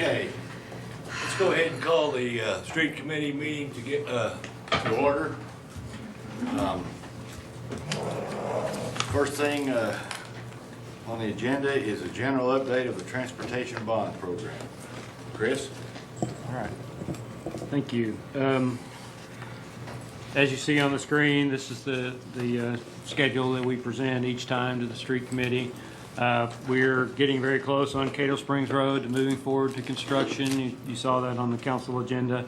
Okay, let's go ahead and call the street committee meeting to get to order. First thing on the agenda is a general update of the transportation bond program. Chris? All right, thank you. As you see on the screen, this is the schedule that we present each time to the street committee. We're getting very close on Cato Springs Road to moving forward to construction. You saw that on the council agenda.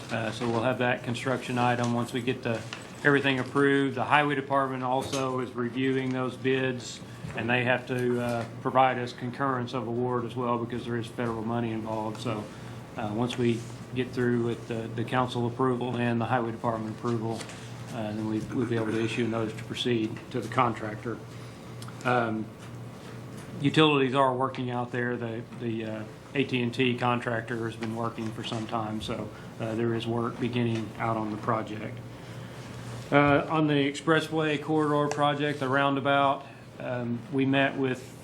So we'll have that construction item once we get everything approved. The highway department also is reviewing those bids, and they have to provide us concurrence of award as well because there is federal money involved. So once we get through with the council approval and the highway department approval, then we'll be able to issue a notice to proceed to the contractor. Utilities are working out there. The AT&T contractor has been working for some time, so there is work beginning out on the project. On the expressway corridor project, the roundabout, we met with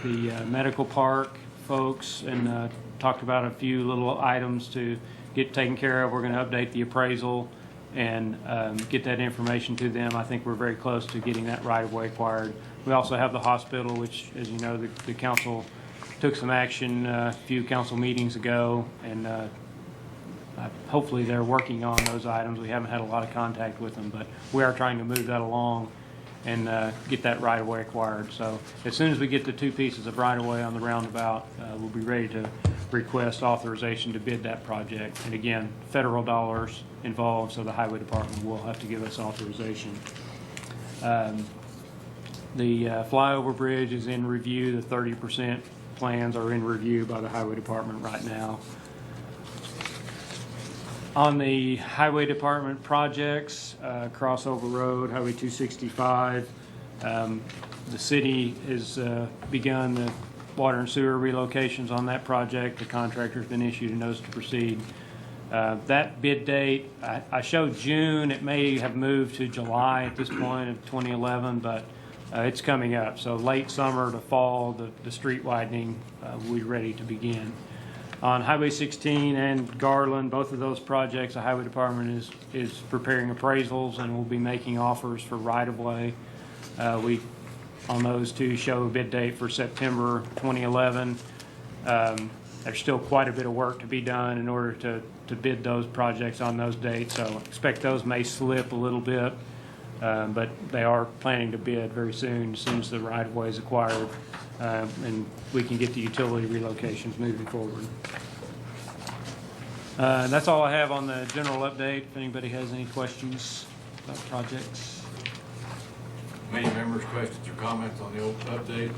the medical park folks and talked about a few little items to get taken care of. We're going to update the appraisal and get that information to them. I think we're very close to getting that right-of-way acquired. We also have the hospital, which, as you know, the council took some action a few council meetings ago, and hopefully they're working on those items. We haven't had a lot of contact with them, but we are trying to move that along and get that right-of-way acquired. So as soon as we get the two pieces of right-of-way on the roundabout, we'll be ready to request authorization to bid that project. And again, federal dollars involved, so the highway department will have to give us authorization. The flyover bridge is in review. The 30% plans are in review by the highway department right now. On the highway department projects, Crossover Road, Highway 265, the city has begun the water and sewer relocations on that project. The contractor's been issued a notice to proceed. That bid date, I showed June. It may have moved to July at this point of 2011, but it's coming up. So late summer to fall, the street widening, we're ready to begin. On Highway 16 and Garland, both of those projects, the highway department is preparing appraisals and will be making offers for right-of-way. We, on those two, show a bid date for September 2011. There's still quite a bit of work to be done in order to bid those projects on those dates, so expect those may slip a little bit, but they are planning to bid very soon as the right-of-way is acquired, and we can get the utility relocations moving forward. That's all I have on the general update. If anybody has any questions about projects. Any members, questions, or comments on the old update?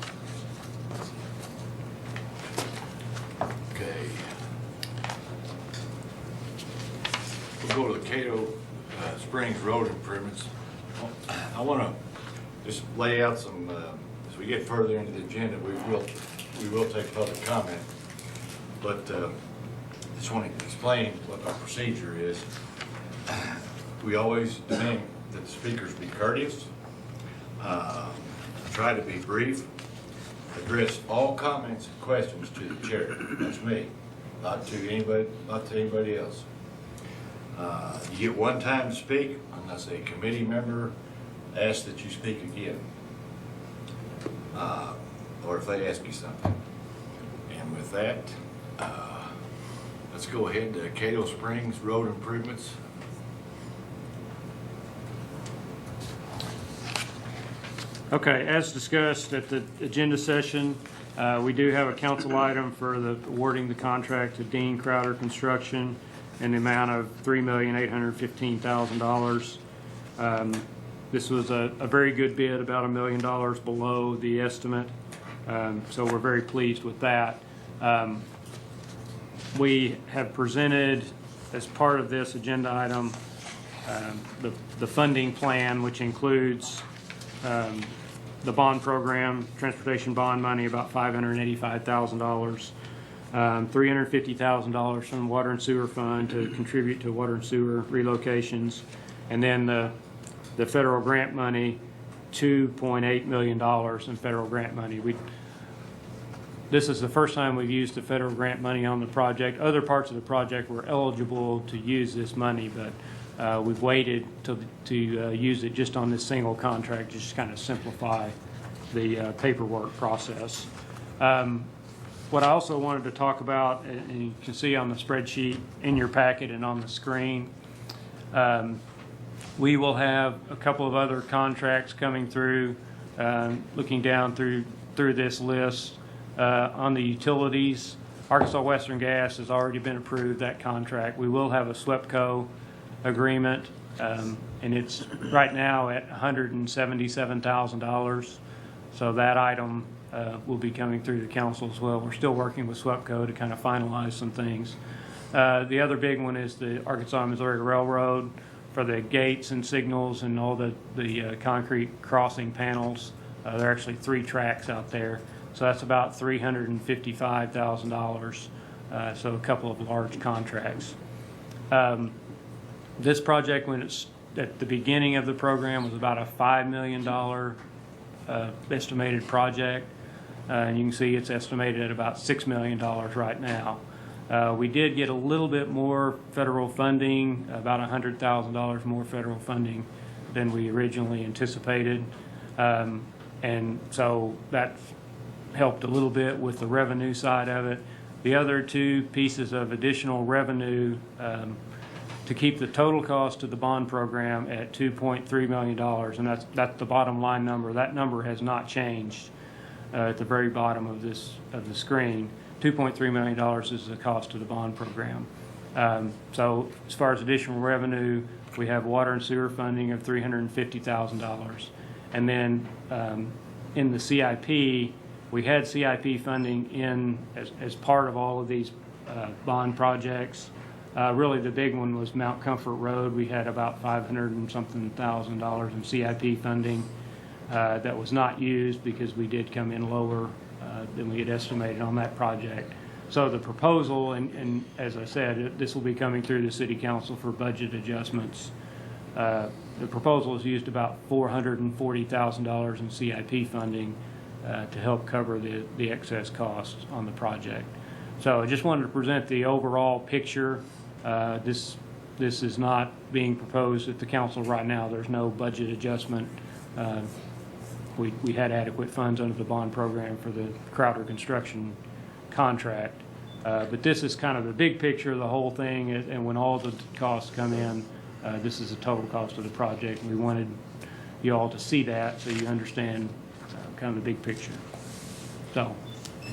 Okay. We'll go to the Cato Springs Road improvements. I want to just lay out some, as we get further into the agenda, we will take public comment, but just want to explain what our procedure is. We always demand that the speakers be courteous, try to be brief, address all comments and questions to the chair. That's me, not to anybody else. You get one time to speak unless a committee member asks that you speak again, or if they ask you something. And with that, let's go ahead to Cato Springs Road improvements. Okay, as discussed at the agenda session, we do have a council item for awarding the contract to Dean Crowder Construction in the amount of $3,815,000. This was a very good bid, about $1 million below the estimate, so we're very pleased with that. We have presented, as part of this agenda item, the funding plan, which includes the bond program, transportation bond money, about $585,000, $350,000 from the water and sewer fund to contribute to water and sewer relocations, and then the federal grant money, $2.8 million in federal grant money. This is the first time we've used the federal grant money on the project. Other parts of the project were eligible to use this money, but we've waited to use it just on this single contract, just to kind of simplify the paperwork process. What I also wanted to talk about, and you can see on the spreadsheet in your packet and on the screen, we will have a couple of other contracts coming through, looking down through this list. On the utilities, Arkansas Western Gas has already been approved, that contract. We will have a SWEPCO agreement, and it's right now at $177,000. So that item will be coming through the council as well. We're still working with SWEPCO to kind of finalize some things. The other big one is the Arkansas-Missouri Railroad for the gates and signals and all the concrete crossing panels. There are actually 3 tracks out there. So that's about $355,000. So a couple of large contracts. This project, when it's at the beginning of the program, was about a $5 million estimated project. And you can see it's estimated at about $6 million right now. We did get a little bit more federal funding, about $100,000 more federal funding than we originally anticipated. And so that helped a little bit with the revenue side of it. The other 2 pieces of additional revenue to keep the total cost of the bond program at $2.3 million, and that's the bottom line number. That number has not changed at the very bottom of the screen. $2.3 million is the cost of the bond program. So as far as additional revenue, we have water and sewer funding of $350,000. And then in the CIP, we had CIP funding in as part of all of these bond projects. Really the big one was Mount Comfort Road. We had about $500 and something thousand in CIP funding that was not used because we did come in lower than we had estimated on that project. So the proposal, and as I said, this will be coming through the City Council for budget adjustments. The proposal has used about $440,000 in CIP funding to help cover the excess costs on the project. So I just wanted to present the overall picture. This is not being proposed at the council right now. There's no budget adjustment. We had adequate funds under the bond program for the Crowder construction contract. But this is kind of the big picture of the whole thing, and when all the costs come in, this is the total cost of the project. We wanted you all to see that so you understand kind of the big picture. So,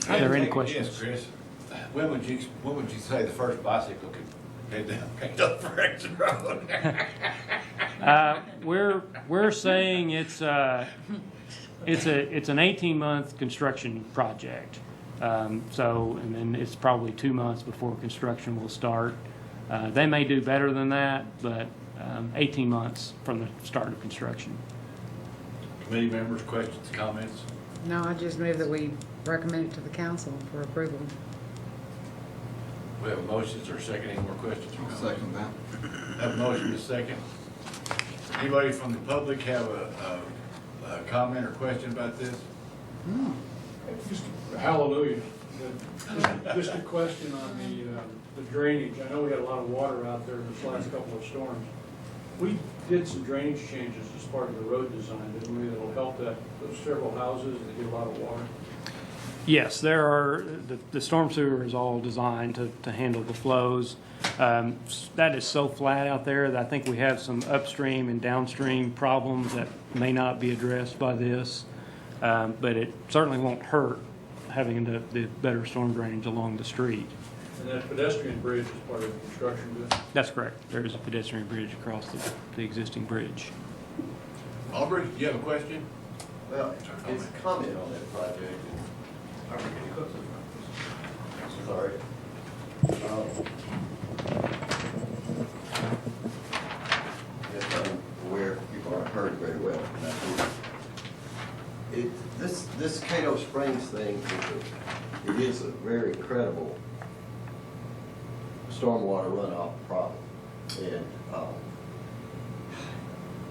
are there any questions? Yes, Chris. When would you say the first bicycle could head down Frank's Road? We're saying it's an 18-month construction project. And then it's probably 2 months before construction will start. They may do better than that, but 18 months from the start of construction. Committee members, questions, comments? No, I just move that we recommend it to the council for approval. We have a motion. Is there a second? Any more questions? I'll second that. Have a motion to second. Anybody from the public have a comment or question about this? Just hallelujah. Just a question on the drainage. I know we got a lot of water out there in this last couple of storms. We did some drainage changes as part of the road design, didn't we? That'll help those several houses that get a lot of water. Yes, there are. The storm sewer is all designed to handle the flows. That is so flat out there that I think we have some upstream and downstream problems that may not be addressed by this. But it certainly won't hurt having the better storm drainage along the street. And that pedestrian bridge is part of the construction bit? That's correct. There is a pedestrian bridge across the existing bridge. Aubrey, you have a question? Well, it's a comment on that project. Sorry. Yes, I'm aware people aren't heard very well. This Cato Springs thing, it is a very credible stormwater runoff problem. And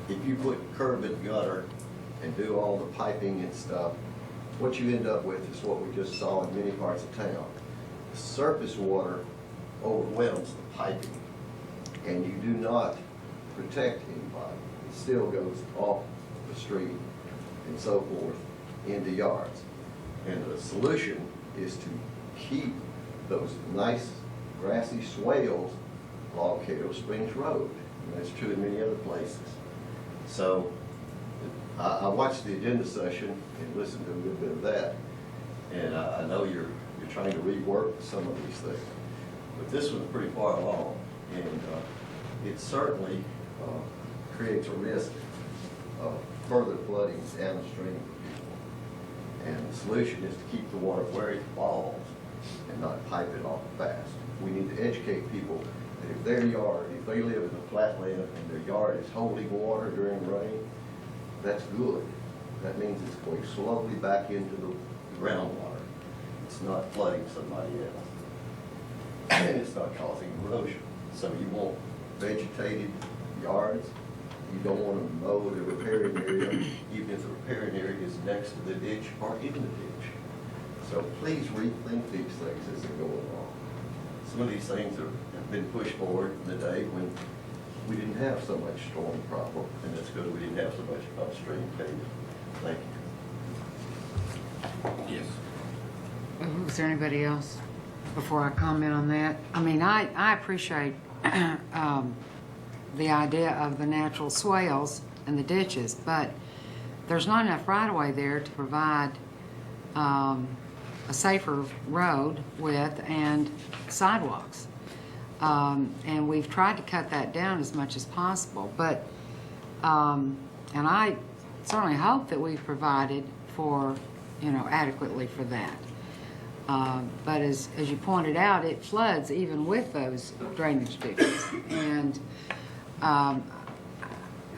if you put curb and gutter and do all the piping and stuff, what you end up with is what we just saw in many parts of town. The surface water overwhelms the piping, and you do not protect anybody. It still goes off the street and so forth into yards. And the solution is to keep those nice grassy swales along Cato Springs Road. And that's true in many other places. So I watched the agenda session and listened to a little bit of that. And I know you're trying to rework some of these things. But this one's pretty far along. And it certainly creates a risk of further flooding downstream for people. And the solution is to keep the water where it falls and not pipe it off fast. We need to educate people that if their yard, if they live in a flatland and their yard is holding water during rain, that's good. That means it's going slowly back into the groundwater. It's not flooding somebody else. And it's not causing erosion. So you want vegetated yards. You don't want to mow the repairing area, even if the repairing area is next to the ditch or in the ditch. So please rethink these things as they go along. Some of these things have been pushed forward in the day when we didn't have so much storm problem, and that's good we didn't have so much upstream paving. Thank you. Yes. Was there anybody else before I comment on that? I mean, I appreciate the idea of the natural swales and the ditches, but there's not enough right-of-way there to provide a safer road width and sidewalks. And we've tried to cut that down as much as possible, but, and I certainly hope that we've provided for, adequately for that. But as you pointed out, it floods even with those drainage ditches. And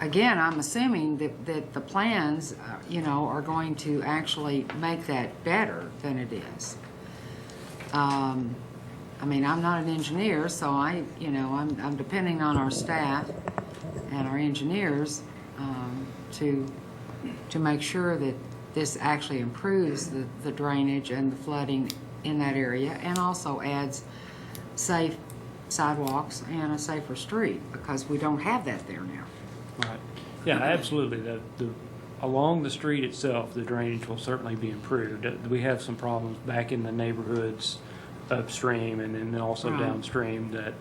again, I'm assuming that the plans, are going to actually make that better than it is. I mean, I'm not an engineer, so I'm depending on our staff and our engineers to make sure that this actually improves the drainage and the flooding in that area, and also adds safe sidewalks and a safer street, because we don't have that there now. Right. Yeah, absolutely. Along the street itself, the drainage will certainly be improved. We have some problems back in the neighborhoods upstream and then also Right. downstream that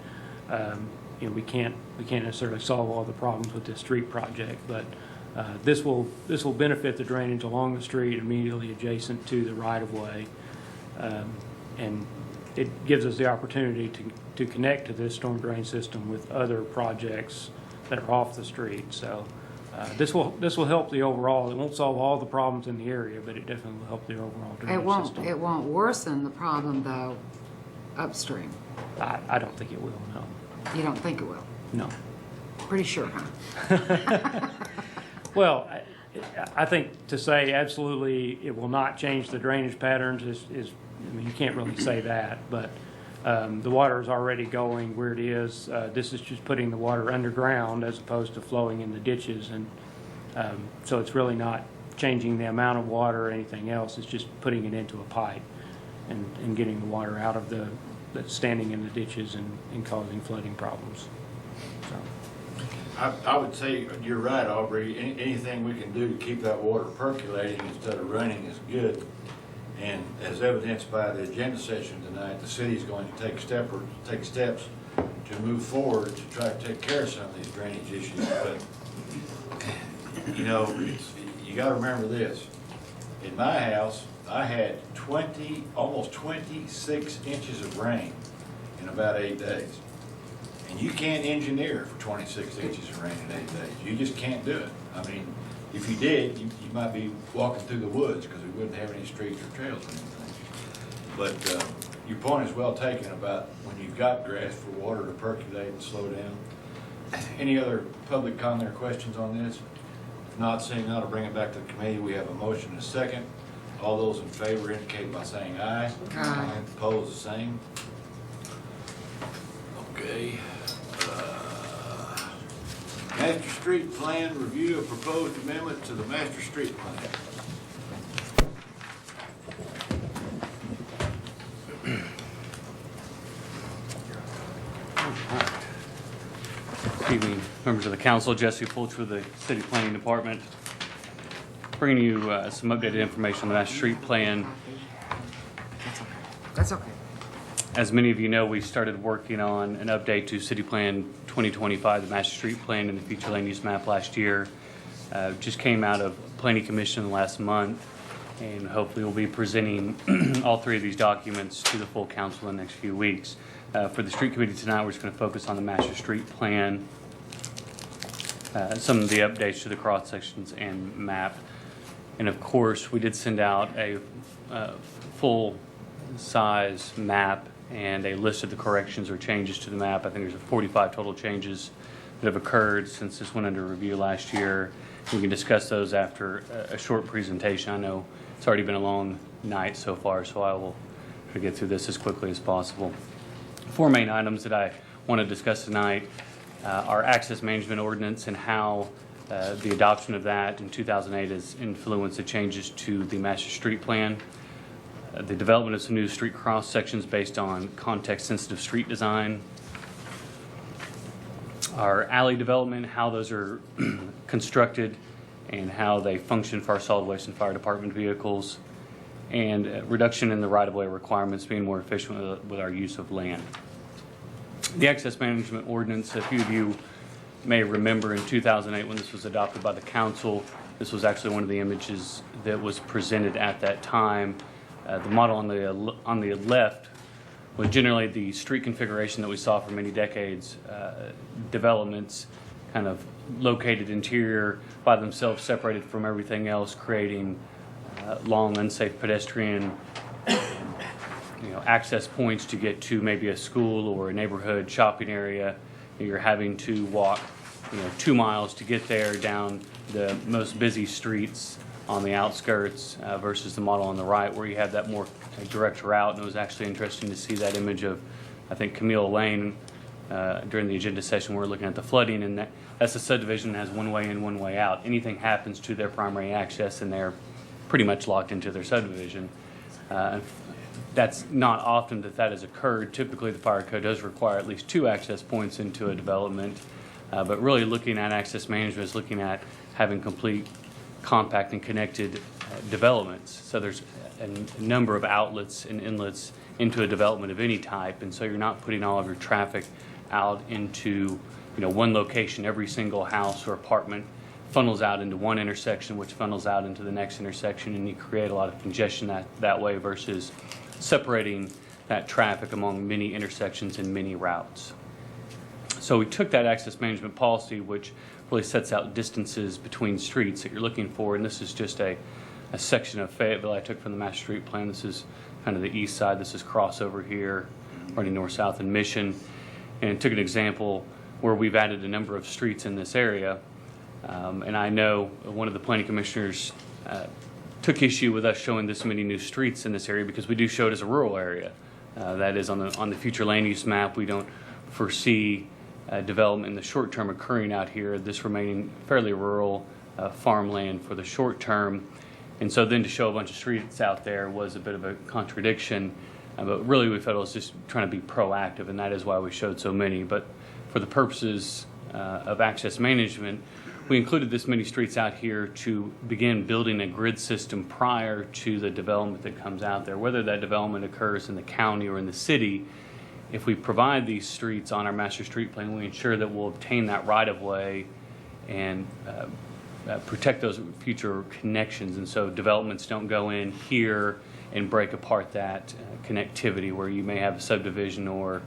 we can't necessarily solve all the problems with this street project, but this will benefit the drainage along the street immediately adjacent to the right-of-way, and it gives us the opportunity to connect to this storm drain system with other projects that are off the street. So this will help the overall. It won't solve all the problems in the area, but it definitely will help the overall drainage system. It won't worsen the problem though upstream. I don't think it will. No. You don't think it will? No. Pretty sure, huh? Well, I think to say absolutely it will not change the drainage patterns is I mean, you can't really say that, but the water is already going where it is. This is just putting the water underground as opposed to flowing in the ditches, and so it's really not changing the amount of water or anything else. It's just putting it into a pipe and getting the water out of that's standing in the ditches and causing flooding problems. So. I would say you're right, Aubrey. Anything we can do to keep that water percolating instead of running is good. And as evidenced by the agenda session tonight, the city is going to take steps to move forward to try to take care of some of these drainage issues. But you got to remember this: in my house, I had almost 26 inches of rain in about 8 days. And you can't engineer for 26 inches of rain in 8 days. You just can't do it. I mean, if you did, you might be walking through the woods because we wouldn't have any streets or trails or anything. But your point is well taken about when you've got grass for water to percolate and slow down. Any other public comment or questions on this? If not, seeing none, I'll bring it back to the committee. We have a motion and a second. All those in favor indicate by saying aye. Aye. Opposed, the same. Okay. Master Street Plan, review of proposed amendment to the Master Street Plan. Evening, members of the council. Jesse Fulch with the City Planning Department. Bringing you some updated information on the Master Street Plan. That's okay. As many of you know, we started working on an update to City Plan 2025, the Master Street Plan and the future land use map last year. Just came out of Planning Commission last month, and hopefully we'll be presenting all three of these documents to the full council in the next few weeks. For the Street Committee tonight, we're just going to focus on the Master Street Plan, some of the updates to the cross sections and map. And of course, we did send out a full-size map and a list of the corrections or changes to the map. I think there's 45 total changes that have occurred since this went under review last year. We can discuss those after a short presentation. I know it's already been a long night so far, so I will try to get through this as quickly as possible. 4 main items that I want to discuss tonight are access management ordinance and how the adoption of that in 2008 has influenced the changes to the Master Street Plan, the development of some new street cross sections based on context-sensitive street design, our alley development, how those are constructed and how they function for our solid waste and fire department vehicles, and reduction in the right-of-way requirements, being more efficient with our use of land. The access management ordinance, a few of you may remember in 2008 when this was adopted by the council, this was actually one of the images that was presented at that time. The model on the left was generally the street configuration that we saw for many decades. Developments kind of located interior by themselves, separated from everything else, creating long, unsafe pedestrian access points to get to maybe a school or a neighborhood shopping area. You're having to walk 2 miles to get there down the most busy streets on the outskirts versus the model on the right where you have that more direct route. And it was actually interesting to see that image of, I think, Camille Lane during the agenda session. We're looking at the flooding, and that's a subdivision that has one way in, one way out. Anything happens to their primary access and they're pretty much locked into their subdivision. That's not often that has occurred. Typically, the fire code does require at least 2 access points into a development. But really looking at access management is looking at having complete, compact, and connected developments. So there's a number of outlets and inlets into a development of any type. And so you're not putting all of your traffic out into one location. Every single house or apartment funnels out into one intersection, which funnels out into the next intersection, and you create a lot of congestion that way versus separating that traffic among many intersections and many routes. So we took that access management policy, which really sets out distances between streets that you're looking for, and this is just a section of Fayetteville I took from the Master Street Plan. This is kind of the east side. This is crossover here, running north-south in Mission, and took an example where we've added a number of streets in this area. And I know one of the planning commissioners took issue with us showing this many new streets in this area because we do show it as a rural area. That is on the future land use map. We don't foresee development in the short term occurring out here, this remaining fairly rural farmland for the short term. And so then to show a bunch of streets out there was a bit of a contradiction. But really we felt it was just trying to be proactive, and that is why we showed so many. But for the purposes of access management, we included this many streets out here to begin building a grid system prior to the development that comes out there. Whether that development occurs in the county or in the city, if we provide these streets on our Master Street Plan, we ensure that we'll obtain that right-of-way and protect those future connections. And so developments don't go in here and break apart that connectivity where you may have a subdivision or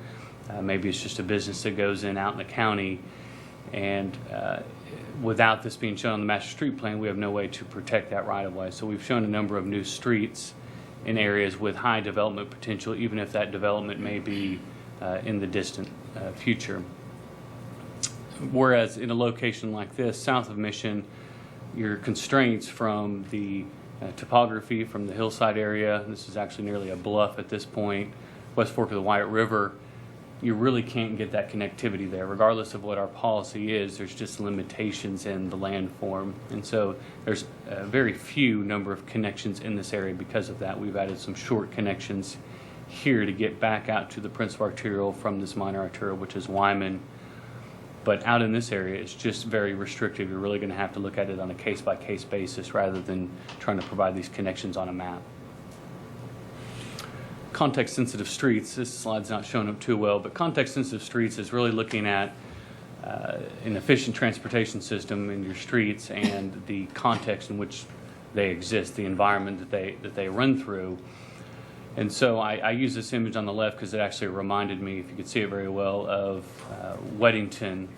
maybe it's just a business that goes in out in the county. And without this being shown on the Master Street Plan, we have no way to protect that right-of-way. So we've shown a number of new streets in areas with high development potential, even if that development may be in the distant future. Whereas in a location like this, south of Mission, your constraints from the topography, from the hillside area, this is actually nearly a bluff at this point, West Fork of the Wyatt River, you really can't get that connectivity there. Regardless of what our policy is, there's just limitations in the landform. And so there's a very few number of connections in this area because of that. We've added some short connections here to get back out to the principal arterial from this minor arterial, which is Wyman. But out in this area, it's just very restrictive. You're really going to have to look at it on a case-by-case basis rather than trying to provide these connections on a map. Context-sensitive streets, this slide's not showing up too well, but context-sensitive streets is really looking at an efficient transportation system in your streets and the context in which they exist, the environment that they run through. And so I use this image on the left because it actually reminded me, if you could see it very well, of Weddington,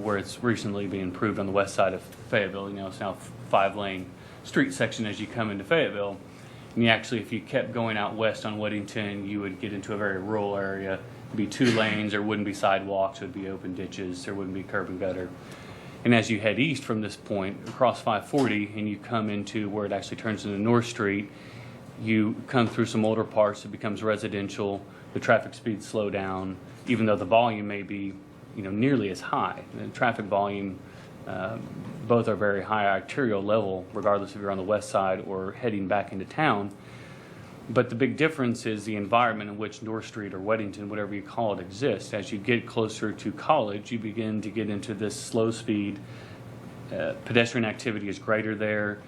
where it's recently being improved on the west side of Fayetteville. You know, it's now a 5-lane street section as you come into Fayetteville. And you actually, if you kept going out west on Weddington, you would get into a very rural area. It'd be 2 lanes, there wouldn't be sidewalks, it would be open ditches, there wouldn't be curb and gutter. And as you head east from this point, across 540, and you come into where it actually turns into North Street, you come through some older parts, it becomes residential, the traffic speeds slow down, even though the volume may be, you know, nearly as high. The traffic volume, both are very high arterial level, regardless if you're on the west side or heading back into town. But the big difference is the environment in which North Street or Weddington, whatever you call it, exists. As you get closer to College, you begin to get into this slow speed. Pedestrian activity is greater there.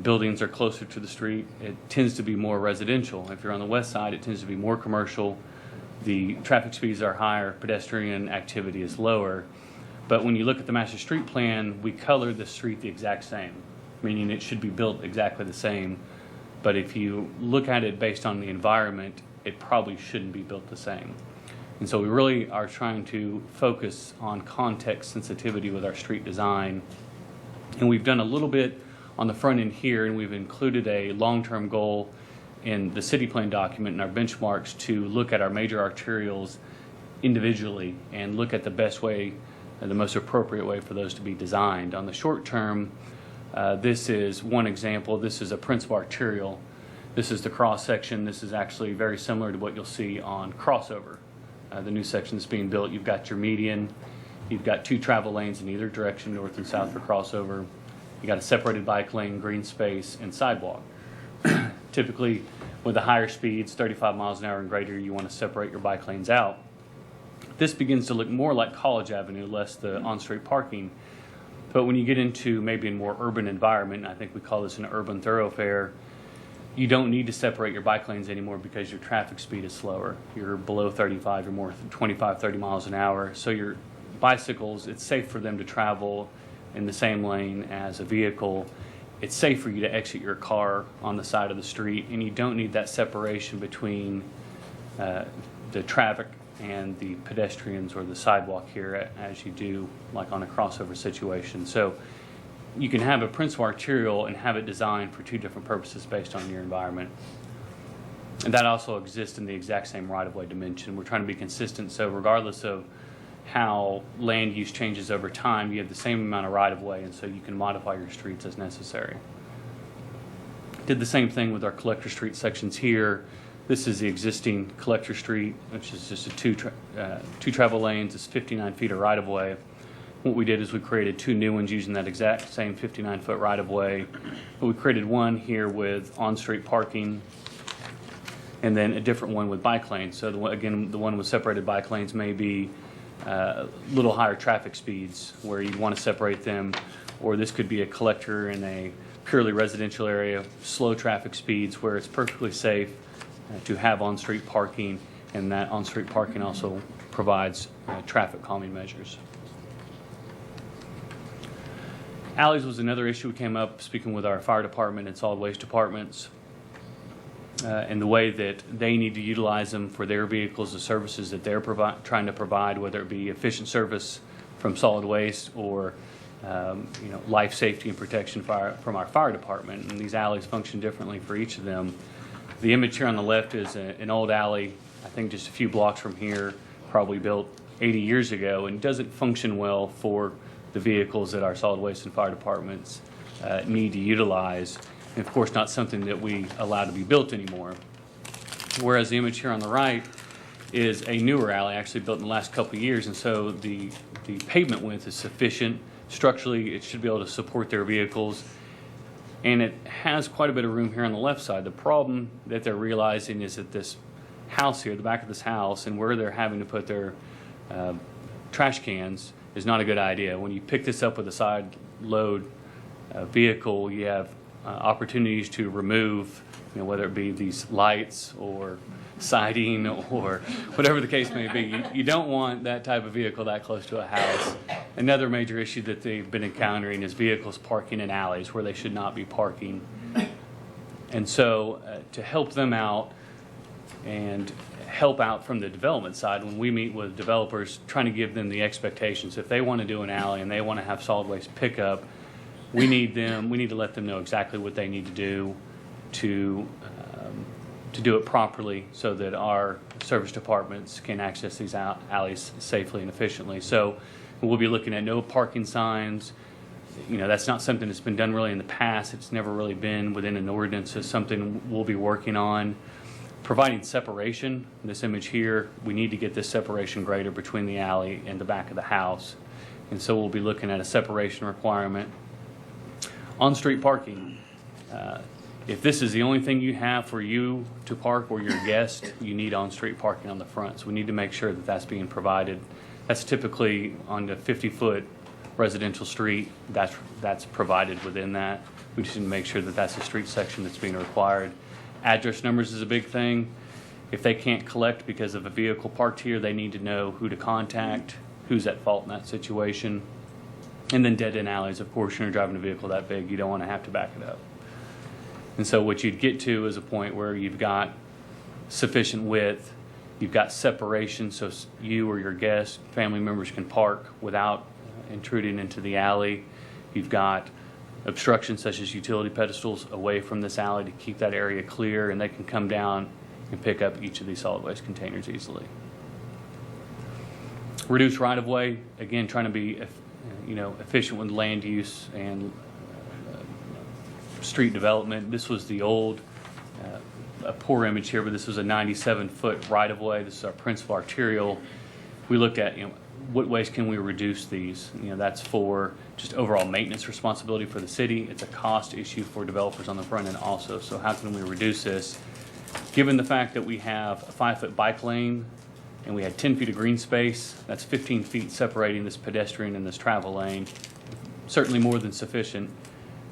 Buildings are closer to the street. It tends to be more residential. If you're on the west side, it tends to be more commercial. The traffic speeds are higher, pedestrian activity is lower. But when you look at the master street plan, we color the street the exact same, meaning it should be built exactly the same. But if you look at it based on the environment, it probably shouldn't be built the same. And so we really are trying to focus on context sensitivity with our street design. And we've done a little bit on the front end here, and we've included a long-term goal in the city plan document and our benchmarks to look at our major arterials individually and look at the best way, the most appropriate way for those to be designed. On the short term, this is one example. This is a principal arterial. This is the cross section. This is actually very similar to what you'll see on Crossover, the new section that's being built. You've got your median. You've got 2 travel lanes in either direction, north and south for Crossover. You got a separated bike lane, green space, and sidewalk. Typically, with the higher speeds, 35 miles an hour and greater, you want to separate your bike lanes out. This begins to look more like College Avenue, less the on-street parking. But when you get into maybe a more urban environment, I think we call this an urban thoroughfare, you don't need to separate your bike lanes anymore because your traffic speed is slower. You're below 35, you're more 25, 30 miles an hour. So your bicycles, it's safe for them to travel in the same lane as a vehicle. It's safe for you to exit your car on the side of the street, and you don't need that separation between the traffic and the pedestrians or the sidewalk here as you do like on a Crossover situation. So you can have a principal arterial and have it designed for 2 different purposes based on your environment. And that also exists in the exact same right-of-way dimension. We're trying to be consistent, so regardless of how land use changes over time, you have the same amount of right-of-way, and so you can modify your streets as necessary. Did the same thing with our collector street sections here. This is the existing collector street, which is just a 2 travel lanes. It's 59 feet of right-of-way. What we did is we created 2 new ones using that exact same 59-foot right-of-way. But we created one here with on-street parking, and then a different one with bike lanes. So again, the one with separated bike lanes may be little higher traffic speeds where you want to separate them, or this could be a collector in a purely residential area, slow traffic speeds where it's perfectly safe to have on-street parking, and that on-street parking also provides traffic calming measures. Alleys was another issue that came up speaking with our fire department and solid waste departments. And the way that they need to utilize them for their vehicles, the services that they're trying to provide, whether it be efficient service from solid waste or life safety and protection from our fire department. And these alleys function differently for each of them. The image here on the left is an old alley, I think just a few blocks from here, probably built 80 years ago, and doesn't function well for the vehicles that our solid waste and fire departments need to utilize. And of course, not something that we allow to be built anymore. Whereas the image here on the right is a newer alley, actually built in the last couple of years, and so the pavement width is sufficient. Structurally, it should be able to support their vehicles, and it has quite a bit of room here on the left side. The problem that they're realizing is that this house here, the back of this house, and where they're having to put their trash cans is not a good idea. When you pick this up with a side load vehicle, you have opportunities to remove, whether it be these lights or siding or whatever the case may be. You don't want that type of vehicle that close to a house. Another major issue that they've been encountering is vehicles parking in alleys where they should not be parking. And so to help them out and help out from the development side, when we meet with developers, trying to give them the expectations. If they want to do an alley and they want to have solid waste pickup, we need to let them know exactly what they need to do to do it properly so that our service departments can access these alleys safely and efficiently. So we'll be looking at no parking signs. That's not something that's been done really in the past. It's never really been within an ordinance. It's something we'll be working on. Providing separation, this image here, we need to get this separation greater between the alley and the back of the house. And so we'll be looking at a separation requirement. On-street parking. If this is the only thing you have for you to park or your guest, you need on-street parking on the front. So we need to make sure that that's being provided. That's typically on the 50-foot residential street. That's provided within that. We just need to make sure that that's a street section that's being required. Address numbers is a big thing. If they can't collect because of a vehicle parked here, they need to know who to contact, who's at fault in that situation. And then dead-end alleys, of course, you're driving a vehicle that big, you don't want to have to back it up. And so what you'd get to is a point where you've got sufficient width, you've got separation so you or your guests, family members can park without intruding into the alley. You've got obstructions such as utility pedestals away from this alley to keep that area clear, and they can come down and pick up each of these solid waste containers easily. Reduce right-of-way, again, trying to be efficient with land use and street development. This was the old, a poor image here, but this was a 97-foot right-of-way. This is our principal arterial. We looked at, what ways can we reduce these? That's for just overall maintenance responsibility for the city. It's a cost issue for developers on the front end also. So how can we reduce this? Given the fact that we have a 5-foot bike lane and we had 10 feet of green space, that's 15 feet separating this pedestrian and this travel lane. Certainly more than sufficient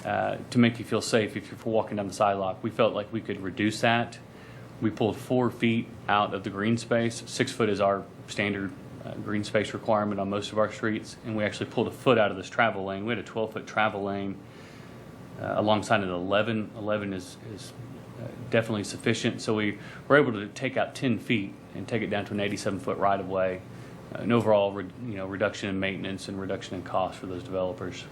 to make you feel safe if you're walking down the sidewalk. We felt like we could reduce that. We pulled 4 feet out of the green space. 6 foot is our standard green space requirement on most of our streets, and we actually pulled a foot out of this travel lane. We had a 12-foot travel lane alongside an 11. 11 is definitely sufficient, so we were able to take out 10 feet and take it down to an 87-foot right-of-way. An overall reduction in maintenance and reduction in cost for those developers.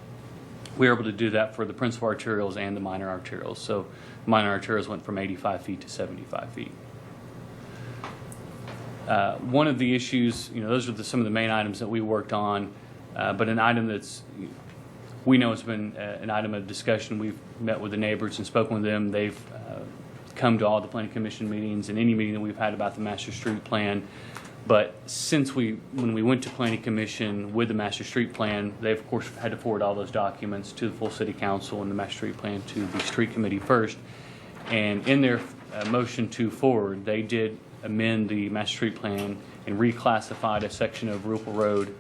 We were able to do that for the principal arterials and the minor arterials. So minor arterials went from 85 feet to 75 feet. One of the issues, those are some of the main items that we worked on, but an item that's, we know it's been an item of discussion. We've met with the neighbors and spoken with them. They've come to all the planning commission meetings and any meeting that we've had about the master street plan. But since when we went to planning commission with the master street plan, they've of course had to forward all those documents to the full city council and the master street plan to the street committee first. And in their motion to forward, they did amend the master street plan and reclassified a section of Rupple Road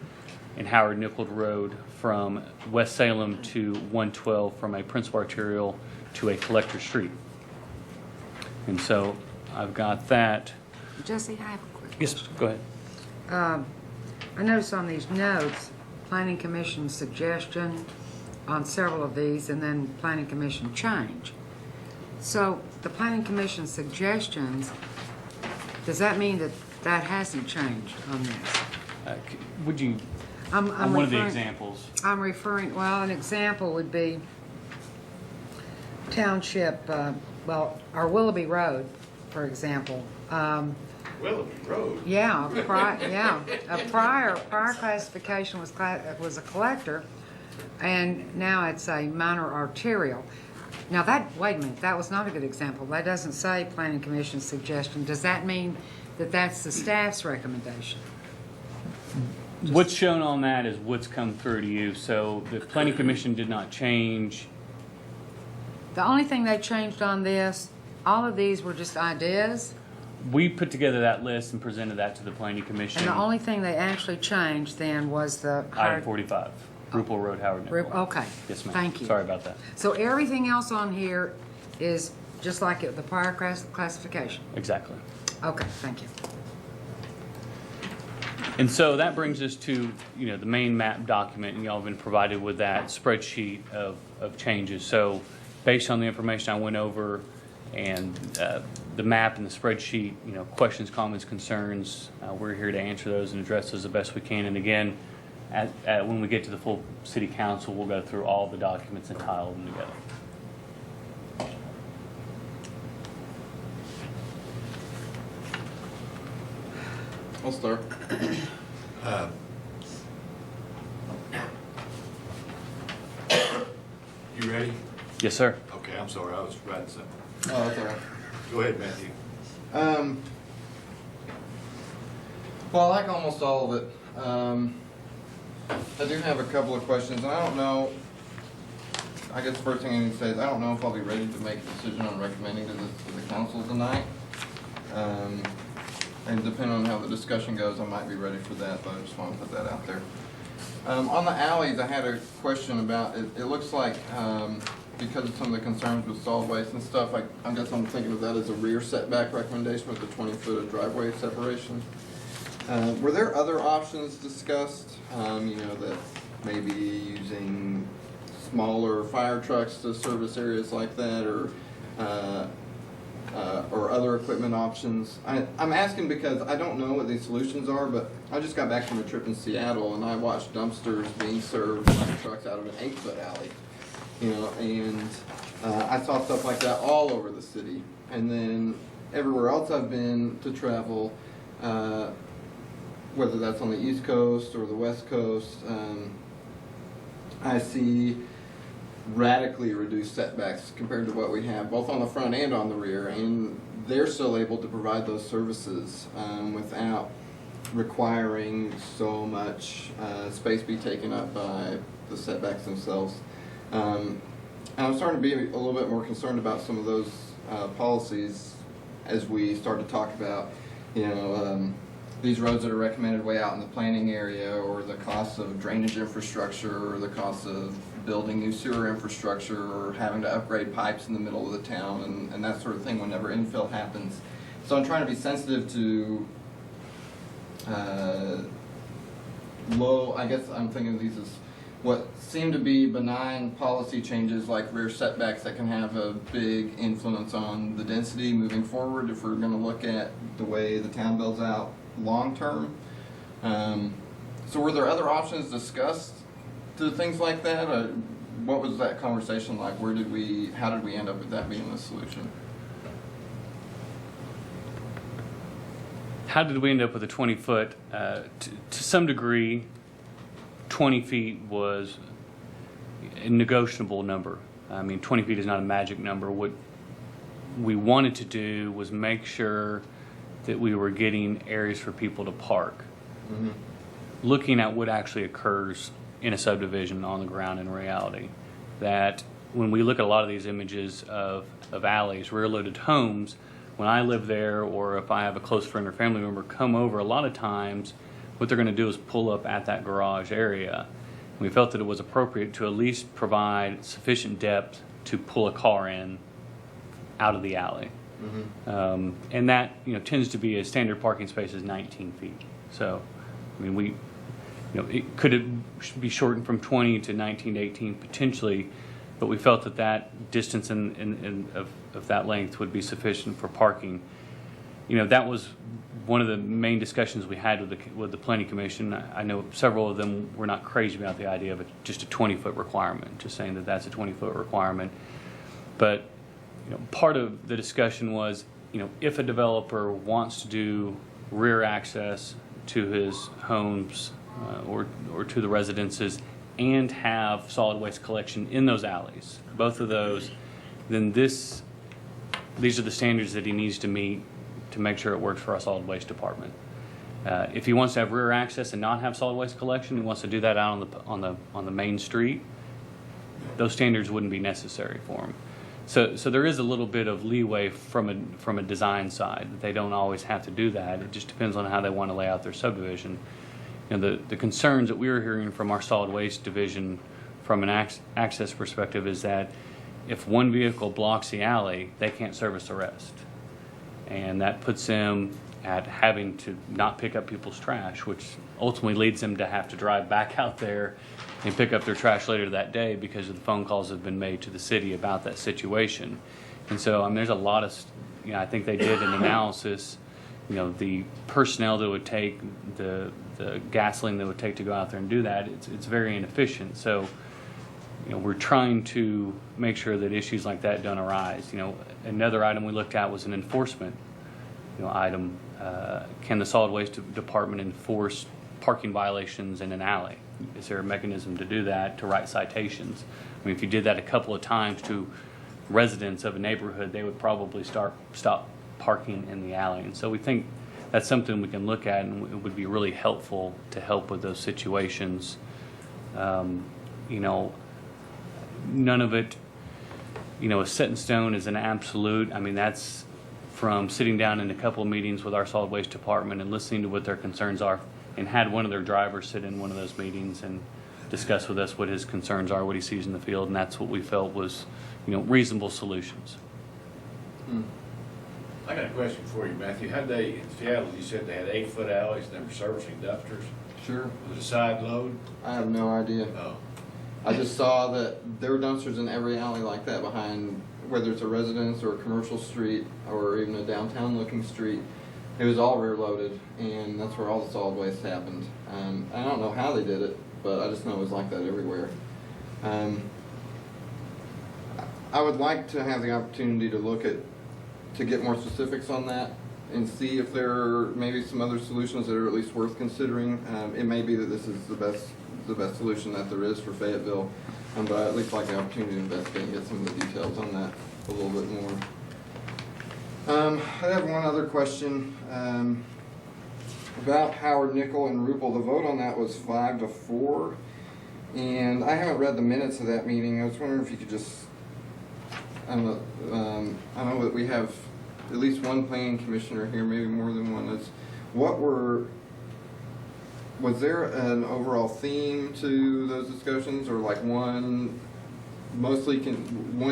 and Howard Nickell Road from West Salem to 112 from a principal arterial to a collector street. And so I've got that. Jesse, I have a quick Yes, go ahead. I noticed on these notes, Planning Commission suggestion on several of these, and then Planning Commission change. So the Planning Commission suggestions, does that mean that hasn't changed on this? Would you, I'm on one of the referring- examples? I'm referring, an example would be Township, our Willoughby Road, for example. Willoughby Road. Yeah, a prior classification was a collector, and now it's a minor arterial. Now wait a minute, that was not a good example. That doesn't say Planning Commission suggestion. Does that mean that that's the staff's recommendation? What's shown on that is what's come through to you. So the planning commission did not change. The only thing they changed on this, all of these were just ideas. we put together that list and presented that to the planning commission. And the only thing they actually changed then was the. Item 45, Rupple Road, Howard Nickell. Okay. Yes, ma'am. Thank you. Sorry about that. So everything else on here is just like the prior classification? Exactly. Okay, thank you. And so that brings us to, the main map document, and y'all have been provided with that spreadsheet of changes. So based on the information I went over and the map and the spreadsheet, questions, comments, concerns, we're here to answer those and address those the best we can. And again, when we get to the full city council, we'll go through all the documents and tile them together. I'll start. You ready? Yes, sir. Okay, I'm sorry, I was writing something. Oh, that's all right. Go ahead, Matthew. Well, I like almost all of it. I do have a couple of questions, and I don't know, I guess the first thing I need to say is I don't know if I'll be ready to make a decision on recommending to the council tonight. And depending on how the discussion goes, I might be ready for that, but I just want to put that out there. On the alleys, I had a question about, it looks like, because of some of the concerns with solid waste and stuff, I guess I'm thinking of that as a rear setback recommendation with the 20-foot of driveway separation. Were there other options discussed, that maybe using smaller fire trucks to service areas like that, or other equipment options? I'm asking because I don't know what these solutions are, but I just got back from a trip in Seattle and I watched dumpsters being served by trucks out of an 8-foot alley, and I saw stuff like that all over the city. And then everywhere else I've been to travel, whether that's on the East Coast or the West Coast, I see radically reduced setbacks compared to what we have, both on the front and on the rear, and they're still able to provide those services without requiring so much space be taken up by the setbacks themselves. And I'm starting to be a little bit more concerned about some of those policies as we start to talk about, these roads that are recommended way out in the planning area, or the cost of drainage infrastructure, or the cost of building new sewer infrastructure, or having to upgrade pipes in the middle of the town, and that sort of thing whenever infill happens. So I'm trying to be sensitive to I guess I'm thinking of these as what seem to be benign policy changes like rear setbacks that can have a big influence on the density moving forward if we're going to look at the way the town builds out long term. So were there other options discussed to things like that? What was that conversation like? How did we end up with that being the solution? How did we end up with a 20-foot? To some degree, 20 feet was a negotiable number. 20 feet is not a magic number. What we wanted to do was make sure that we were getting areas for people to park. Mm-hmm. Looking at what actually occurs in a subdivision on the ground in reality. That when we look at a lot of these images of alleys, rear-loaded homes, when I live there, or if I have a close friend or family member come over, a lot of times what they're going to do is pull up at that garage area. And we felt that it was appropriate to at least provide sufficient depth to pull a car in out of the alley. Mm-hmm. And that tends to be a standard parking space is 19 feet. So, it could be shortened from 20 to 19 to 18 potentially, but we felt that distance of that length would be sufficient for parking. That was one of the main discussions we had with the planning commission. I know several of them were not crazy about the idea of just a 20-foot requirement, just saying that that's a 20-foot requirement. But part of the discussion was, if a developer wants to do rear access to his homes or to the residences and have solid waste collection in those alleys, both of those, then these are the standards that he needs to meet to make sure it works for our solid waste department. If he wants to have rear access and not have solid waste collection, he wants to do that out on the main street, those standards wouldn't be necessary for him. So there is a little bit of leeway from a design side. They don't always have to do that. It just depends on how they want to lay out their subdivision. You know, the concerns that we were hearing from our solid waste division from an access perspective is that if one vehicle blocks the alley, they can't service the rest. And that puts them at having to not pick up people's trash, which ultimately leads them to have to drive back out there and pick up their trash later that day because of the phone calls that have been made to the city about that situation. And so, I mean, there's a lot of, you know, I think they did an analysis, you know, the personnel that it would take, the gasoline that it would take to go out there and do that, it's very inefficient. So, you know, we're trying to make sure that issues like that don't arise. You know, another item we looked at was an enforcement, you know, item. Can the solid waste department enforce parking violations in an alley? Is there a mechanism to do that, to write citations? I mean, if you did that a couple of times to residents of a neighborhood, they would probably stop parking in the alley. And so we think that's something we can look at, and it would be really helpful to help with those situations. You know, none of it, you know, is set in stone as an absolute. I mean, that's from sitting down in a couple of meetings with our solid waste department and listening to what their concerns are, and had one of their drivers sit in one of those meetings and discuss with us what his concerns are, what he sees in the field, and that's what we felt was, you know, reasonable solutions. I got a question for you, Matthew. How'd they, in Seattle, you said they had 8-foot alleys and they were servicing dumpsters? Sure. Was it a side load? I have no idea. Oh. I just saw that there were dumpsters in every alley like that behind, whether it's a residence or a commercial street or even a downtown looking street. It was all rear loaded, and that's where all the solid waste happened. I don't know how they did it, but I just know it was like that everywhere. I would like to have the opportunity to get more specifics on that and see if there are maybe some other solutions that are at least worth considering. It may be that this is the best solution that there is for Fayetteville, but I'd at least like the opportunity to investigate and get some of the details on that a little bit more. I have one other question about Howard, Nickell, and Rupple. The vote on that was 5-4, and I haven't read the minutes of that meeting. I was wondering if you could just, I know that we have at least one planning commissioner here, maybe more than one. Was there an overall theme to those discussions, or like one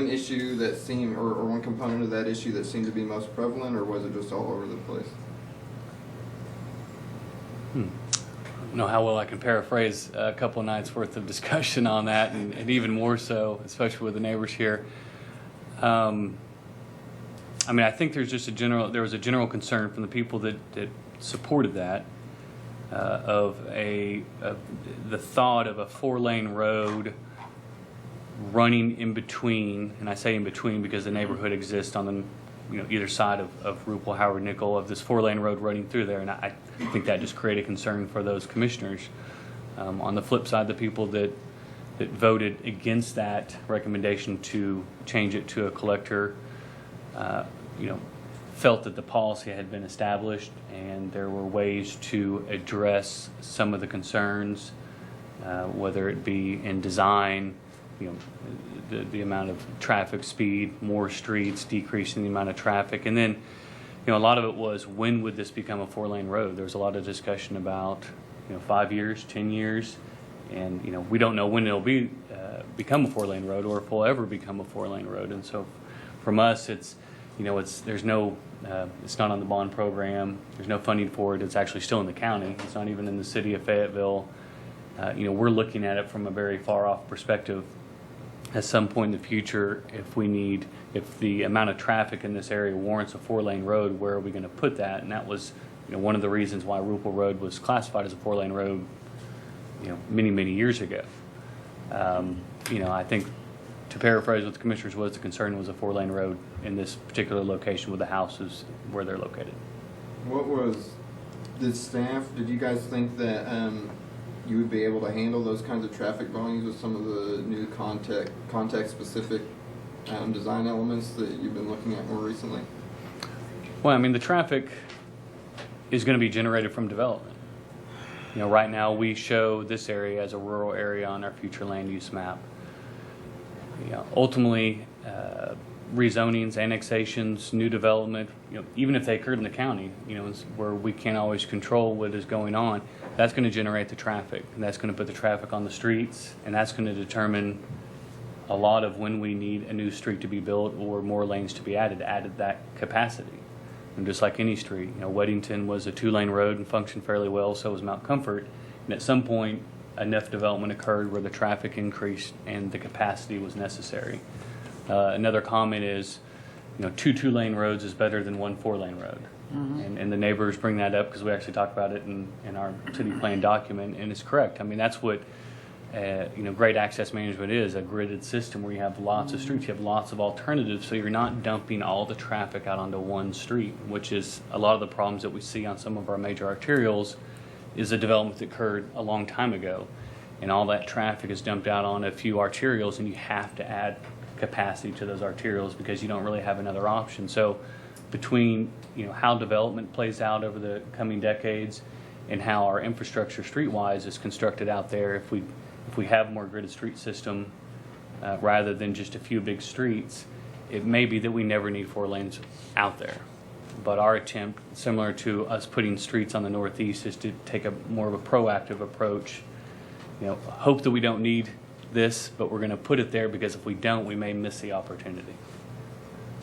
issue that seemed, or one component of that issue that seemed to be most prevalent, or was it just all over the place? I don't know how well I can paraphrase a couple of nights worth of discussion on that, and even more so, especially with the neighbors here. I mean, I think there was a general concern from the people that supported that, of the thought of a 4-lane road running in between, and I say in between because the neighborhood exists on the either side of Rupple, Howard, Nickell, of this 4-lane road running through there, and I think that just created concern for those commissioners. On the flip side, the people that voted against that recommendation to change it to a collector, felt that the policy had been established and there were ways to address some of the concerns, whether it be in design, the amount of traffic speed, more streets, decreasing the amount of traffic. And then, a lot of it was, when would this become a 4-lane road? There was a lot of discussion about, 5 years, 10 years, and, we don't know when it'll become a 4-lane road, or if it'll ever become a 4-lane road. And so from us, it's not on the bond program. There's no funding for it. It's actually still in the county. It's not even in the city of Fayetteville. We're looking at it from a very far off perspective. At some point in the future, if the amount of traffic in this area warrants a 4-lane road, where are we going to put that? And that was, one of the reasons why Rupple Road was classified as a 4-lane road, many, many years ago. I think, to paraphrase what the commissioners was, the concern was a 4-lane road in this particular location with the houses where they're located. Did you guys think that you would be able to handle those kinds of traffic volumes with some of the new context-specific design elements that you've been looking at more recently? Well, the traffic is going to be generated from development. Right now we show this area as a rural area on our future land use map. Ultimately, rezonings, annexations, new development, even if they occurred in the county, where we can't always control what is going on, that's going to generate the traffic, and that's going to put the traffic on the streets, and that's going to determine a lot of when we need a new street to be built or more lanes to be added that capacity. And just like any street, Weddington was a 2-lane road and functioned fairly well, so was Mount Comfort. And at some point, enough development occurred where the traffic increased and the capacity was necessary. Another comment is, 2 2-lane roads is better than 1 4-lane road. And the neighbors bring that up because we actually talk about it in our city plan document, and it's correct. I mean, that's what great access management is, a gridded system where you have lots of streets, you have lots of alternatives, so you're not dumping all the traffic out onto one street, which is a lot of the problems that we see on some of our major arterials is a development that occurred a long time ago, and all that traffic is dumped out on a few arterials, and you have to add capacity to those arterials because you don't really have another option. So between how development plays out over the coming decades and how our infrastructure streetwise is constructed out there, if we have a more gridded street system rather than just a few big streets, it may be that we never need 4 lanes out there. But our attempt, similar to us putting streets on the northeast, is to take a more of a proactive approach. Hope that we don't need this, but we're going to put it there because if we don't, we may miss the opportunity.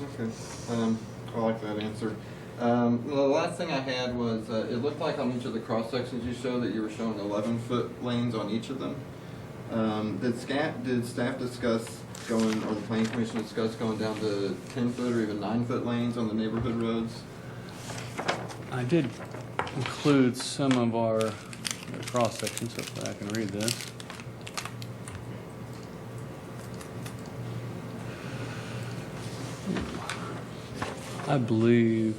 Okay, I like that answer. The last thing I had was, it looked like on each of the cross sections you showed that you were showing 11-foot lanes on each of them. Did staff discuss going, or the planning commission discuss going down to 10-foot or even 9-foot lanes on the neighborhood roads? I did include some of our cross sections, hopefully I can read this. I believe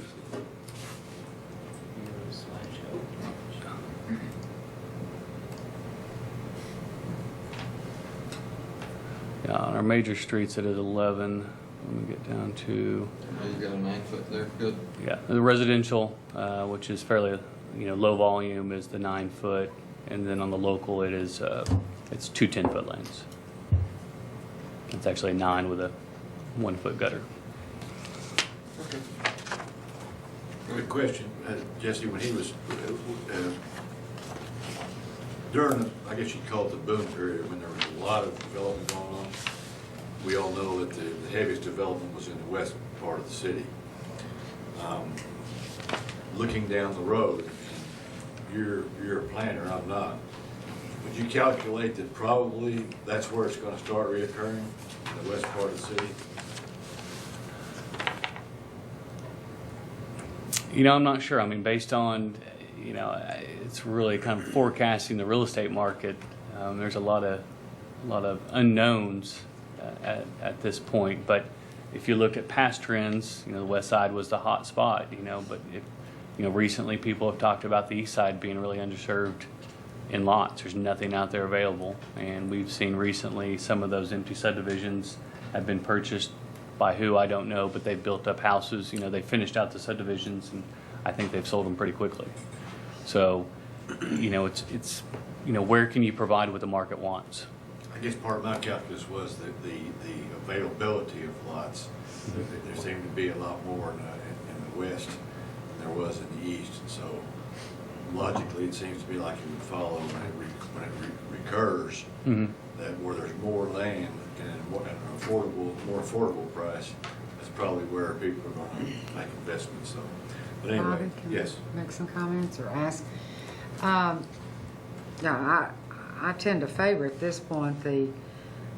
on our major streets it is 11. Let me get down to You've got a 9-foot there, good. the residential, which is fairly low volume, is the 9-foot, and then on the local it is it's 2 10-foot lanes. It's actually 9 with a 1-foot gutter. Okay. Good question, Jesse, when he was, during, I guess you'd call it the boom period, when there was a lot of development going on, we all know that the heaviest development was in the west part of the city. Looking down the road, you're a planner, I'm not, would you calculate that probably that's where it's going to start reoccurring, in the west part of the city? I'm not sure. I mean, based on, it's really kind of forecasting the real estate market. There's a lot of unknowns at this point. But if you look at past trends, the west side was the hot spot. But recently people have talked about the east side being really underserved in lots. There's nothing out there available, and we've seen recently some of those empty subdivisions have been purchased by who, I don't know, but they've built up houses. They finished out the subdivisions, and I think they've sold them pretty quickly. So, it's where can you provide what the market wants? I guess part of my calculus was that the availability of lots. There seemed to be a lot more in the west than there was in the east. So logically, it seems to be like it would follow when it recurs, that where there's more land and more affordable price, that's probably where people are going to make investments. So, but anyway, Bobby, can yes. I make some comments or ask? I tend to favor at this point the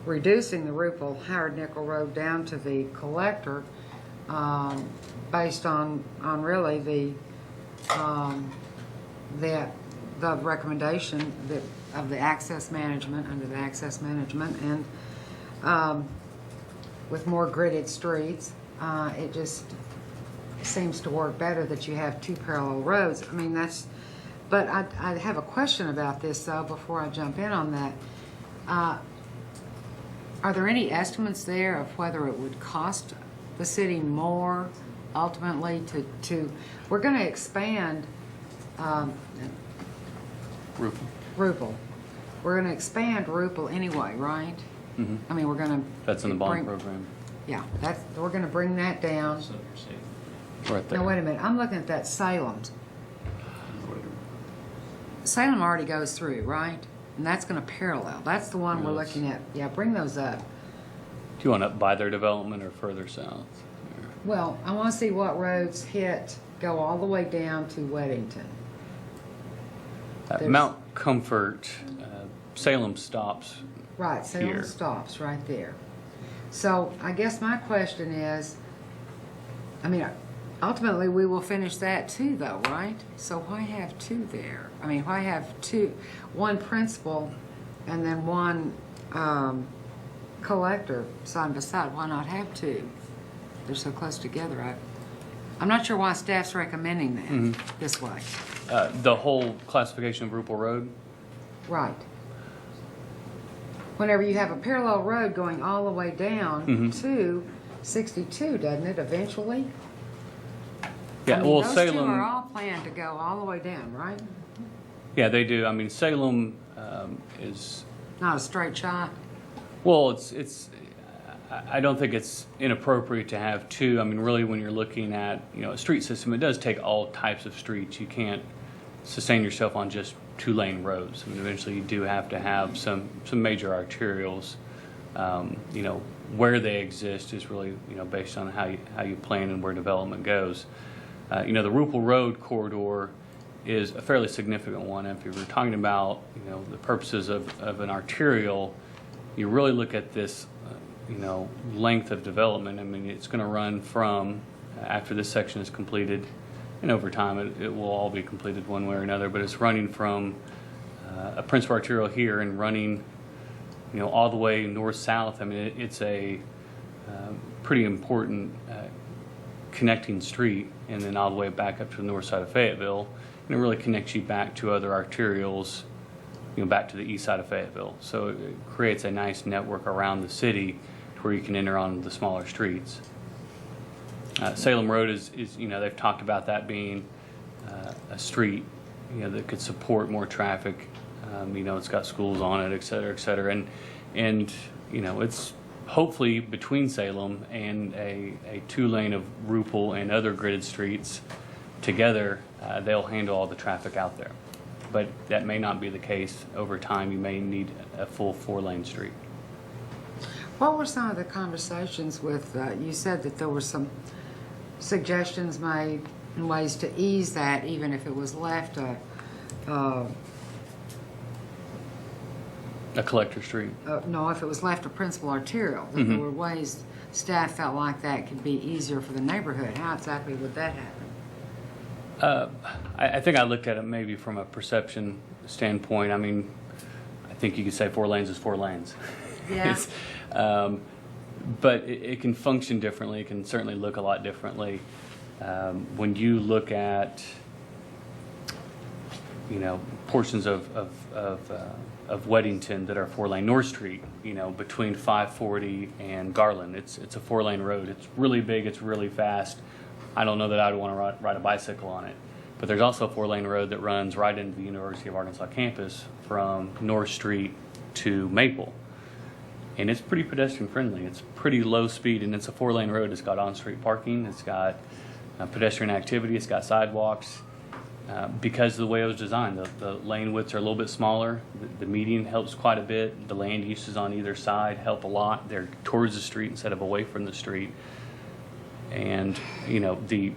reducing the Rupple Howard Nickell Road down to the collector, based on really the recommendation of the access management, under the access management, and with more gridded streets, it just seems to work better that you have 2 parallel roads. I mean, but I have a question about this though before I jump in on that. Are there any estimates there of whether it would cost the city more ultimately to we're going to expand Rupple. We're going to expand Rupple anyway, right? I mean, we're going to. That's in the bond program. Yeah, we're gonna bring that down. Right there. No, wait a minute, I'm looking at that Salem's. Salem already goes through, right? And that's gonna parallel. That's the one we're Yes. looking at. Yeah, bring those up. Do you want up by their development or further south? Well, I wanna see what roads go all the way down to Weddington. There's- Mount Comfort, Salem stops. Right, Salem Here. stops right there. So I guess my question is, I mean, ultimately, we will finish that too, though, right? So why have two there? I mean, why have one principal and then one collector side by side? Why not have two? They're so close together. I'm not sure why staff's recommending that this way. The whole classification of Rupple Road? Right. Whenever you have a parallel road going all the way down to 62, doesn't it, eventually? Yeah, I mean, well, those Salem. two are all planned to go all the way down, right? Yeah, they do. I mean, Salem is, Not a straight shot. well, I don't think it's inappropriate to have two. I mean, really, when you're looking at, a street system, it does take all types of streets. You can't sustain yourself on just 2-lane roads. I mean, eventually you do have to have some major arterials. Where they exist is really, based on how you plan and where development goes. The Rupple Road corridor is a fairly significant one. If you were talking about, the purposes of an arterial, you really look at this, length of development. I mean, it's going to run from, after this section is completed, and over time it will all be completed one way or another, but it's running from a principal arterial here and running, all the way north-south. I mean, it's a pretty important connecting street, and then all the way back up to the north side of Fayetteville, and it really connects you back to other arterials, back to the east side of Fayetteville. So it creates a nice network around the city to where you can enter on the smaller streets. Salem Road is they've talked about that being a street, that could support more traffic. It's got schools on it, et cetera, and it's hopefully between Salem and a 2-lane of Rupple and other gridded streets together, they'll handle all the traffic out there. But that may not be the case. Over time, you may need a full 4-lane street. What were some of the conversations with, you said that there were some suggestions made and ways to ease that, even if it was left A collector street. no, if it was left a principal arterial, that there were ways staff felt like that could be easier for the neighborhood. How exactly would that happen? I think I looked at it maybe from a perception standpoint. I mean, I think you could say 4 lanes is 4 lanes. Yeah. But it can function differently. It can certainly look a lot differently. When you look at, portions of Weddington that are 4-lane North Street, between 540 and Garland, it's a 4-lane road. It's really big. It's really fast. I don't know that I would want to ride a bicycle on it. But there's also a 4-lane road that runs right into the University of Arkansas campus from North Street to Maple. And it's pretty pedestrian friendly. It's pretty low speed, and it's a 4-lane road. It's got on-street parking. It's got pedestrian activity. It's got sidewalks. Because of the way it was designed, the lane widths are a little bit smaller. The median helps quite a bit. The land uses on either side help a lot. They're towards the street instead of away from the street. And the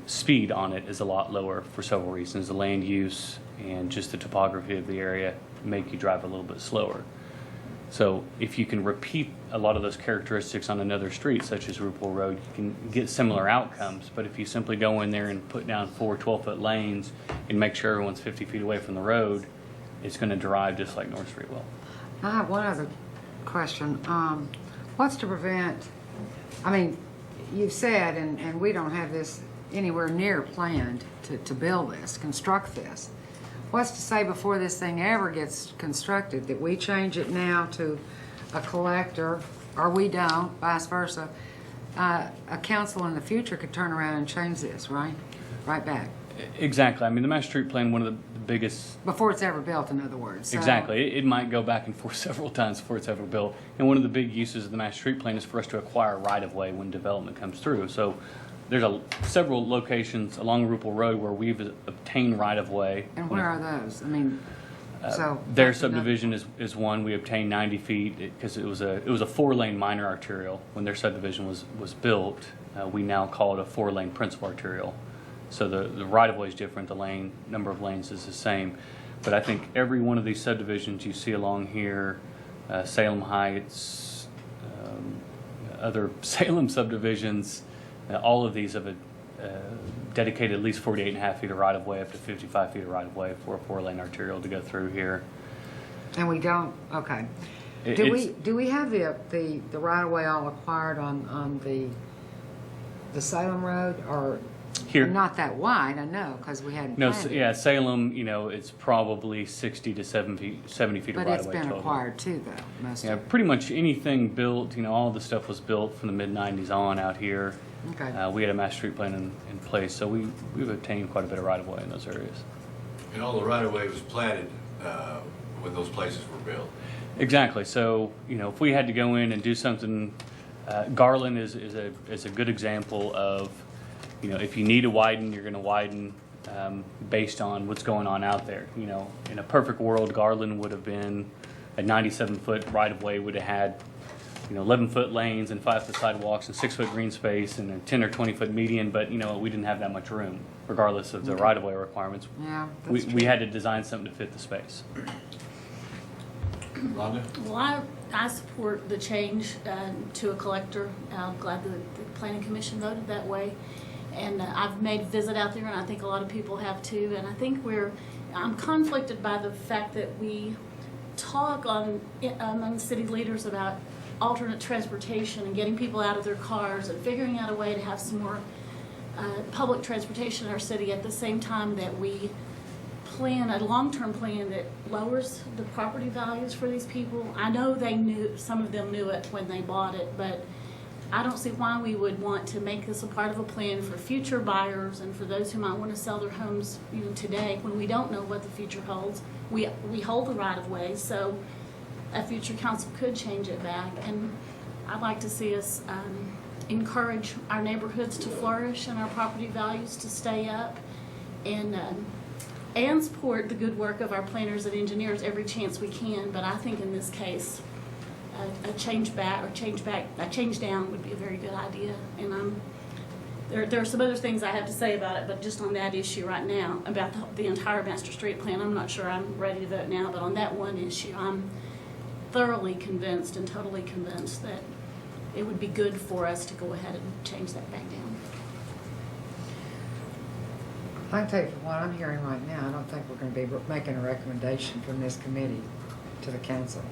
speed on it is a lot lower for several reasons. The land use and just the topography of the area make you drive a little bit slower. So if you can repeat a lot of those characteristics on another street, such as Rupple Road, you can get similar outcomes. But if you simply go in there and put down 4 12-foot lanes and make sure everyone's 50 feet away from the road, it's going to drive just like North Street will. I have one other question. What's to prevent, I mean, you've said, and we don't have this anywhere near planned to build this, construct this. What's to say before this thing ever gets constructed that we change it now to a collector, or we don't, vice versa? A council in the future could turn around and change this, right? Right back. Exactly. I mean, the master street plan, one of the biggest, Before it's ever built, in other words. So- exactly, it might go back and forth several times before it's ever built. And one of the big uses of the master street plan is for us to acquire right-of-way when development comes through. So there's several locations along Rupple Road where we've obtained right-of-way. And where are those? I mean, so. Their subdivision is one. We obtained 90 feet because it was a 4-lane minor arterial. When their subdivision was built, we now call it a 4-lane principal arterial. So the right-of-way is different, the number of lanes is the same. But I think every one of these subdivisions you see along here, Salem Heights, other Salem subdivisions, all of these have dedicated at least 48.5 feet of right-of-way, up to 55 feet of right-of-way for a 4-lane arterial to go through here. And we don't, okay. Do we have the right-of-way all acquired on the Salem Road, or? Here. Not that wide, I know, because we hadn't No, planned it. yeah, Salem, it's probably 60 to 70 feet of But right-of-way it's been total. acquired too, though, most Yeah, of it. pretty much anything built, all the stuff was built from the mid-90s on out here. Okay. We had a master street plan in place, so we've obtained quite a bit of right-of-way in those areas. And all the right-of-way was platted when those places were built. Exactly. So, if we had to go in and do something, Garland is a good example of, if you need to widen, you're going to widen based on what's going on out there. In a perfect world, Garland would have been a 97-foot right-of-way, would have had 11-foot lanes and 5-foot sidewalks and 6-foot green space and a 10 or 20-foot median, but we didn't have that much room, regardless of the right-of-way requirements. Yeah, We that's we true. had to design something to fit the space. Rhonda? Well, I support the change to a collector. I'm glad that the planning commission voted that way. And I've made a visit out there, and I think a lot of people have too. And I think I'm conflicted by the fact that we talk among city leaders about alternate transportation and getting people out of their cars and figuring out a way to have some more public transportation in our city at the same time that we plan a long-term plan that lowers the property values for these people. I know some of them knew it when they bought it, but I don't see why we would want to make this a part of a plan for future buyers and for those who might want to sell their homes today when we don't know what the future holds. We hold the right of way, so a future council could change it back. And I'd like to see us encourage our neighborhoods to flourish and our property values to stay up, and support the good work of our planners and engineers every chance we can. But I think in this case, a change down would be a very good idea. And there are some other things I have to say about it, but just on that issue right now, about the entire master street plan, I'm not sure I'm ready to vote now, but on that one issue, I'm thoroughly convinced and totally convinced that it would be good for us to go ahead and change that back down. I can tell you from what I'm hearing right now, I don't think we're going to be making a recommendation from this committee to the council.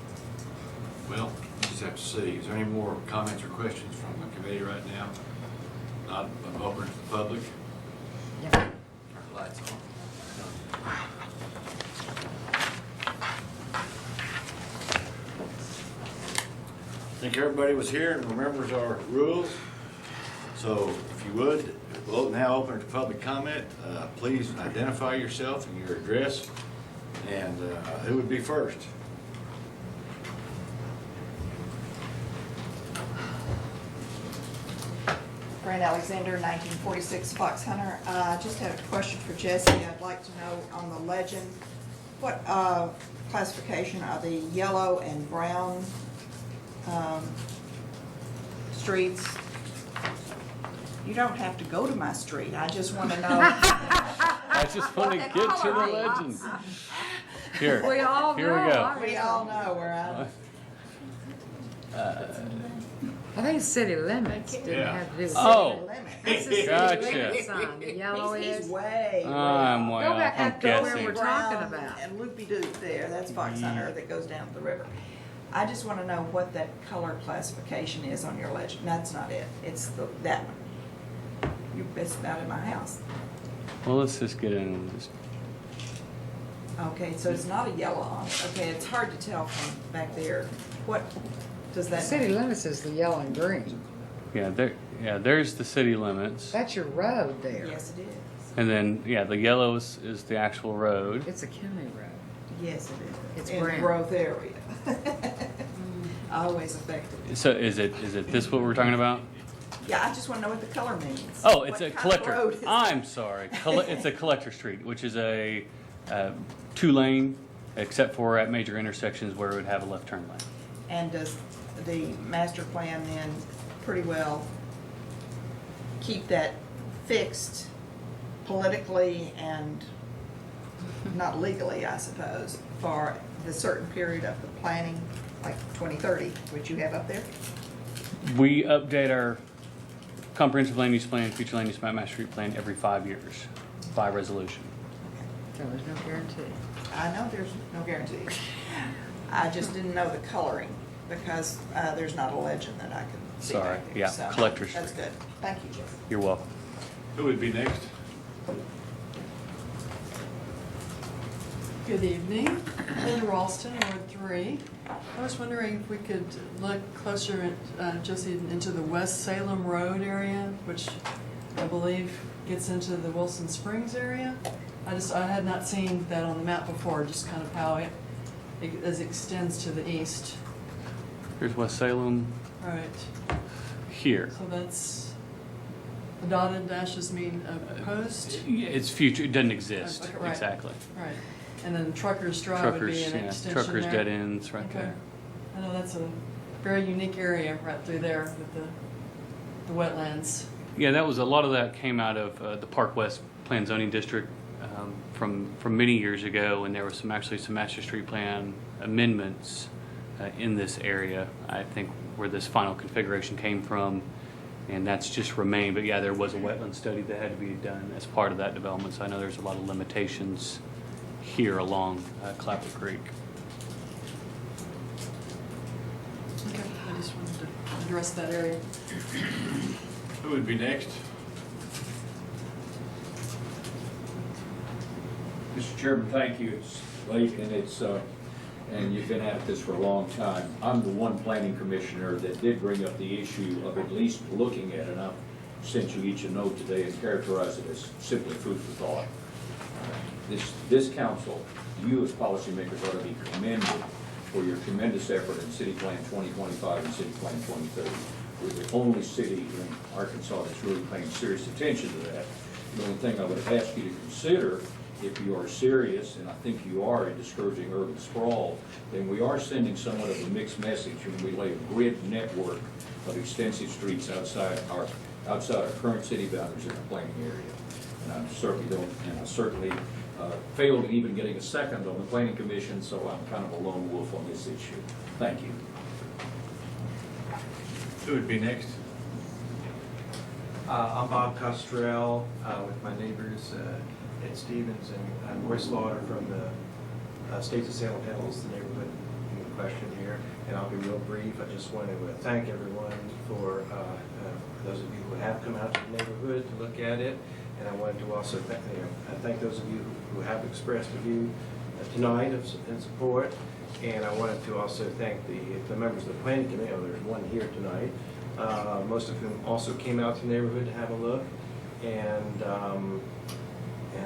Well, we just have to see. Is there any more comments or questions from the committee right now? Not open to the public? Yeah. Turn the lights on. I think everybody was here and remembers our rules. So if you would, we'll now open it to public comment. Please identify yourself and your address, and who would be first? Brand Alexander, 1946 Fox Hunter. I just had a question for Jesse. I'd like to know on the legend, what classification are the yellow and brown streets? You don't have to go to my street. I just want to know. I just want to get to the legend. Here, We all here know. we go. We all know where I I think it's city limits. Didn't Yeah. have to do with Oh. limit. That's the city Gotcha. limit sign. The yellow He's is. way I'm way Go off. back I'm up to where guessing. we're talking about. And loopy-doo there, that's Fox Hunter that goes down to the river. I just want to know what that color classification is on your legend. That's not it. It's that one. You're missing out in my house. Well, let's just get in this. Okay, so it's not a yellow on it. Okay, it's hard to tell from back there. What does The that city mean? limits is the yellow and green. Yeah, there's the city limits. That's your road there. Yes, it is. And then, yeah, the yellow is the actual road. It's a county road. Yes, it is. It's In brown. the growth area. Always affected. So is it this what we're talking about? Yeah, I just want to know what the color means. Oh, it's What a kind of collector. road is it? I'm sorry. It's a collector street, which is a 2-lane, except for at major intersections where it would have a left turn lane. And does the master plan then pretty well keep that fixed politically and not legally, I suppose, for the certain period of the planning, like 2030, which you have up there? We update our comprehensive land use plan, future land use map, master street plan every 5 years by resolution. So there's no guarantee. I know there's no guarantee. I just didn't know the coloring because there's not a legend that I could see Sorry. back there. Yeah, So collector That's street. good. Thank you, Jeff. You're welcome. Who would be next? Good evening, Lynn Ralston, Ward 3. I was wondering if we could look closer at, just into the West Salem Road area, which I believe gets into the Wilson Springs area. I had not seen that on the map before, just kind of how it extends to the east. Here's West Salem Right, here. so that's, the dotted dashes mean opposed? Yeah, it's future. It doesn't exist. Okay, right. Exactly. Right, and then Truckers Drive would Truckers, be an yeah, extension truckers there? dead ends right Okay. there. I know that's a very unique area right through there with the wetlands. Yeah, that was a lot of that came out of the Park West Plan Zoning District from many years ago, and there was some master street plan amendments in this area. I think where this final configuration came from, and that's just remained. But yeah, there was a wetland study that had to be done as part of that development. So I know there's a lot of limitations here along Clapper Creek. Okay, I just wanted to address that area. Who would be next? Mr. Chairman, thank you. It's late and you've been at this for a long time. I'm the one planning commissioner that did bring up the issue of at least looking at it. I've sent you each a note today and characterize it as simply food for thought. This council, you as policymakers ought to be commended for your tremendous effort in City Plan 2025 and City Plan 2030. We're the only city in Arkansas that's really paying serious attention to that. The only thing I would ask you to consider, if you are serious, and I think you are, in discouraging urban sprawl, then we are sending somewhat of a mixed message when we lay a grid network of extensive streets outside our current city boundaries in the planning area. And I certainly failed in even getting a second on the planning commission, so I'm kind of a lone wolf on this issue. Thank you. Who would be next? I'm Bob Costrell with my neighbors Ed Stevens and Roy Slaughter from the States of Salem Hills, the neighborhood in question here. And I'll be real brief. I just want to thank everyone for those of you who have come out to the neighborhood to look at it. And I wanted to also thank those of you who have expressed a view tonight in support. And I wanted to also thank the members of the planning committee. There's one here tonight. Most of whom also came out to the neighborhood to have a look. And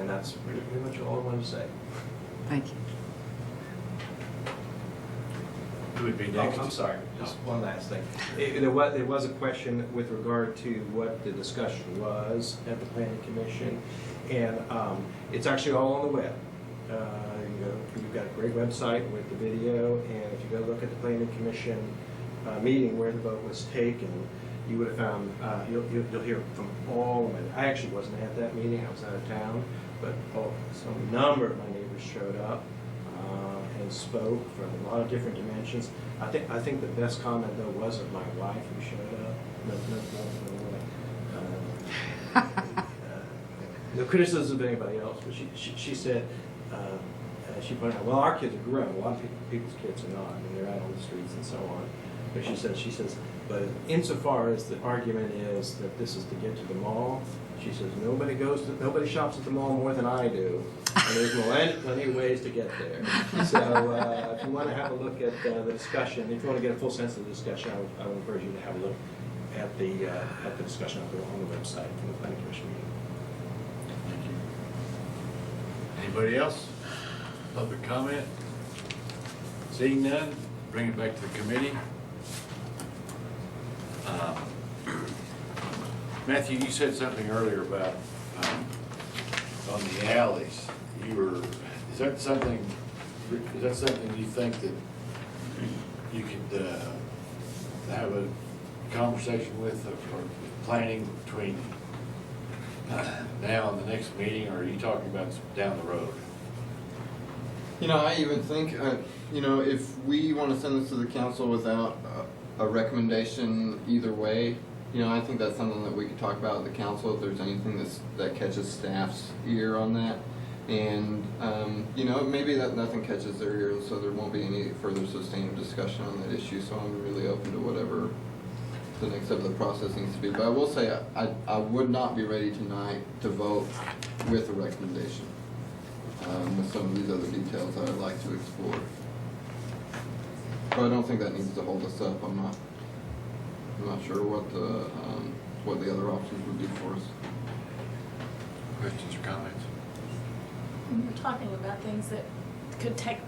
that's pretty much all I wanted to say. Thank you. Who would be next? I'm sorry, just one last thing. There was a question with regard to what the discussion was at the planning commission, and it's actually all on the web. You've got a great website with the video, and if you go look at the planning commission meeting where the vote was taken, you would have found, you'll hear from all of them. I actually wasn't at that meeting, I was out of town, but some number of my neighbors showed up and spoke from a lot of different dimensions. I think the best comment though wasn't my wife who showed up. No criticism of anybody else, but she said, she pointed out, well, our kids are grown. A lot of people's kids are not, and they're out on the streets and so on. But she says, but insofar as the argument is that this is to get to the mall, she says nobody shops at the mall more than I do, and there's plenty of ways to get there. So if you want to have a look at the discussion, if you want to get a full sense of the discussion, I would encourage you to have a look at the discussion on the website from the planning commission meeting. Anybody else? Public comment? Seeing none, bring it back to the committee. Matthew, you said something earlier about, on the alleys. Is that something you think that you could, have a conversation with or planning between now and the next meeting, or are you talking about down the road? You know, I even think, you know, if we want to send this to the council without a recommendation either way, you know, I think that's something that we could talk about at the council if there's anything that catches staff's ear on that. And, you know, maybe that nothing catches their ear, and so there won't be any further sustained discussion on that issue. So I'm really open to whatever the next step of the process needs to be. But I will say I would not be ready tonight to vote with a recommendation. With some of these other details that I'd like to explore. But I don't think that needs to hold us up. I'm not sure what the other options would be for us. Questions or comments? We're talking about things that could take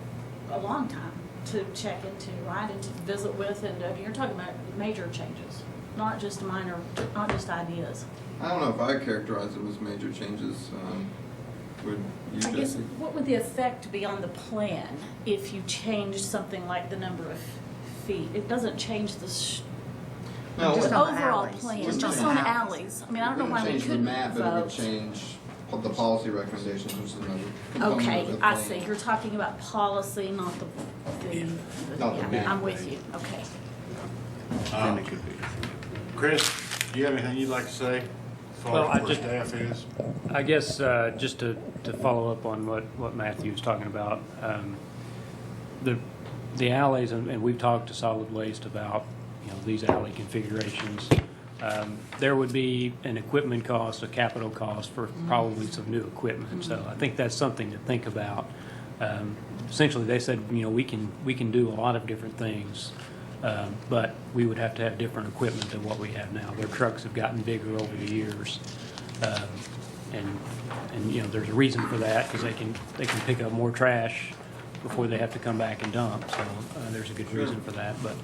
a long time to check into, right, and to visit with, and you're talking about major changes, not just minor, not just ideas. I don't know if I characterize them as major changes. Would you, I guess, Jesse? what would the effect be on the plan if you changed something like the number of feet? It doesn't change the No, Just the on the overall alleys. plan, Just just on on the alleys. I mean, I don't know why we change the couldn't map, but it would vote. change the policy recommendations, which is another component Okay, of the I plan. see. You're talking about policy, not the Not the yeah, map. I'm with you. Okay. Chris, do you have anything you'd like to say? As far Well, as I where just- staff is? I guess just to follow up on what Matthew was talking about, the alleys, and we've talked to solid waste about, you know, these alley configurations. There would be an equipment cost, a capital cost for probably some new equipment. So I think that's something to think about. Essentially, they said, you know, we can do a lot of different things, but we would have to have different equipment than what we have now. Their trucks have gotten bigger over the years. And you know, there's a reason for that, because they can pick up more trash before they have to come back and dump. So there's a good reason for that. But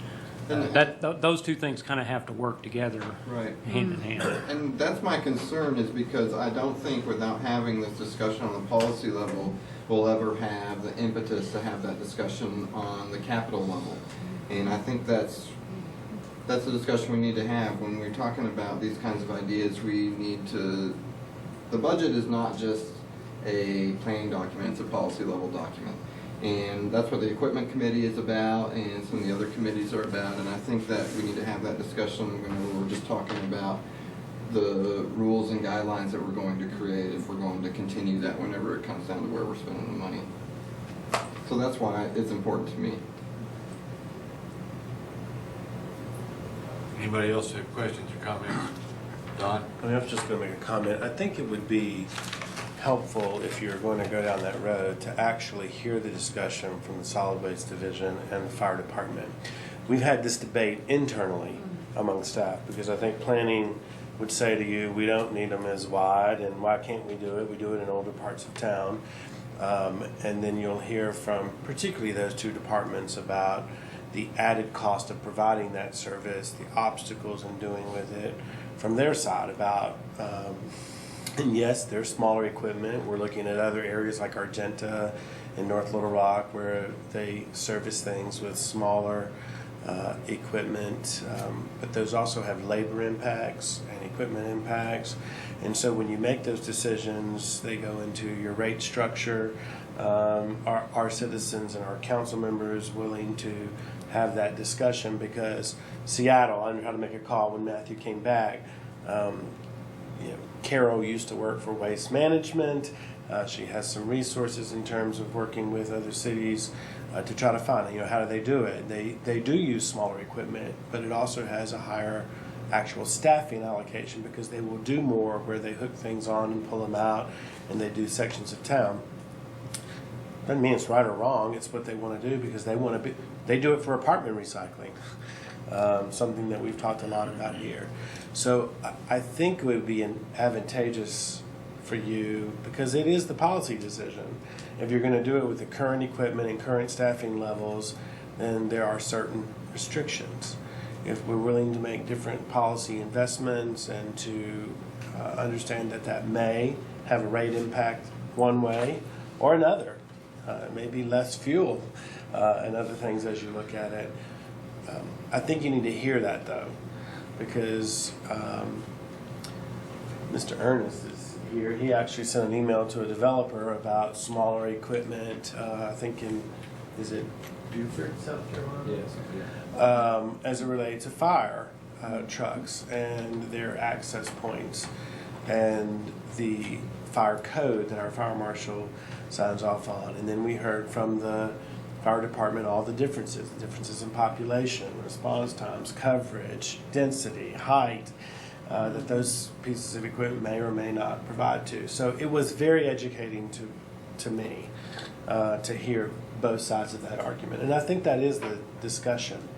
those two things kind of have to work together, Right. hand in hand. And that's my concern, is because I don't think without having this discussion on the policy level, we'll ever have the impetus to have that discussion on the capital level. And I think that's a discussion we need to have. When we're talking about these kinds of ideas, we need to, the budget is not just a planning document, it's a policy level document. And that's what the equipment committee is about, and some of the other committees are about. And I think that we need to have that discussion when we're just talking about the rules and guidelines that we're going to create, if we're going to continue that whenever it comes down to where we're spending the money. So that's why it's important to me. Anybody else have questions or comments? Don? I mean, I was just going to make a comment. I think it would be helpful if you're going to go down that road to actually hear the discussion from the Solid Waste Division and the Fire Department. We've had this debate internally among staff, because I think planning would say to you, we don't need them as wide, and why can't we do it? We do it in older parts of town. And then you'll hear from particularly those two departments about the added cost of providing that service, the obstacles in doing with it from their side about, and yes, there's smaller equipment. We're looking at other areas like Argenta and North Little Rock, where they service things with smaller equipment, but those also have labor impacts and equipment impacts. And so when you make those decisions, they go into your rate structure. Our citizens and our council members willing to have that discussion, because Seattle, I knew how to make a call when Matthew came back. You know, Carol used to work for Waste Management. She has some resources in terms of working with other cities to try to find, you know, how do they do it? They do use smaller equipment, but it also has a higher actual staffing allocation, because they will do more where they hook things on and pull them out, and they do sections of town. Doesn't mean it's right or wrong. It's what they want to do, because they want to be. They do it for apartment recycling, something that we've talked a lot about here. So I think it would be advantageous for you, because it is the policy decision. If you're gonna do it with the current equipment and current staffing levels, then there are certain restrictions. If we're willing to make different policy investments and to understand that that may have a rate impact one way or another, maybe less fuel and other things as you look at it. I think you need to hear that though, because Mr. Ernest is here. He actually sent an email to a developer about smaller equipment, I think is it Beaufort, South Carolina? Yes. As it relates to fire trucks and their access points and the fire code that our fire marshal signs off on. And then we heard from the fire department all the differences in population, response times, coverage, density, height, that those pieces of equipment may or may not provide to. So it was very educating to me to hear both sides of that argument. And I think that is the discussion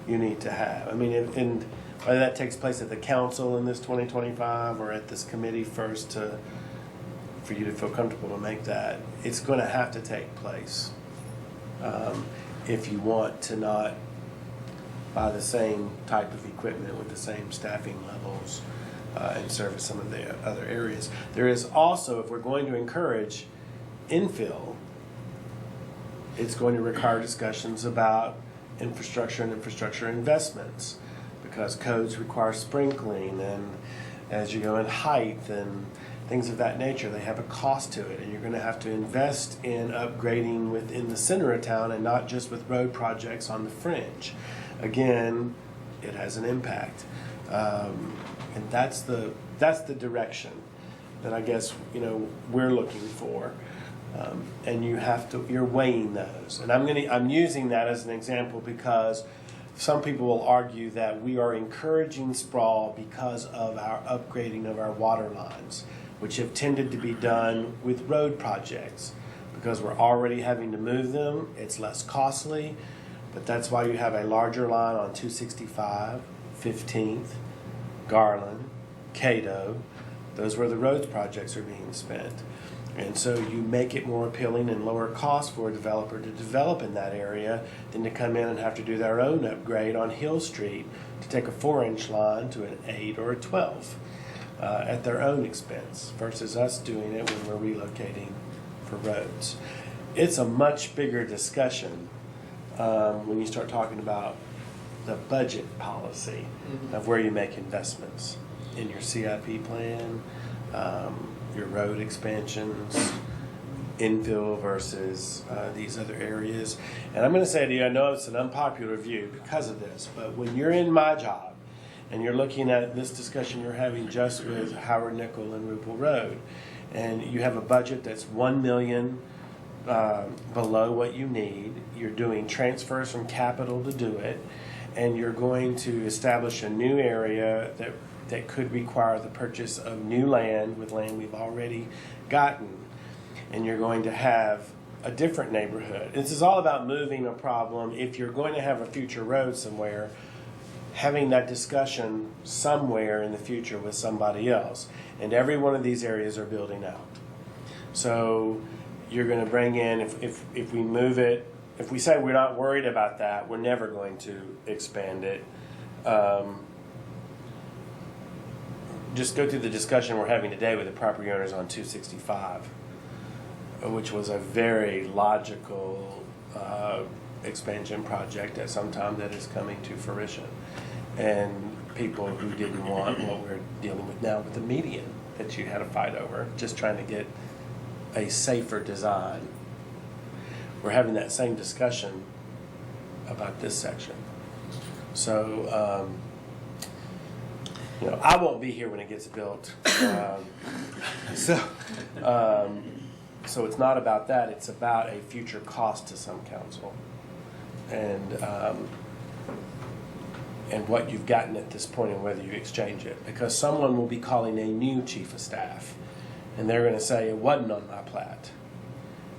you need to have. I mean, and whether that takes place at the council in this 2025 or at this committee first for you to feel comfortable to make that, it's going to have to take place if you want to not buy the same type of equipment with the same staffing levels and service some of the other areas. There is also, if we're going to encourage infill, it's going to require discussions about infrastructure and infrastructure investments, because codes require sprinkling, and as you go in height and things of that nature, they have a cost to it, and you're going to have to invest in upgrading within the center of town and not just with road projects on the fringe. Again, it has an impact, and that's the direction that I guess we're looking for. And you're weighing those. And I'm using that as an example because some people will argue that we are encouraging sprawl because of our upgrading of our water lines, which have tended to be done with road projects. Because we're already having to move them, it's less costly, but that's why you have a larger line on 265, 15th, Garland, Cato. Those where the roads projects are being spent. And so you make it more appealing and lower cost for a developer to develop in that area than to come in and have to do their own upgrade on Hill Street to take a 4-inch line to an 8 or a 12 at their own expense versus us doing it when we're relocating for roads. It's a much bigger discussion when you start talking about the budget policy of where you make investments in your CIP plan, your road expansions, infill versus these other areas. And I'm going to say to you, I know it's an unpopular view because of this, but when you're in my job and you're looking at this discussion you're having just with Howard Nickell and Rupple Road, and you have a budget that's $1 million below what you need, you're doing transfers from capital to do it, and you're going to establish a new area that could require the purchase of new land with land we've already gotten, and you're going to have a different neighborhood. This is all about moving a problem. If you're going to have a future road somewhere, having that discussion somewhere in the future with somebody else. And every one of these areas are building out. So you're going to bring in, if we move it, if we say we're not worried about that, we're never going to expand it. Just go through the discussion we're having today with the property owners on 265, which was a very logical expansion project at some time that is coming to fruition. And people who didn't want what we're dealing with now with the median that you had a fight over, just trying to get a safer design. We're having that same discussion about this section. So, I won't be here when it gets built. So it's not about that. It's about a future cost to some council. And what you've gotten at this point and whether you exchange it. Because someone will be calling a new chief of staff. And they're going to say, it wasn't on my plat.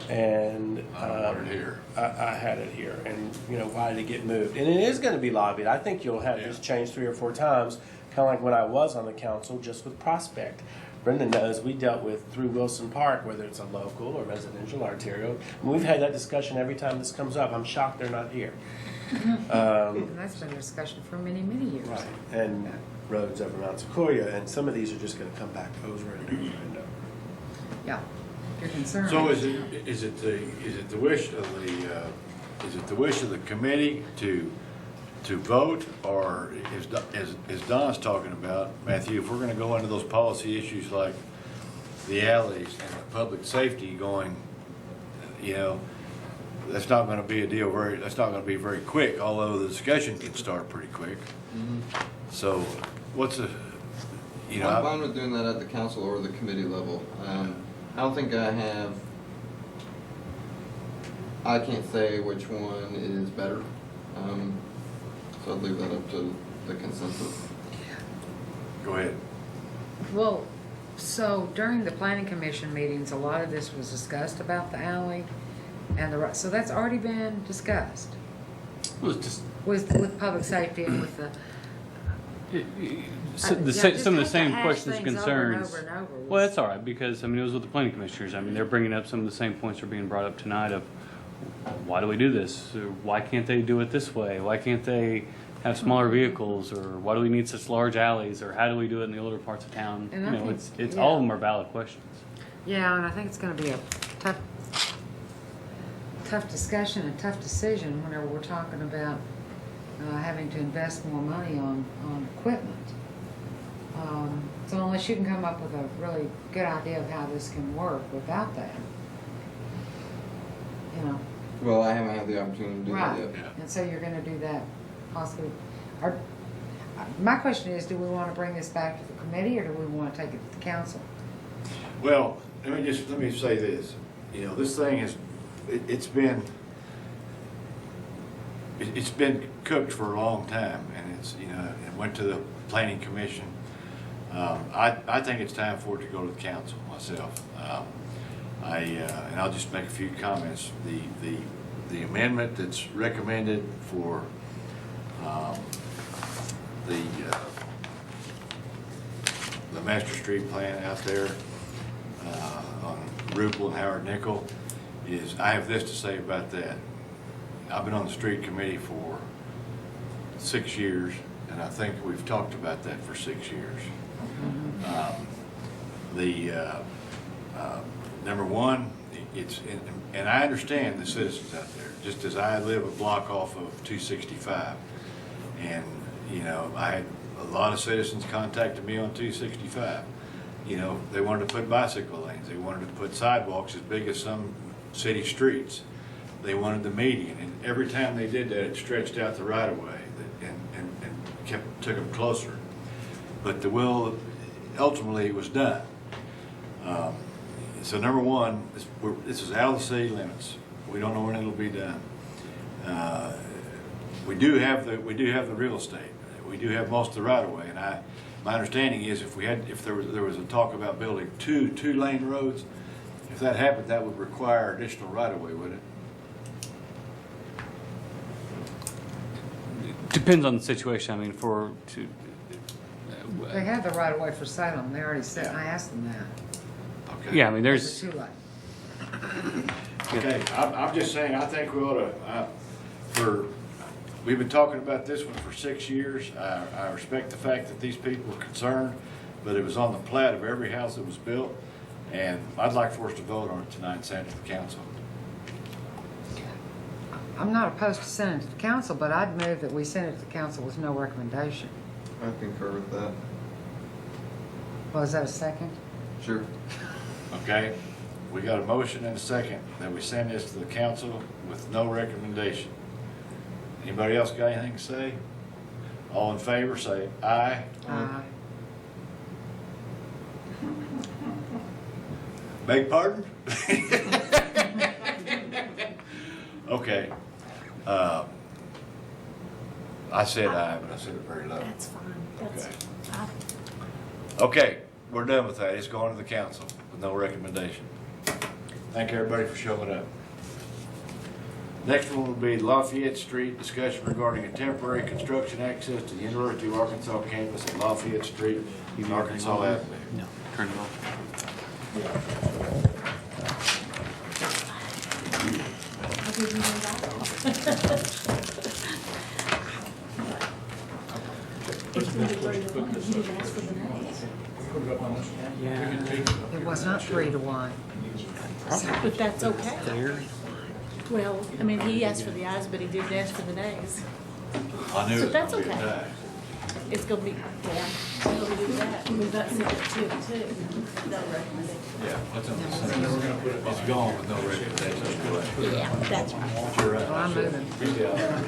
And I don't want it here. I had it here. And, why did it get moved? And it is going to be lobbied. I think you'll have this changed 3 or 4 times, kind of like when I was on the council, just with Prospect. Brenda knows, we dealt with through Wilson Park, whether it's a local or residential arterial. And we've had that discussion every time this comes up. I'm shocked they're not here. And that's been a discussion for many, many years. Right, and roads over Mount Sequoia, and some of these are just gonna come back over and over and over. Yeah, you're concerned. So is it the wish of the committee to vote, or as Don's talking about, Matthew, if we're gonna go into those policy issues like the alleys and the public safety going, you know, that's not gonna be that's not gonna be very quick, although the discussion can start pretty quick. So what's the, you know. I'm fine with doing that at the council or the committee level. I don't think I can't say which one is better. So I'd leave that up to the consensus. Go ahead. Well, so during the planning commission meetings, a lot of this was discussed about the alley and so that's already been discussed Well, it's just with public safety and with the. some of the same questions, concerns. Well, that's all right, because, I mean, it was with the planning commissioners. I mean, they're bringing up some of the same points that are being brought up tonight of, why do we do this? Or why can't they do it this way? Why can't they have smaller vehicles? Or why do we need such large alleys? Or how do we do it in the older parts of town? And You I know, think- it's yeah. all of them are valid questions. Yeah, and I think it's gonna be a tough discussion, a tough decision whenever we're talking about having to invest more money on equipment. So unless you can come up with a really good idea of how this can work without that, you know. Well, I haven't had the opportunity to do that Right, yet. and so you're gonna do that possibly. My question is, do we wanna bring this back to the committee, or do we wanna take it to the council? Well, let me say this, you know, this thing it's been cooked for a long time, and it's, you know, it went to the planning commission. I think it's time for it to go to the council myself. And I'll just make a few comments. The amendment that's recommended for the master street plan out there on Rupple and Howard Nickell is, I have this to say about that. I've been on the street committee for 6 years, and I think we've talked about that for 6 years. Number one, and I understand the citizens out there, just as I live a block off of 265. And, you know, I had a lot of citizens contacted me on 265. You know, they wanted to put bicycle lanes. They wanted to put sidewalks as big as some city streets. They wanted the median, and every time they did that, it stretched out the right of way and took them closer. But ultimately it was done. So number one, this is out of the city limits. We don't know when it'll be done. We do have the real estate. We do have most of the right of way, and my understanding is if there was a talk about building two lane roads, if that happened, that would require additional right of way, would it? Depends on the situation. I mean, They have the right of way for Salem, they already said, I asked them that. Okay. yeah, I mean, It's there's, a two-lane. Okay, I'm just saying, I think we ought to, we've been talking about this one for 6 years. I respect the fact that these people are concerned, but it was on the plat of every house that was built, and I'd like for us to vote on it tonight and send it to the council. I'm not opposed to sending it to the council, but I'd move that we send it to the council with no recommendation. I concur with that. Well, is that a second? Sure. Okay, we got a motion and a second that we send this to the council with no recommendation. Anybody else got anything to say? All in favor, say aye. Beg pardon? Okay. I said aye, but I said it very low. That's fine. That's Okay. fine. Okay, we're done with that. It's going to the council with no recommendation. Thank everybody for showing up. Next one will be Lafayette Street, discussion regarding a temporary construction access to the University of Arkansas campus at Lafayette Street, Arkansas Avenue. no, turn it off. I'll give you Yeah. It was not 3-1. But that's okay. There. Well, I mean, he asked for the ayes, but he didn't ask for the nays. I knew it But was that's gonna be a okay. tie. It's gonna be, yeah, we'll do that. We've got 7-2 too. No recommendation. Yeah, what's on the side? It's gone with no recommendation. Yeah, that's right. But you're right. Well, I'm moving. Yeah.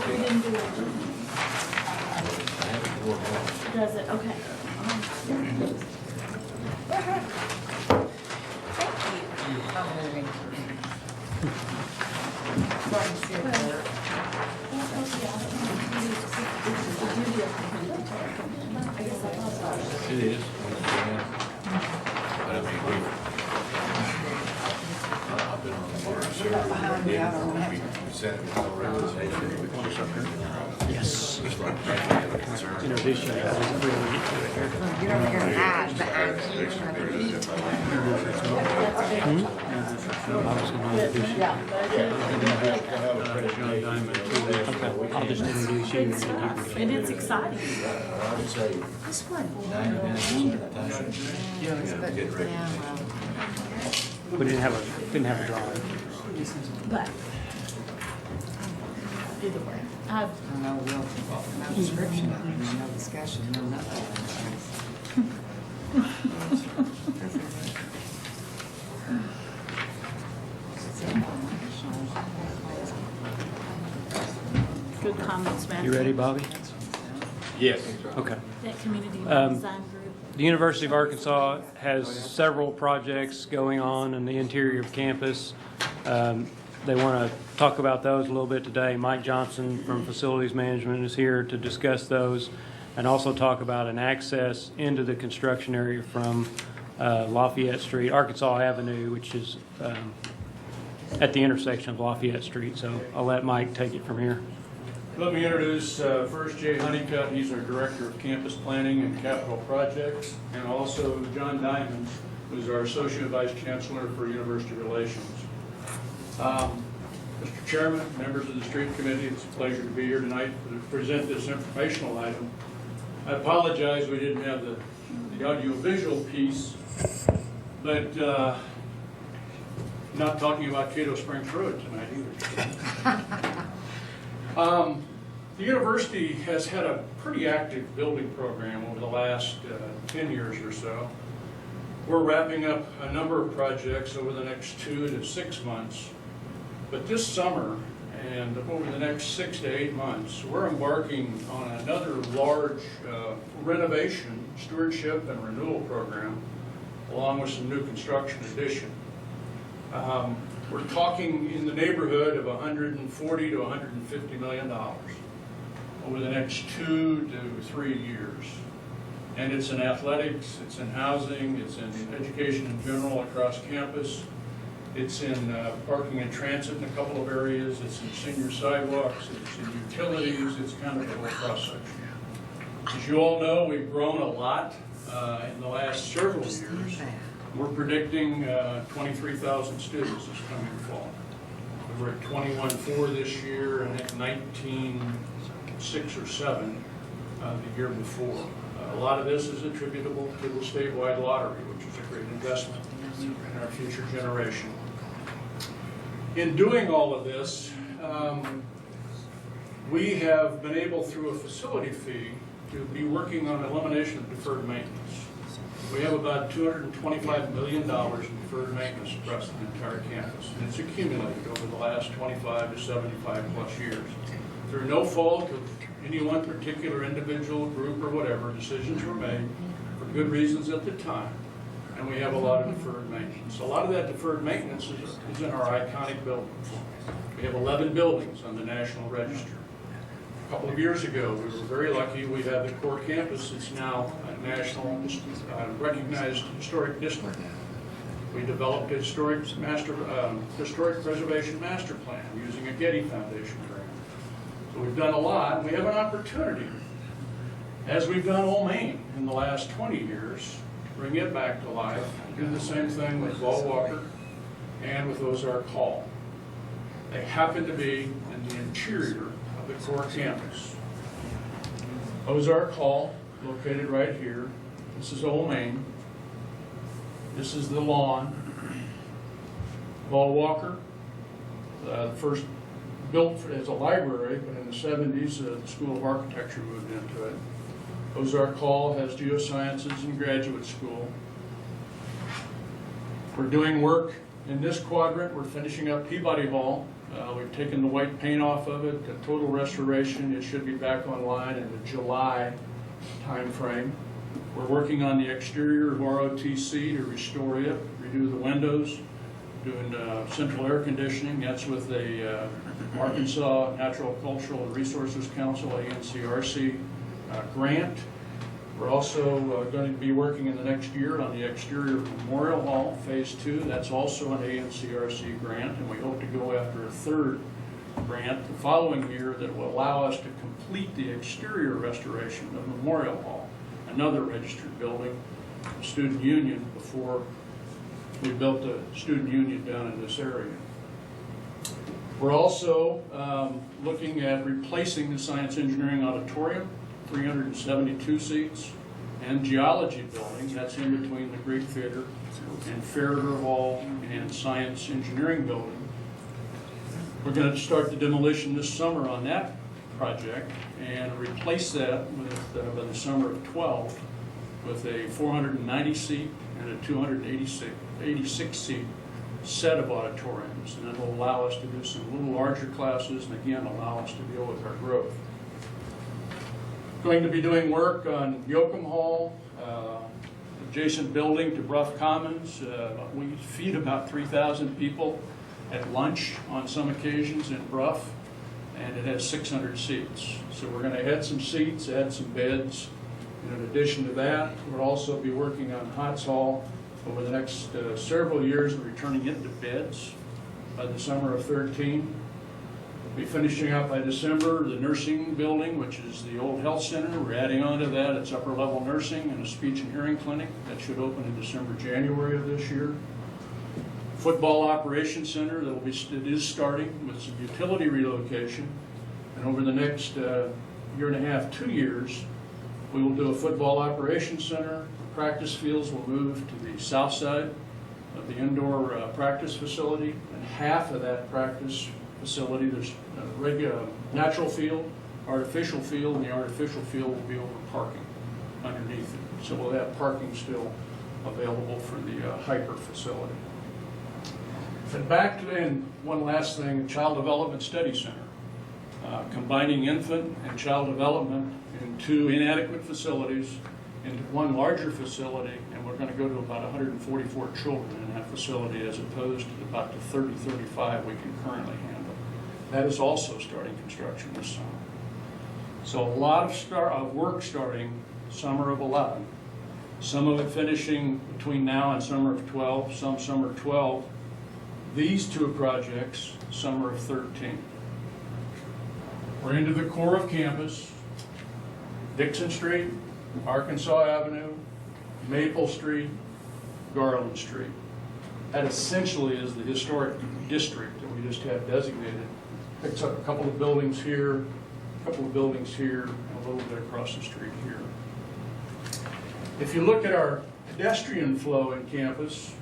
We didn't do it. Does it? Okay. I'm moving. So I can see it better. It is. But I mean, I've been on the board of several. Behind me, I don't have We sent it with no recommendation. Yes. Just like they have a concern. Introduce you guys. Get over here and hide behind you. I was going to introduce you. John Diamond. Okay, I'll just introduce you and then you can. And it's exciting. I would say This one. 99% of the time. But, Get yeah, recommendation. well, We didn't have a drawing. But either way, I've no real, no description of it, no discussion, no nothing. good comments, man. You ready, Bobby? Yes. Okay. That community design group. The University of Arkansas has several projects going on in the interior of campus. They want to talk about those a little bit today. Mike Johnson from Facilities Management is here to discuss those and also talk about an access into the construction area from Lafayette Street, Arkansas Avenue, which is at the intersection of Lafayette Street. So I'll let Mike take it from here. Let me introduce first Jay Honeycutt. He's our Director of Campus Planning and Capital Projects, and also John Diamond, who's our Associate Vice Chancellor for University Relations. Mr. Chairman, members of the Street Committee, it's a pleasure to be here tonight to present this informational item. I apologize we didn't have the audio-visual piece, but not talking about Cato Springs Road tonight either. The university has had a pretty active building program over the last 10 years or so. We're wrapping up a number of projects over the next 2 to 6 months. But this summer and over the next 6 to 8 months, we're embarking on another large renovation, stewardship, and renewal program, along with some new construction addition. We're talking in the neighborhood of $140 to $150 million over the next 2 to 3 years. And it's in athletics, it's in housing, it's in education in general across campus. It's in parking and transit in a couple of areas, it's in senior sidewalks, it's in utilities, it's kind of a whole cross-section. As you all know, we've grown a lot in the last several years. We're predicting 23,000 students this coming fall. We were at 21.4 this year and at 19.6 or 7 the year before. A lot of this is attributable to the statewide lottery, which is a great investment in our future generation. In doing all of this, we have been able, through a facility fee, to be working on elimination of deferred maintenance. We have about $225 million in deferred maintenance across the entire campus, and it's accumulated over the last 25 to 75 plus years. Through no fault of any one particular individual, group, or whatever, decisions were made for good reasons at the time, and we have a lot of deferred maintenance. A lot of that deferred maintenance is in our iconic buildings. We have 11 buildings on the National Register. A couple of years ago, we were very lucky. We have the core campus. It's now a national recognized historic district. We developed a historic preservation master plan using a Getty Foundation grant. So we've done a lot, and we have an opportunity. as we've done Old Main in the last 20 years, bring it back to life, do the same thing with Ball Walker and with Ozark Hall. They happen to be in the interior of the core campus. Ozark Hall, located right here. This is Old Main. This is the lawn. Ball Walker, first built as a library, but in the 70s, the School of Architecture moved into it. Ozark Hall has geosciences and graduate school. We're doing work in this quadrant. We're finishing up Peabody Hall. We've taken the white paint off of it, the total restoration. It should be back online in the July timeframe. We're working on the exterior of ROTC to restore it, redo the windows, doing central air conditioning. That's with the Arkansas Natural Cultural and Resources Council, ANCRC grant. We're also going to be working in the next year on the exterior of Memorial Hall, Phase 2. That's also an ANCRC grant, and we hope to go after a third grant the following year that will allow us to complete the exterior restoration of Memorial Hall, another registered building, a student union, before we built a student union down in this area. We're also looking at replacing the Science Engineering Auditorium, 372 seats, and Geology building. That's in between the Greek Theater and Farragut Hall and Science Engineering building. We're going to start the demolition this summer on that project and replace that with, by the summer of 12, with a 490 seat and a 286 seat set of auditoriums, and that will allow us to do some little larger classes and again allow us to deal with our growth. Going to be doing work on Yoakum Hall, adjacent building to Bruff Commons. We feed about 3,000 people at lunch on some occasions in Bruff, and it has 600 seats. So we're going to add some seats, add some beds. In addition to that, we'll also be working on Hotz Hall over the next several years and returning it to beds by the summer of 13. We'll be finishing up by December the nursing building, which is the old health center. We're adding on to that. It's upper level nursing and a speech and hearing clinic. That should open in December, January of this year. Football operations center it is starting with some utility relocation. And over the next year and a half, 2 years, we will do a football operations center. The practice fields will move to the south side of the indoor practice facility, and half of that practice facility, there's a regular natural field, artificial field, and the artificial field will be over parking underneath it. So we'll have parking still available for the Hyper facility. And back to, and one last thing, Child Development Study Center. Combining infant and child development in 2 inadequate facilities into one larger facility, and we're going to go to about 144 children in that facility as opposed to about the 30, 35 we can currently handle. That is also starting construction this summer. So a lot of work starting summer of 11. Some of it finishing between now and summer of 12, some summer 12. These 2 projects, summer of 13. We're into the core of campus, Dixon Street, Arkansas Avenue, Maple Street, Garland Street. That essentially is the historic district that we just had designated. Picks up a couple of buildings here, a couple of buildings here, and a little bit across the street here. If you look at our pedestrian flow in campus,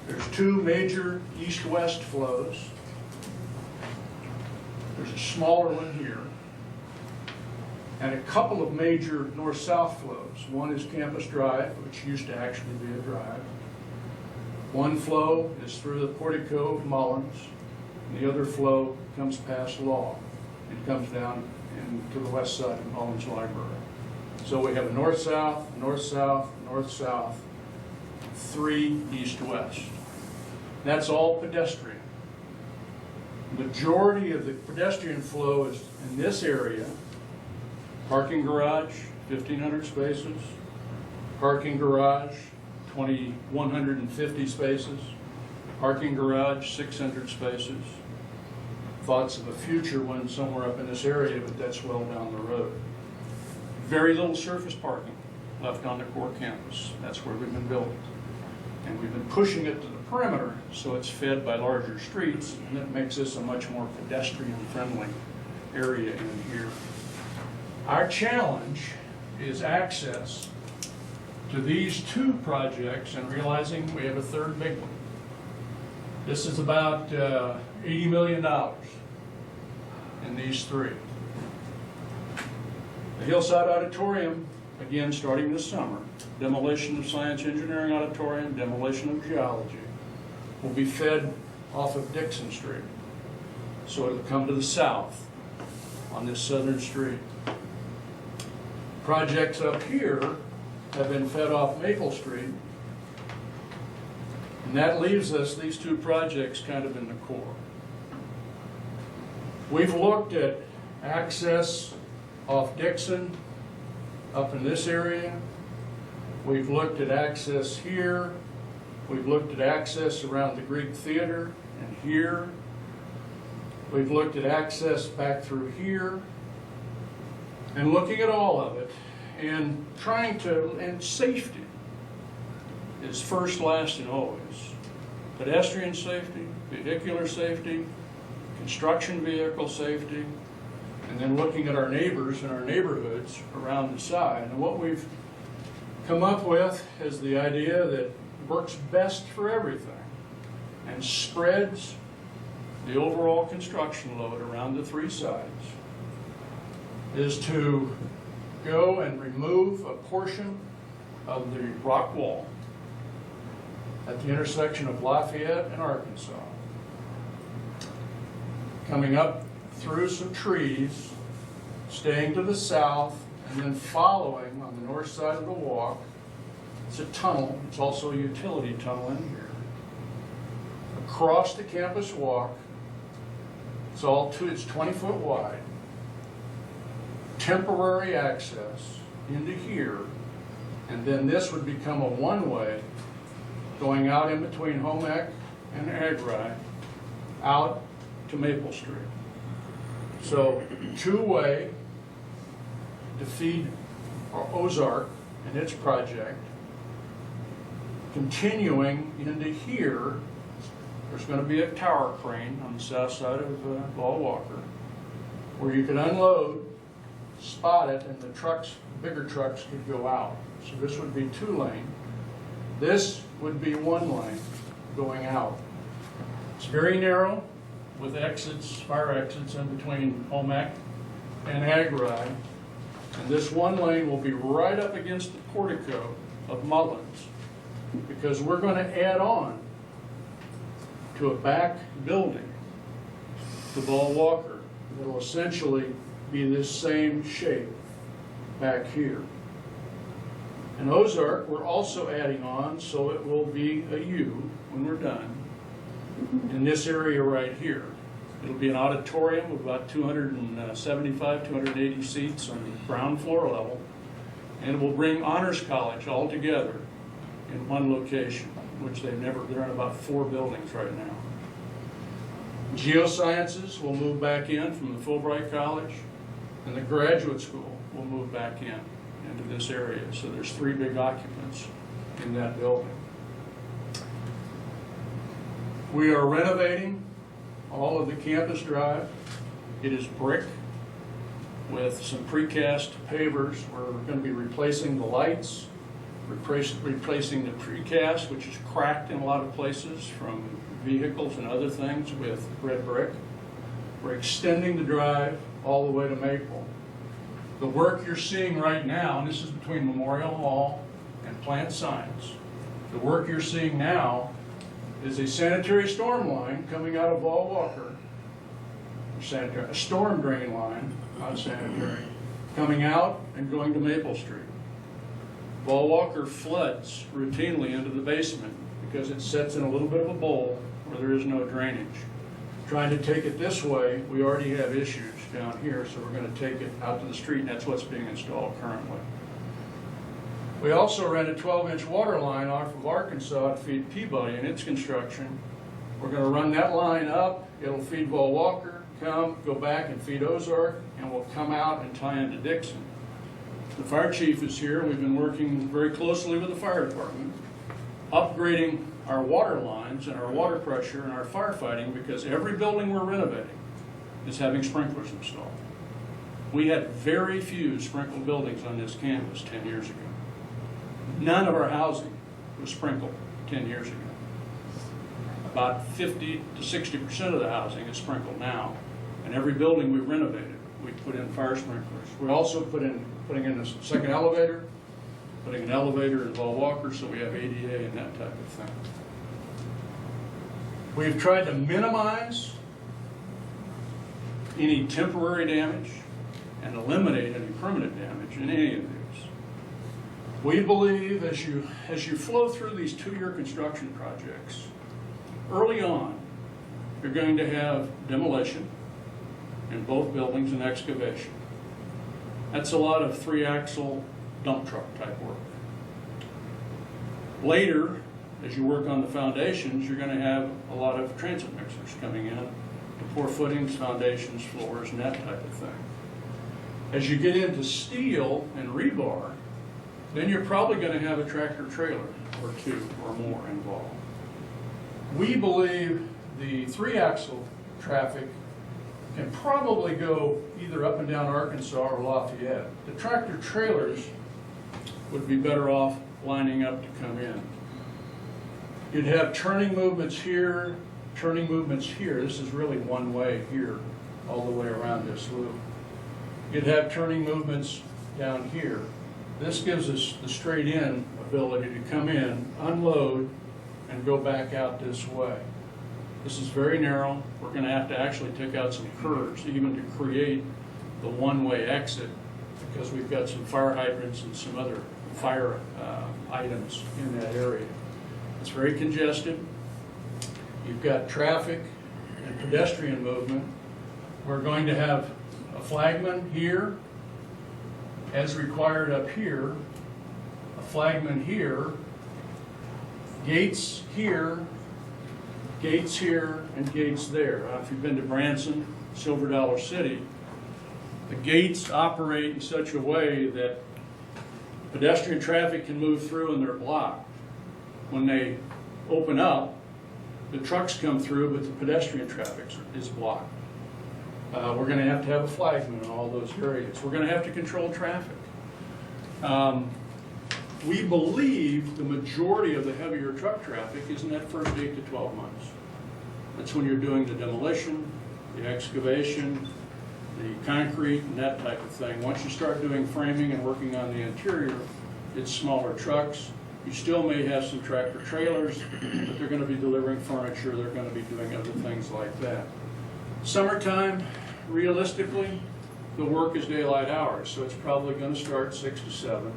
there's 2 major east-west flows. There's a smaller one here, and a couple of major north-south flows. One is Campus Drive, which used to actually be a drive. One flow is through the portico of Mullins, and the other flow comes past Law and comes down to the west side of Mullins Library. So we have a north-south, north-south, north-south, 3 east-west. That's all pedestrian. Majority of the pedestrian flow is in this area. Parking garage, 1,500 spaces. Parking garage, 2,150 spaces. Parking garage, 600 spaces. Thoughts of a future one somewhere up in this area, but that's well down the road. very little surface parking left on the core campus. That's where we've been building. And we've been pushing it to the perimeter, so it's fed by larger streets, and that makes this a much more pedestrian-friendly area in here. Our challenge is access to these two projects and realizing we have a third big one. This is about $80 million in these three. The Hillside Auditorium, again, starting this summer, demolition of Science Engineering Auditorium, demolition of Geology, will be fed off of Dixon Street. So it'll come to the south on this southern street. Projects up here have been fed off Maple Street. And that leaves us these two projects kind of in the core. We've looked at access off Dixon up in this area. We've looked at access here. We've looked at access around the Greek Theater and here. We've looked at access back through here. And looking at all of it and trying to, and safety is first, last, and always. Pedestrian safety, vehicular safety, construction vehicle safety, and then looking at our neighbors and our neighborhoods around the side. And what we've come up with is the idea that works best for everything and spreads the overall construction load around the three sides is to go and remove a portion of the rock wall at the intersection of Lafayette and Arkansas. Coming up through some trees, staying to the south, and then following on the north side of the walk. It's a tunnel. It's also a utility tunnel in here. Across the campus walk, it's 20-foot wide. Temporary access into here, and then this would become a one-way going out in between Home Ec and Agri out to Maple Street. So two-way to feed Ozark and its project. Continuing into here, there's going to be a tower crane on the south side of Ball Walker where you can unload, spot it, and the trucks, bigger trucks could go out. So this would be two-lane. This would be one lane going out. It's very narrow with exits, fire exits in between Home Ec and Agri. And this one lane will be right up against the portico of Mullins because we're going to add on to a back building to Ball Walker that will essentially be this same shape back here. And Ozark, we're also adding on, so it will be a U when we're done, in this area right here. It'll be an auditorium of about 275, 280 seats on the ground floor level, and it will bring Honors College all together in one location, which they're in about 4 buildings right now. Geosciences will move back in from the Fulbright College, and the graduate school will move back into this area. So there's 3 big occupants in that building. We are renovating all of the campus drive. It is brick with some precast pavers. We're going to be replacing the lights, replacing the precast, which is cracked in a lot of places from vehicles and other things, with red brick. We're extending the drive all the way to Maple. The work you're seeing right now, and this is between Memorial Hall and Plant Science, the work you're seeing now is a sanitary storm line coming out of Ball Walker, a storm drain line, not sanitary, coming out and going to Maple Street. Ball Walker floods routinely into the basement because it sets in a little bit of a bowl where there is no drainage. Trying to take it this way, we already have issues down here, so we're going to take it out to the street, and that's what's being installed currently. We also ran a 12-inch water line off of Arkansas to feed Peabody in its construction. We're going to run that line up. It'll feed Ball Walker, go back and feed Ozark, and we'll come out and tie into Dixon. The fire chief is here. We've been working very closely with the fire department, upgrading our water lines and our water pressure and our firefighting, because every building we're renovating is having sprinklers installed. We had very few sprinkled buildings on this campus 10 years ago. None of our housing was sprinkled 10 years ago. About 50 to 60% of the housing is sprinkled now. And every building we've renovated, we put in fire sprinklers. We're also putting in a second elevator, putting an elevator in Vol Walker, so we have ADA and that type of thing. We've tried to minimize any temporary damage and eliminate any permanent damage in any of these. We believe as you flow through these 2-year construction projects, early on, you're going to have demolition in both buildings and excavation. That's a lot of 3-axle dump truck type work. Later, as you work on the foundations, you're going to have a lot of transit mixers coming in to pour footings, foundations, floors, and that type of thing. As you get into steel and rebar, then you're probably going to have a tractor trailer or 2 or more involved. We believe the 3-axle traffic can probably go either up and down Arkansas or Lafayette. The tractor trailers would be better off lining up to come in. You'd have turning movements here, turning movements here. This is really one way here, all the way around this loop. You'd have turning movements down here. This gives us the straight in ability to come in, unload, and go back out this way. This is very narrow. We're going to have to actually take out some curves even to create the one-way exit, because we've got some fire hydrants and some other fire items in that area. It's very congested. You've got traffic and pedestrian movement. We're going to have a flagman here, as required up here, a flagman here, gates here, and gates there. If you've been to Branson, Silver Dollar City, the gates operate in such a way that pedestrian traffic can move through and they're blocked. When they open up, the trucks come through, but the pedestrian traffic is blocked. We're going to have a flagman in all those areas. We're going to have to control traffic. We believe the majority of the heavier truck traffic is in that first 8 to 12 months. That's when you're doing the demolition, the excavation, the concrete, and that type of thing. Once you start doing framing and working on the interior, it's smaller trucks. You still may have some tractor trailers, but they're going to be delivering furniture. They're going to be doing other things like that. Summertime, realistically, the work is daylight hours, so it's probably going to start 6 to 7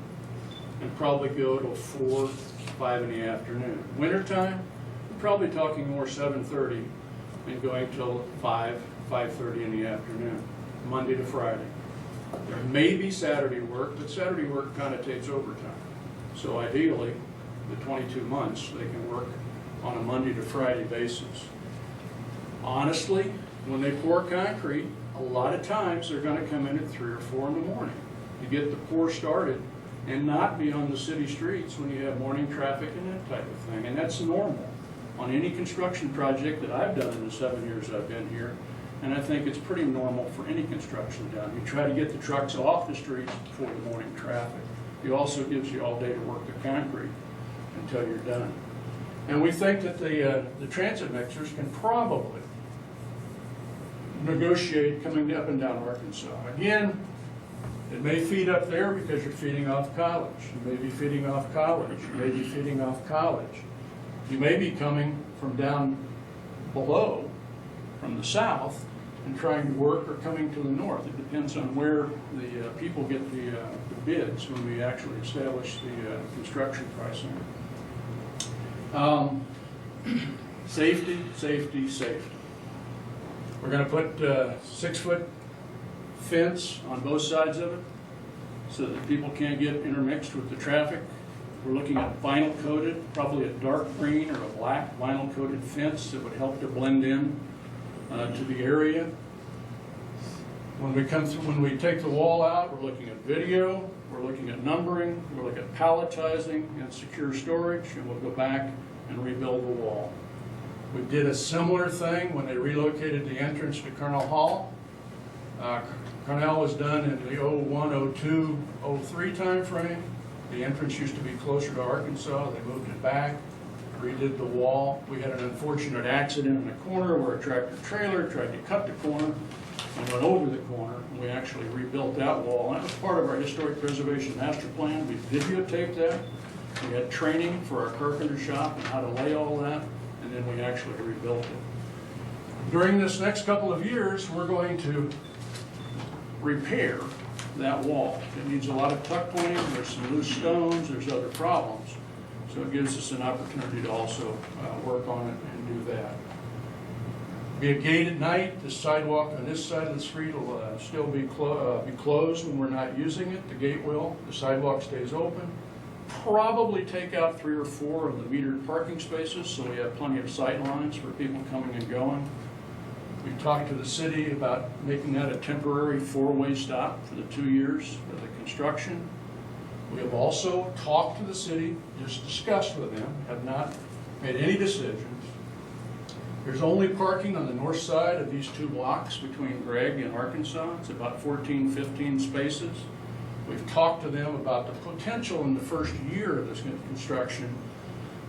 and probably go till 4, 5 in the afternoon. Wintertime, we're probably talking more 7:30 and going till 5, 5:30 in the afternoon, Monday to Friday. There may be Saturday work, but Saturday work connotates overtime. So ideally, the 22 months, they can work on a Monday to Friday basis. Honestly, when they pour concrete, a lot of times they're going to come in at 3 or 4 in the morning to get the pour started and not be on the city streets when you have morning traffic and that type of thing. And that's normal on any construction project that I've done in the 7 years I've been here. And I think it's pretty normal for any construction done. You try to get the trucks off the streets before the morning traffic. It also gives you all day to work the concrete until you're done. And we think that the transit mixers can probably negotiate coming up and down Arkansas. Again, it may feed up there because you're feeding off college. You may be feeding off college. You may be feeding off college. You may be coming from down below, from the south, and trying to work, or coming to the north. It depends on where the people get the bids when we actually establish the construction pricing. Safety, safety, safety. We're going to put 6-foot fence on both sides of it so that people can't get intermixed with the traffic. We're looking at vinyl coated, probably a dark green or a black vinyl coated fence that would help to blend in to the area. When we come through, when we take the wall out, we're looking at video, we're looking at numbering, we're looking at palletizing and secure storage, and we'll go back and rebuild the wall. We did a similar thing when they relocated the entrance to Cornell Hall. Cornell was done in the 01, 02, 03 timeframe. The entrance used to be closer to Arkansas. They moved it back, redid the wall. We had an unfortunate accident in the corner where a tractor trailer tried to cut the corner and went over the corner. And we actually rebuilt that wall. And that was part of our historic preservation master plan. We videotaped that. We had training for our carpenter shop and how to lay all that, and then we actually rebuilt it. During this next couple of years, we're going to repair that wall. It needs a lot of tuck pointing, there's some loose stones, there's other problems. So it gives us an opportunity to also work on it and do that. Be a gate at night. The sidewalk on this side of the street will still be closed when we're not using it. The gate will. The sidewalk stays open. Probably take out 3 or 4 of the metered parking spaces so we have plenty of sight lines for people coming and going. We talked to the city about making that a temporary 4-way stop for the 2 years of the construction. We have also talked to the city, just discussed with them, have not made any decisions. There's only parking on the north side of these 2 blocks between Gregg and Arkansas. It's about 14, 15 spaces. We've talked to them about the potential in the first year of this construction,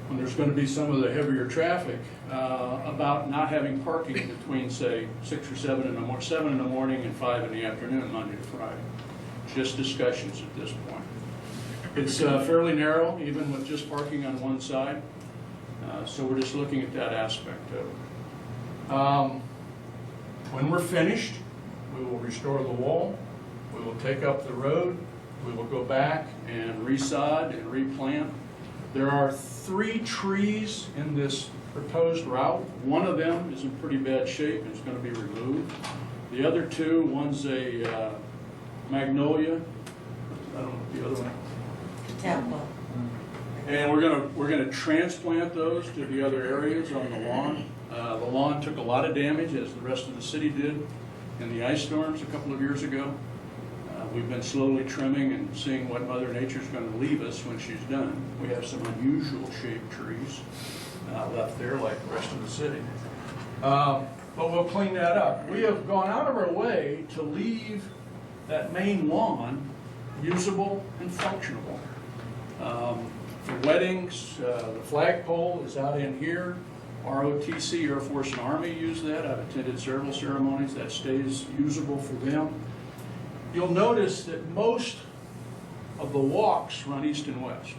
when there's going to be some of the heavier traffic, about not having parking between, say, 6 or 7 in the morning and 5 in the afternoon, Monday to Friday. Just discussions at this point. It's fairly narrow, even with just parking on one side. So we're just looking at that aspect of it. When we're finished, we will restore the wall. We will take up the road. We will go back and resod and replant. There are 3 trees in this proposed route. One of them is in pretty bad shape and is going to be removed. The other 2, one's a magnolia. I don't know the other one. And we're gonna transplant those to the other areas on the lawn. The lawn took a lot of damage, as the rest of the city did, in the ice storms a couple of years ago. We've been slowly trimming and seeing what Mother Nature's going to leave us when she's done. We have some unusual shaped trees left there, like the rest of the city. But we'll clean that up. We have gone out of our way to leave that main lawn usable and functionable. For weddings, the flagpole is out in here. ROTC, Air Force and Army, use that. I've attended several ceremonies. That stays usable for them. You'll notice that most of the walks run east and west.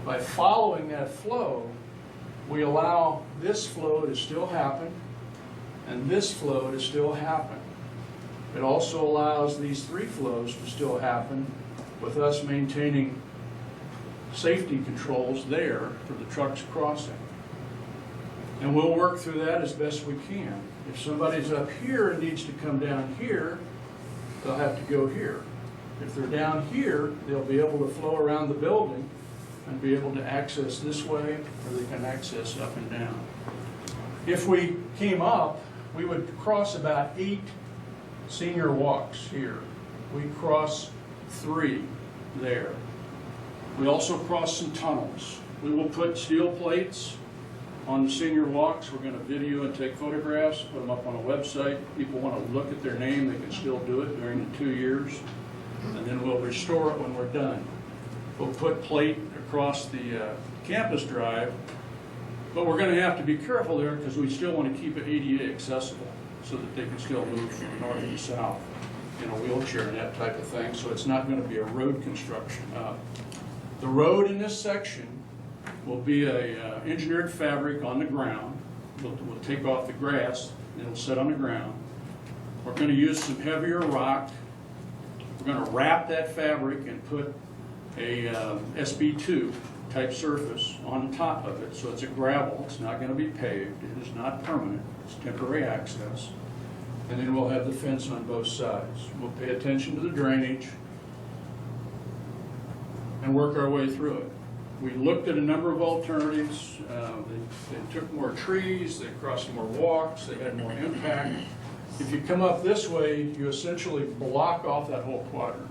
By following that flow, we allow this flow to still happen and this flow to still happen. It also allows these 3 flows to still happen with us maintaining safety controls there for the trucks crossing. And we'll work through that as best we can. If somebody's up here and needs to come down here, they'll have to go here. If they're down here, they'll be able to flow around the building and be able to access this way, or they can access up and down. If we came up, we would cross about 8 senior walks here. We cross 3 there. We also cross some tunnels. We will put steel plates on the senior walks. We're going to video and take photographs, put them up on a website. People want to look at their name, they can still do it during the 2 years. And then we'll restore it when we're done. We'll put plate across the campus drive, but we're going to have to be careful there because we still want to keep it ADA accessible so that they can still move from north to south in a wheelchair and that type of thing. So it's not going to be a road construction. The road in this section will be a engineered fabric on the ground. We'll take off the grass and it'll sit on the ground. We're going to use some heavier rock. We're going to wrap that fabric and put a SB2 type surface on top of it. So it's a gravel. It's not going to be paved. It is not permanent. It's temporary access. And then we'll have the fence on both sides. We'll pay attention to the drainage and work our way through it. We looked at a number of alternatives. They took more trees, they crossed more walks, they had more impact. If you come up this way, you essentially block off that whole quadrant.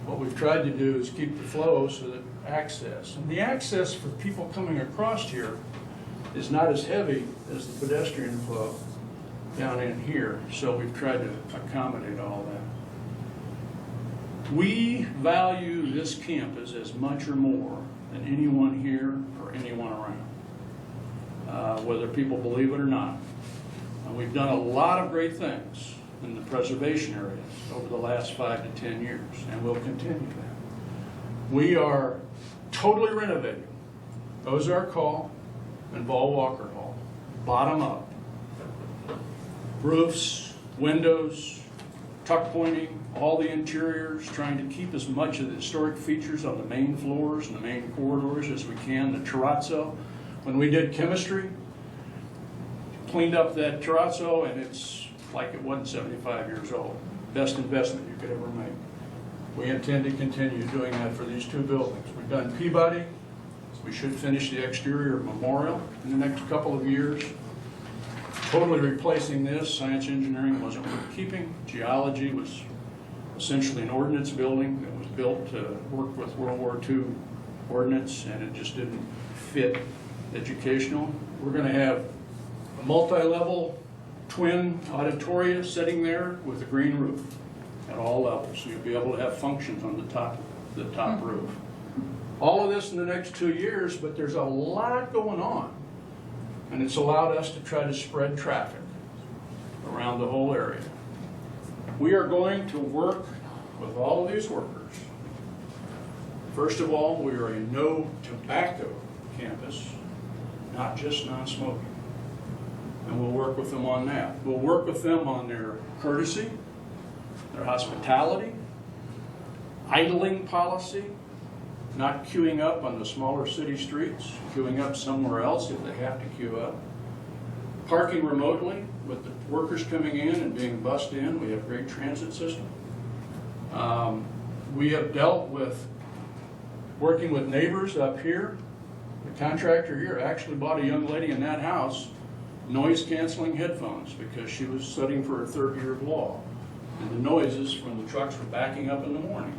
what we've tried to do is keep the flow so that access, and the access for people coming across here is not as heavy as the pedestrian flow down in here, so we've tried to accommodate all that. We value this campus as much or more than anyone here or anyone around, whether people believe it or not. We've done a lot of great things in the preservation areas over the last 5 to 10 years, and we'll continue that. We are totally renovating Ozark Hall and Ball Walker Hall, bottom up. Roofs, windows, tuck pointing, all the interiors, trying to keep as much of the historic features on the main floors and the main corridors as we can. The terrazzo, when we did chemistry, cleaned up that terrazzo and it's like it wasn't 75 years old. Best investment you could ever make. We intend to continue doing that for these 2 buildings. We've done Peabody. We should finish the exterior of Memorial in the next couple of years. Totally replacing this. Science engineering wasn't worth keeping. Geology was essentially an ordnance building that was built to work with World War II ordnance, and it just didn't fit educational. We're going to have a multi-level twin auditoria sitting there with a green roof at all levels, so you'll be able to have functions on the top roof. All of this in the next 2 years, but there's a lot going on, and it's allowed us to try to spread traffic around the whole area. We are going to work with all of these workers. First of all, we are a no tobacco campus, not just non-smoking. And we'll work with them on that. We'll work with them on their courtesy, their hospitality, idling policy, not queuing up on the smaller city streets, queuing up somewhere else if they have to queue up. Parking remotely with the workers coming in and being bussed in. We have a great transit system. We have dealt with working with neighbors up here. The contractor here actually bought a young lady in that house noise-canceling headphones because she was studying for her 3rd year of law. And the noises from the trucks were backing up in the morning.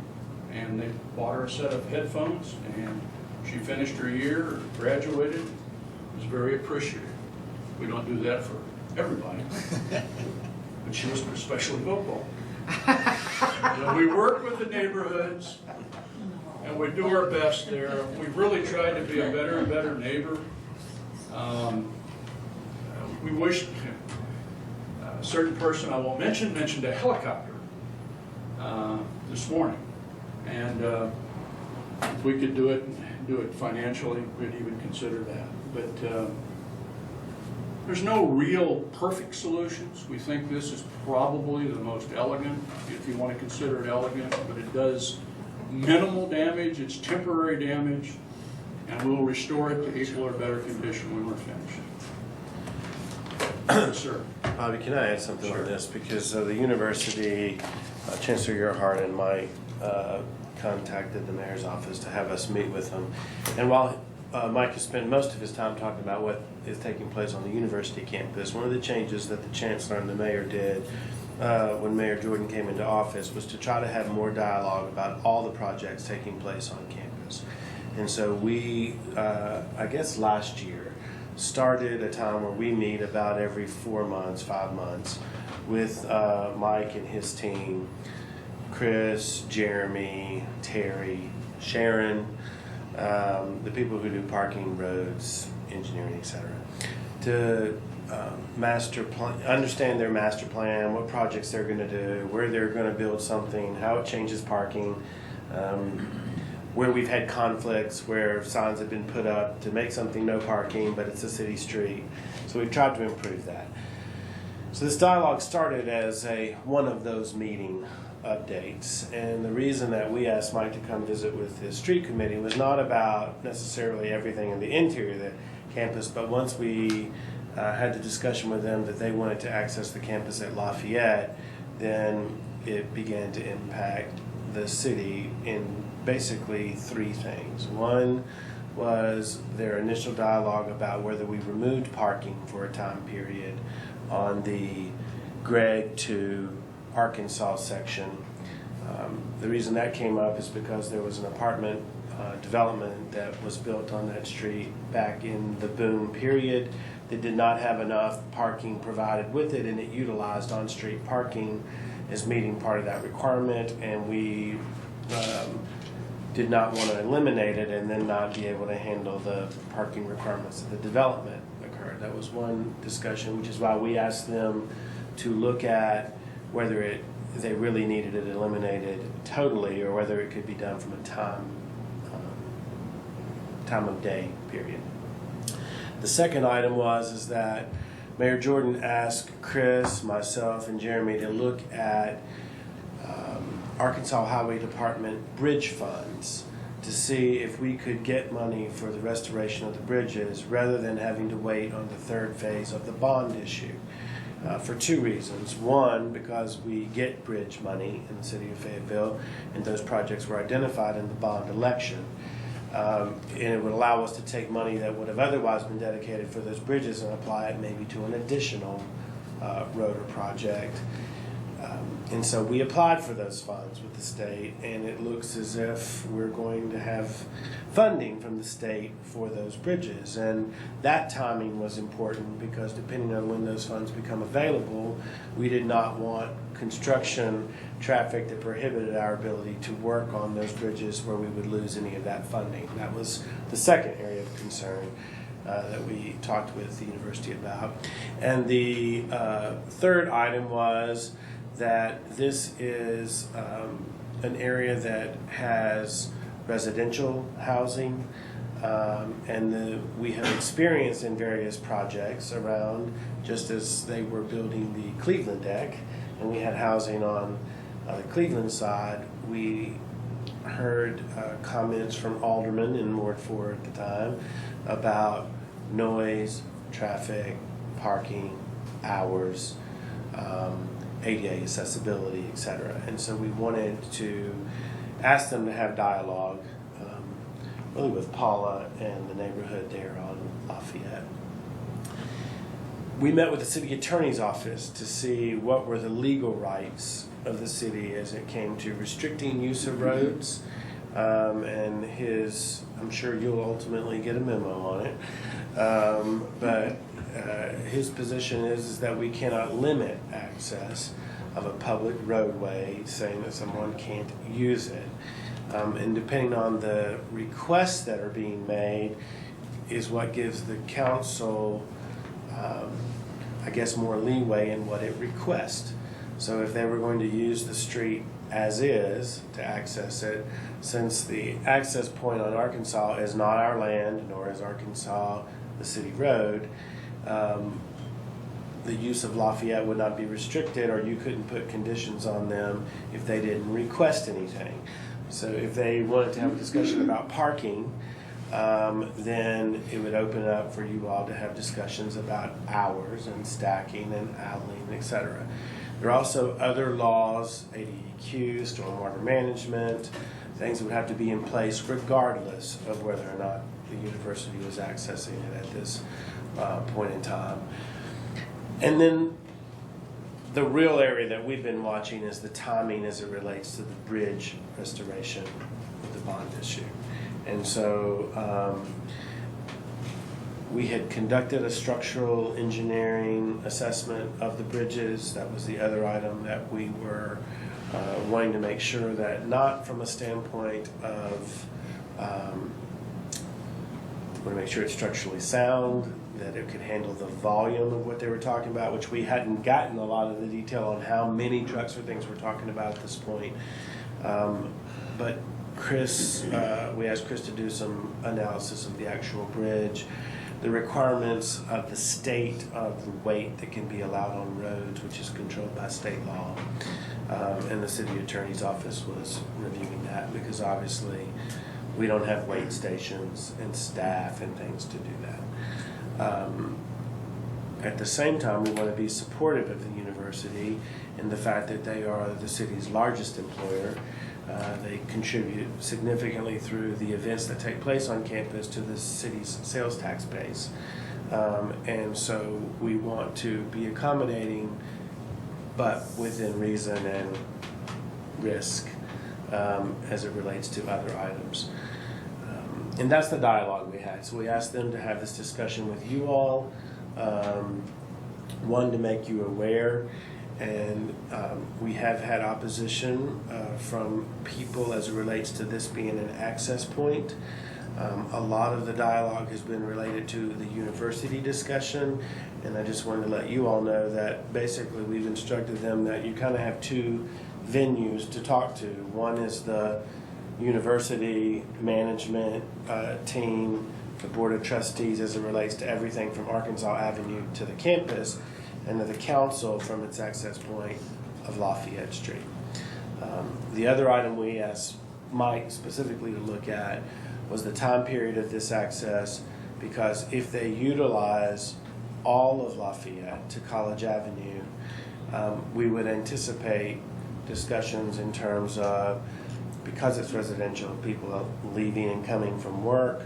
And they bought her a set of headphones, and she finished her year, graduated, was very appreciative. We don't do that for everybody, but she was especially vocal. We work with the neighborhoods, and we do our best there. We've really tried to be a better and better neighbor. We wish a certain person I won't mention mentioned a helicopter this morning. And if we could do it financially, we'd even consider that. But there's no real perfect solutions. We think this is probably the most elegant, if you want to consider it elegant, but it does minimal damage, it's temporary damage, and we'll restore it to equal or better condition when we're finished. Sir. Bobby, can I add something on this? Because the university, Chancellor Earhart and Mike contacted the mayor's office to have us meet with them. And while Mike has spent most of his time talking about what is taking place on the university campus, one of the changes that the chancellor and the mayor did when Mayor Jordan came into office was to try to have more dialogue about all the projects taking place on campus. And so we, I guess last year, started a time where we meet about every 4 months, 5 months, with Mike and his team, Chris, Jeremy, Terry, Sharon, the people who do parking, roads, engineering, etc., to understand their master plan, what projects they're going to do, where they're going to build something, how it changes parking, where we've had conflicts, where signs have been put up to make something no parking, but it's a city street. So we've tried to improve that. So this dialogue started as one of those meeting updates, and the reason that we asked Mike to come visit with his street committee was not about necessarily everything in the interior of the campus, but once we had the discussion with them that they wanted to access the campus at Lafayette, then it began to impact the city in basically 3 things. One was their initial dialogue about whether we removed parking for a time period on the Gregg to Arkansas section The reason that came up is because there was an apartment development that was built on that street back in the boom period that did not have enough parking provided with it, and it utilized on-street parking as meeting part of that requirement, and we did not want to eliminate it and then not be able to handle the parking requirements of the development occurred. That was one discussion, which is why we asked them to look at whether they really needed it eliminated totally, or whether it could be done from a time of day period. The second item is that Mayor Jordan asked Chris, myself, and Jeremy to look at Arkansas Highway Department bridge funds to see if we could get money for the restoration of the bridges rather than having to wait on the third phase of the bond issue. For two reasons. One, because we get bridge money in the city of Fayetteville, and those projects were identified in the bond election. And it would allow us to take money that would have otherwise been dedicated for those bridges and apply it maybe to an additional road or project. And so we applied for those funds with the state, and it looks as if we're going to have funding from the state for those bridges. And that timing was important because depending on when those funds become available, we did not want construction traffic that prohibited our ability to work on those bridges where we would lose any of that funding. That was the second area of concern that we talked with the university about. And the third item was that this is an area that has residential housing, and we have experienced in various projects around, just as they were building the Cleveland deck, and we had housing on the Cleveland side, we heard comments from aldermen in Ward 4 at the time about noise, traffic, parking, hours, ADA accessibility, etc. And so we wanted to ask them to have dialogue really with Paula and the neighborhood there on Lafayette. We met with the city attorney's office to see what were the legal rights of the city as it came to restricting use of roads. And I'm sure you'll ultimately get a memo on it. But his position is that we cannot limit access of a public roadway, saying that someone can't use it. And depending on the requests that are being made is what gives the council, I guess, more leeway in what it requests. So if they were going to use the street as is to access it, since the access point on Arkansas is not our land, nor is Arkansas the city road, the use of Lafayette would not be restricted, or you couldn't put conditions on them if they didn't request anything. So if they wanted to have a discussion about parking, then it would open up for you all to have discussions about hours and stacking and alleying, etc. There are also other laws, ADEQ, stormwater management, things that would have to be in place regardless of whether or not the university was accessing it at this point in time. And then the real area that we've been watching is the timing as it relates to the bridge restoration with the bond issue. And so we had conducted a structural engineering assessment of the bridges. That was the other item that we were wanting to make sure that, not from a standpoint of want to make sure it's structurally sound, that it could handle the volume of what they were talking about, which we hadn't gotten a lot of the detail on how many trucks or things we're talking about at this point. But Chris, we asked Chris to do some analysis of the actual bridge, the requirements of the state of the weight that can be allowed on roads, which is controlled by state law. And the city attorney's office was reviewing that because obviously we don't have weight stations and staff and things to do that. At the same time, we want to be supportive of the university in the fact that they are the city's largest employer. They contribute significantly through the events that take place on campus to the city's sales tax base. And so we want to be accommodating, but within reason and risk. as it relates to other items. And that's the dialogue we had. So we asked them to have this discussion with you all, one, to make you aware, and we have had opposition from people as it relates to this being an access point. A lot of the dialogue has been related to the university discussion, and I just wanted to let you all know that basically we've instructed them that you kind of have two venues to talk to. One is the university management team, the board of trustees as it relates to everything from Arkansas Avenue to the campus, and then the council from its access point of Lafayette Street. The other item we asked Mike specifically to look at was the time period of this access, because if they utilize all of Lafayette to College Avenue, we would anticipate discussions in terms of, because it's residential, people leaving and coming from work,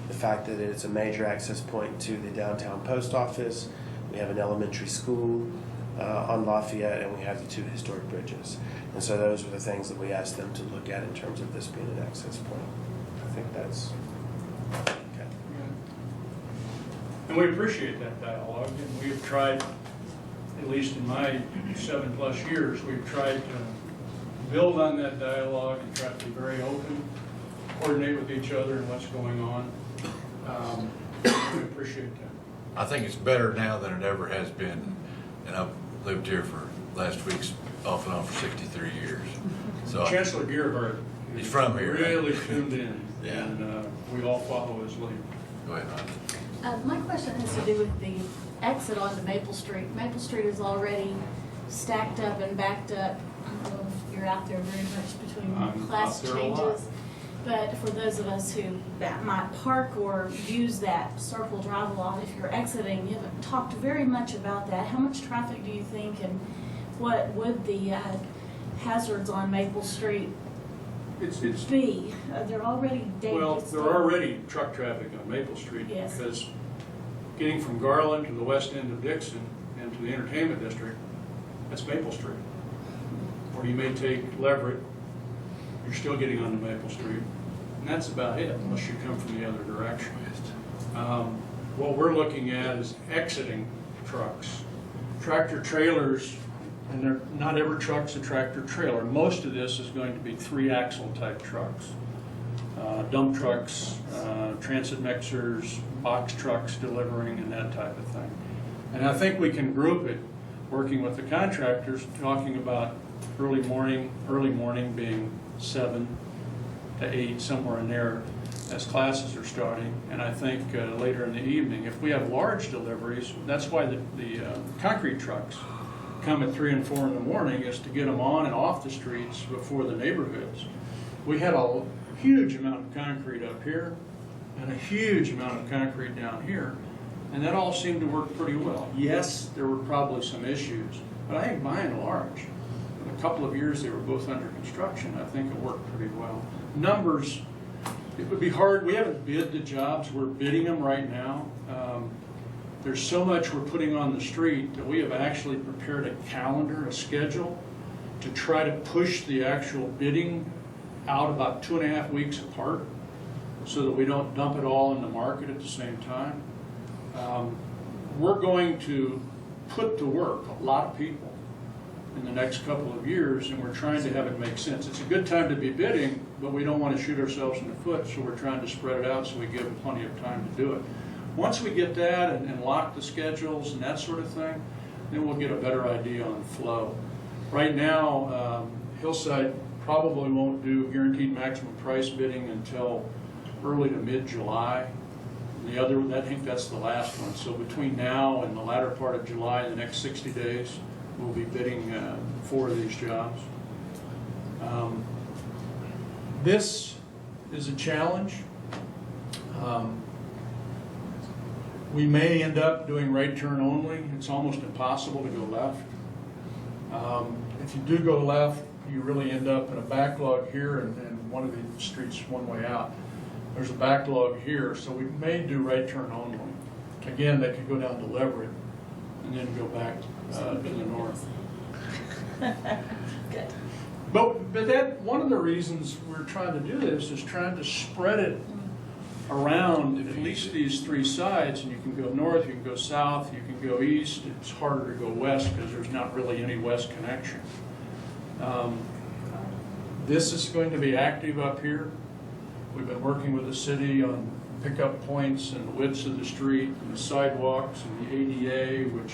the fact that it's a major access point to the downtown post office, we have an elementary school on Lafayette, and we have the two historic bridges. And so those are the things that we asked them to look at in terms of this being an access point. I think that's okay. And we appreciate that dialogue, and we've tried, at least in my 7+ years, we've tried to build on that dialogue and try to be very open, coordinate with each other and what's going on. We appreciate that. I think it's better now than it ever has been, and I've lived here for last week's off and on for 63 years. So Chancellor Gearhart he's from here, right? really tuned in, Yeah. and we all follow his lead. Go ahead, Ron. My question has to do with the exit onto Maple Street. Maple Street is already stacked up and backed up. I don't know if you're out there very much between I'm class out there a lot. changes. But for those of us who might park or use that circle drive a lot, if you're exiting, you haven't talked very much about that. How much traffic do you think, and what would the hazards on Maple Street It's be? They're already dangerous. Well, there are already truck traffic on Maple Street. Yes. Because getting from Garland to the west end of Dixon and to the entertainment district, that's Maple Street. Or you may take Leverett, you're still getting onto Maple Street. And that's about it, unless you come from the other direction. What we're looking at is exiting trucks. Tractor trailers, and not every truck's a tractor trailer. Most of this is going to be 3-axle type trucks. Dump trucks, transit mixers, box trucks delivering, and that type of thing. And I think we can group it, working with the contractors, talking about early morning being 7 to 8, somewhere in there, as classes are starting. And I think later in the evening, if we have large deliveries, that's why the concrete trucks come at 3 and 4 in the morning, is to get them on and off the streets before the neighborhoods. We had a huge amount of concrete up here and a huge amount of concrete down here, and that all seemed to work pretty well. Yes, there were probably some issues, but I think by and large, in a couple of years they were both under construction, I think it worked pretty well. Numbers, it would be hard. We haven't bid the jobs. We're bidding them right now. There's so much we're putting on the street that we have actually prepared a calendar, a schedule, to try to push the actual bidding out about 2.5 weeks apart, so that we don't dump it all in the market at the same time. We're going to put to work a lot of people in the next couple of years, and we're trying to have it make sense. It's a good time to be bidding, but we don't want to shoot ourselves in the foot, so we're trying to spread it out so we give them plenty of time to do it. Once we get that and lock the schedules and that sort of thing, then we'll get a better idea on flow. Right now, Hillside probably won't do guaranteed maximum price bidding until early to mid-July. The other, I think that's the last one. So between now and the latter part of July, the next 60 days, we'll be bidding 4 of these jobs. This is a challenge. We may end up doing right turn only. It's almost impossible to go left. If you do go left, you really end up in a backlog here and one of the streets one way out. There's a backlog here, so we may do right turn only. Again, they could go down to Leverett and then go back to the north. Good. But that, one of the reasons we're trying to do this is trying to spread it around at least these three sides, and you can go north, you can go south, you can go east. It's harder to go west because there's not really any west connection. This is going to be active up here. We've been working with the city on pickup points and the widths of the street and the sidewalks and the ADA, which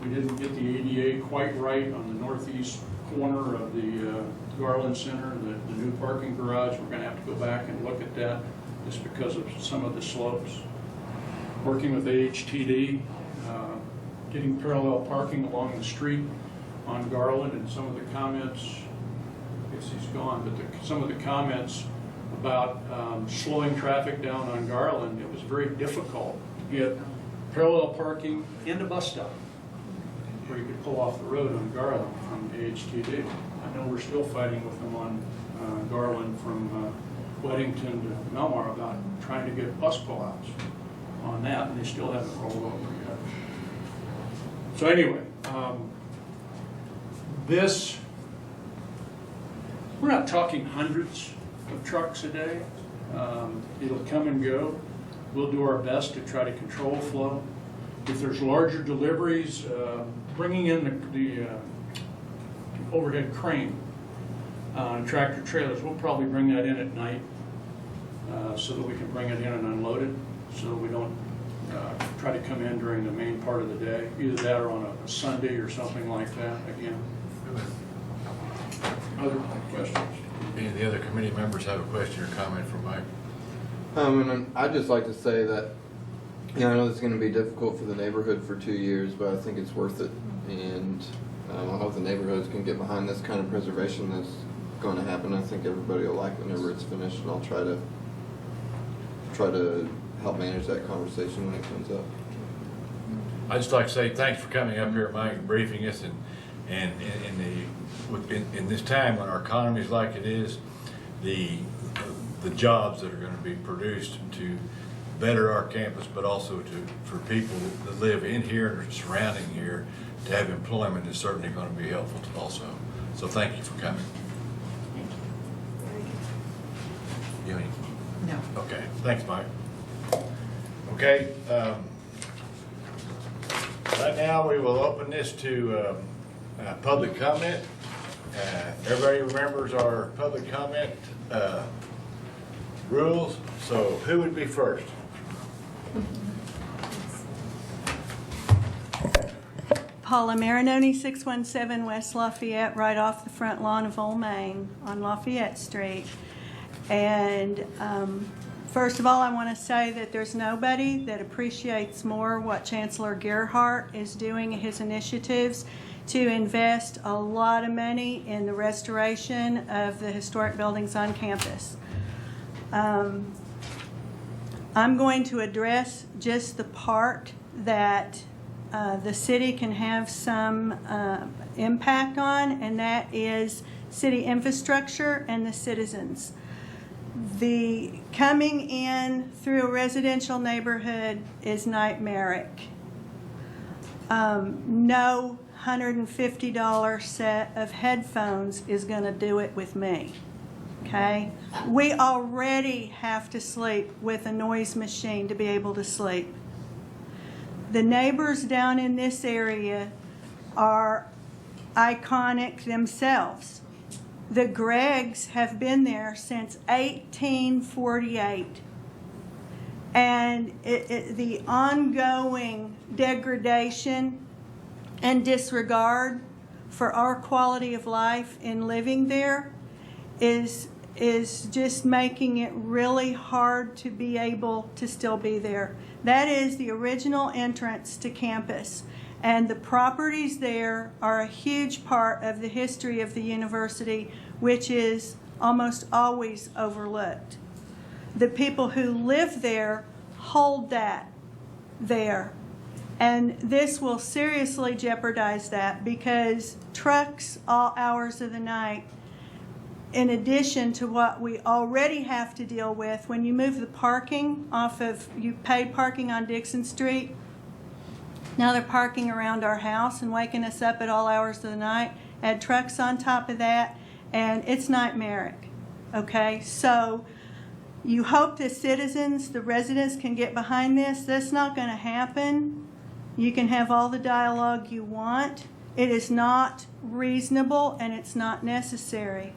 we didn't get the ADA quite right on the northeast corner of the Garland Center, the new parking garage. We're going to have to go back and look at that just because of some of the slopes. Working with AHTD, getting parallel parking along the street on Garland, and some of the comments, I guess he's gone, but some of the comments about slowing traffic down on Garland, it was very difficult to get parallel parking in the bus stop where you could pull off the road on Garland from AHTD. I know we're still fighting with them on Garland from Weddington to Melmar about trying to get bus pullouts on that, and they still haven't rolled over yet. So anyway, we're not talking hundreds of trucks a day. It'll come and go. We'll do our best to try to control flow. If there's larger deliveries, bringing in the overhead crane on tractor trailers, we'll probably bring that in at night so that we can bring it in and unload it, so that we don't try to come in during the main part of the day, either that or on a Sunday or something like that again. Other questions? Any of the other committee members have a question or comment for Mike? And I'd just like to say that, I know this is going to be difficult for the neighborhood for 2 years, but I think it's worth it. And I hope the neighborhoods can get behind this kind of preservation that's going to happen. I think everybody will like whenever it's finished, and I'll try to help manage that conversation when it comes up. I'd just like to say thanks for coming up here, Mike, and briefing us, and in this time when our economy is like it is, the jobs that are going to be produced to better our campus, but also for people that live in here and surrounding here to have employment is certainly going to be helpful also. So thank you for coming. You have any? No. Okay, thanks, Mike. Okay, right now we will open this to public comment. Everybody remembers our public comment rules, so who would be first? Paula Marinoni, 617 West Lafayette, right off the front lawn of Old Main on Lafayette Street. And first of all, I want to say that there's nobody that appreciates more what Chancellor Gerhardt is doing in his initiatives to invest a lot of money in the restoration of the historic buildings on campus. I'm going to address just the part that the city can have some impact on, and that is city infrastructure and the citizens. The coming in through a residential neighborhood is nightmaric. No $150 set of headphones is going to do it with me. Okay? We already have to sleep with a noise machine to be able to sleep. The neighbors down in this area are iconic themselves. The Greggs have been there since 1848. And the ongoing degradation and disregard for our quality of life in living there is just making it really hard to be able to still be there. That is the original entrance to campus, and the properties there are a huge part of the history of the university, which is almost always overlooked. The people who live there hold that there, and this will seriously jeopardize that, because trucks all hours of the night, in addition to what we already have to deal with, when you move the parking off of, you pay parking on Dixon Street, now they're parking around our house and waking us up at all hours of the night, add trucks on top of that, and it's nightmaric, okay? So you hope the citizens, the residents can get behind this. That's not going to happen. You can have all the dialogue you want. It is not reasonable and it's not necessary.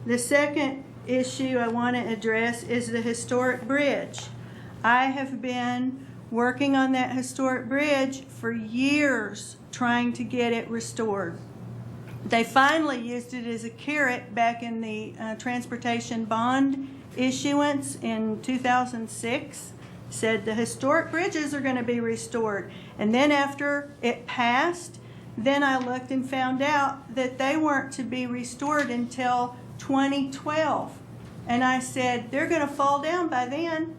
The second issue I want to address is the historic bridge. I have been working on that historic bridge for years trying to get it restored. They finally used it as a carrot back in the transportation bond issuance in 2006. Said the historic bridges are going to be restored. And then after it passed, then I looked and found out that they weren't to be restored until 2012. And I said, they're going to fall down by then.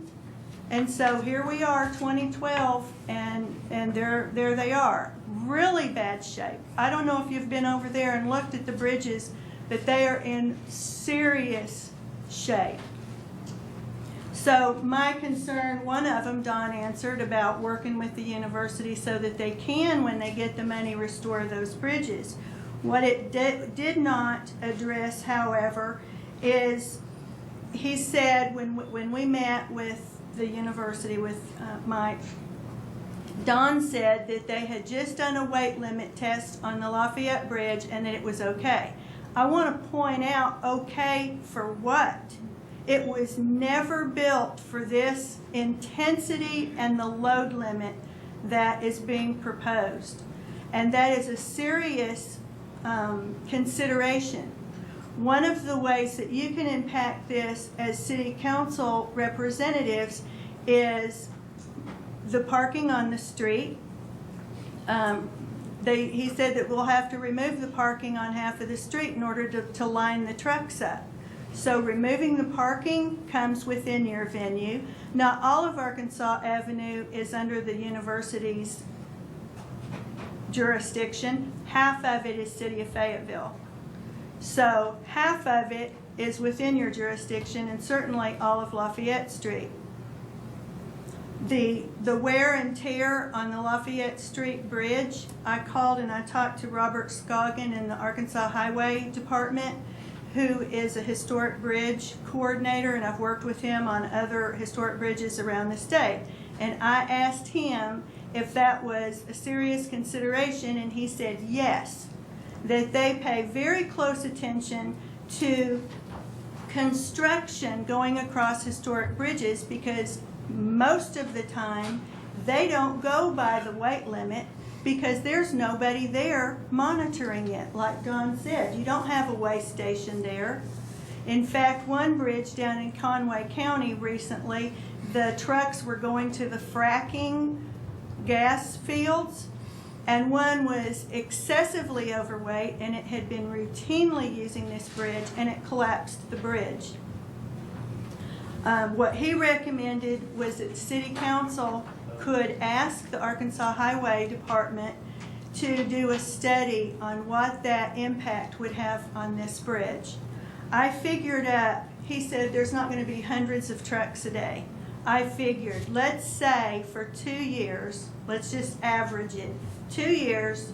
And so here we are, 2012, and there they are. Really bad shape. I don't know if you've been over there and looked at the bridges, but they are in serious shape. So my concern, one of them, Don answered about working with the university so that they can, when they get the money, restore those bridges. What it did not address, however, is he said when we met with the university with Mike, Don said that they had just done a weight limit test on the Lafayette Bridge and that it was okay. I want to point out, okay for what? It was never built for this intensity and the load limit that is being proposed. And that is a serious consideration. One of the ways that you can impact this as city council representatives is the parking on the street. He said that we'll have to remove the parking on half of the street in order to line the trucks up. So removing the parking comes within your venue. Not all of Arkansas Avenue is under the university's jurisdiction. Half of it is City of Fayetteville. So half of it is within your jurisdiction, and certainly all of Lafayette Street. The wear and tear on the Lafayette Street Bridge, I called and I talked to Robert Scoggin in the Arkansas Highway Department, who is a historic bridge coordinator, and I've worked with him on other historic bridges around the state. And I asked him if that was a serious consideration, and he said yes, that they pay very close attention to construction going across historic bridges, because most of the time they don't go by the weight limit because there's nobody there monitoring it. Like Don said, you don't have a weigh station there. In fact, one bridge down in Conway County recently, the trucks were going to the fracking gas fields, and one was excessively overweight, and it had been routinely using this bridge, and it collapsed the bridge. What he recommended was that the city council could ask the Arkansas Highway Department to do a study on what that impact would have on this bridge. I figured out, he said there's not going to be hundreds of trucks a day. I figured, let's say for 2 years, let's just average it, 2 years,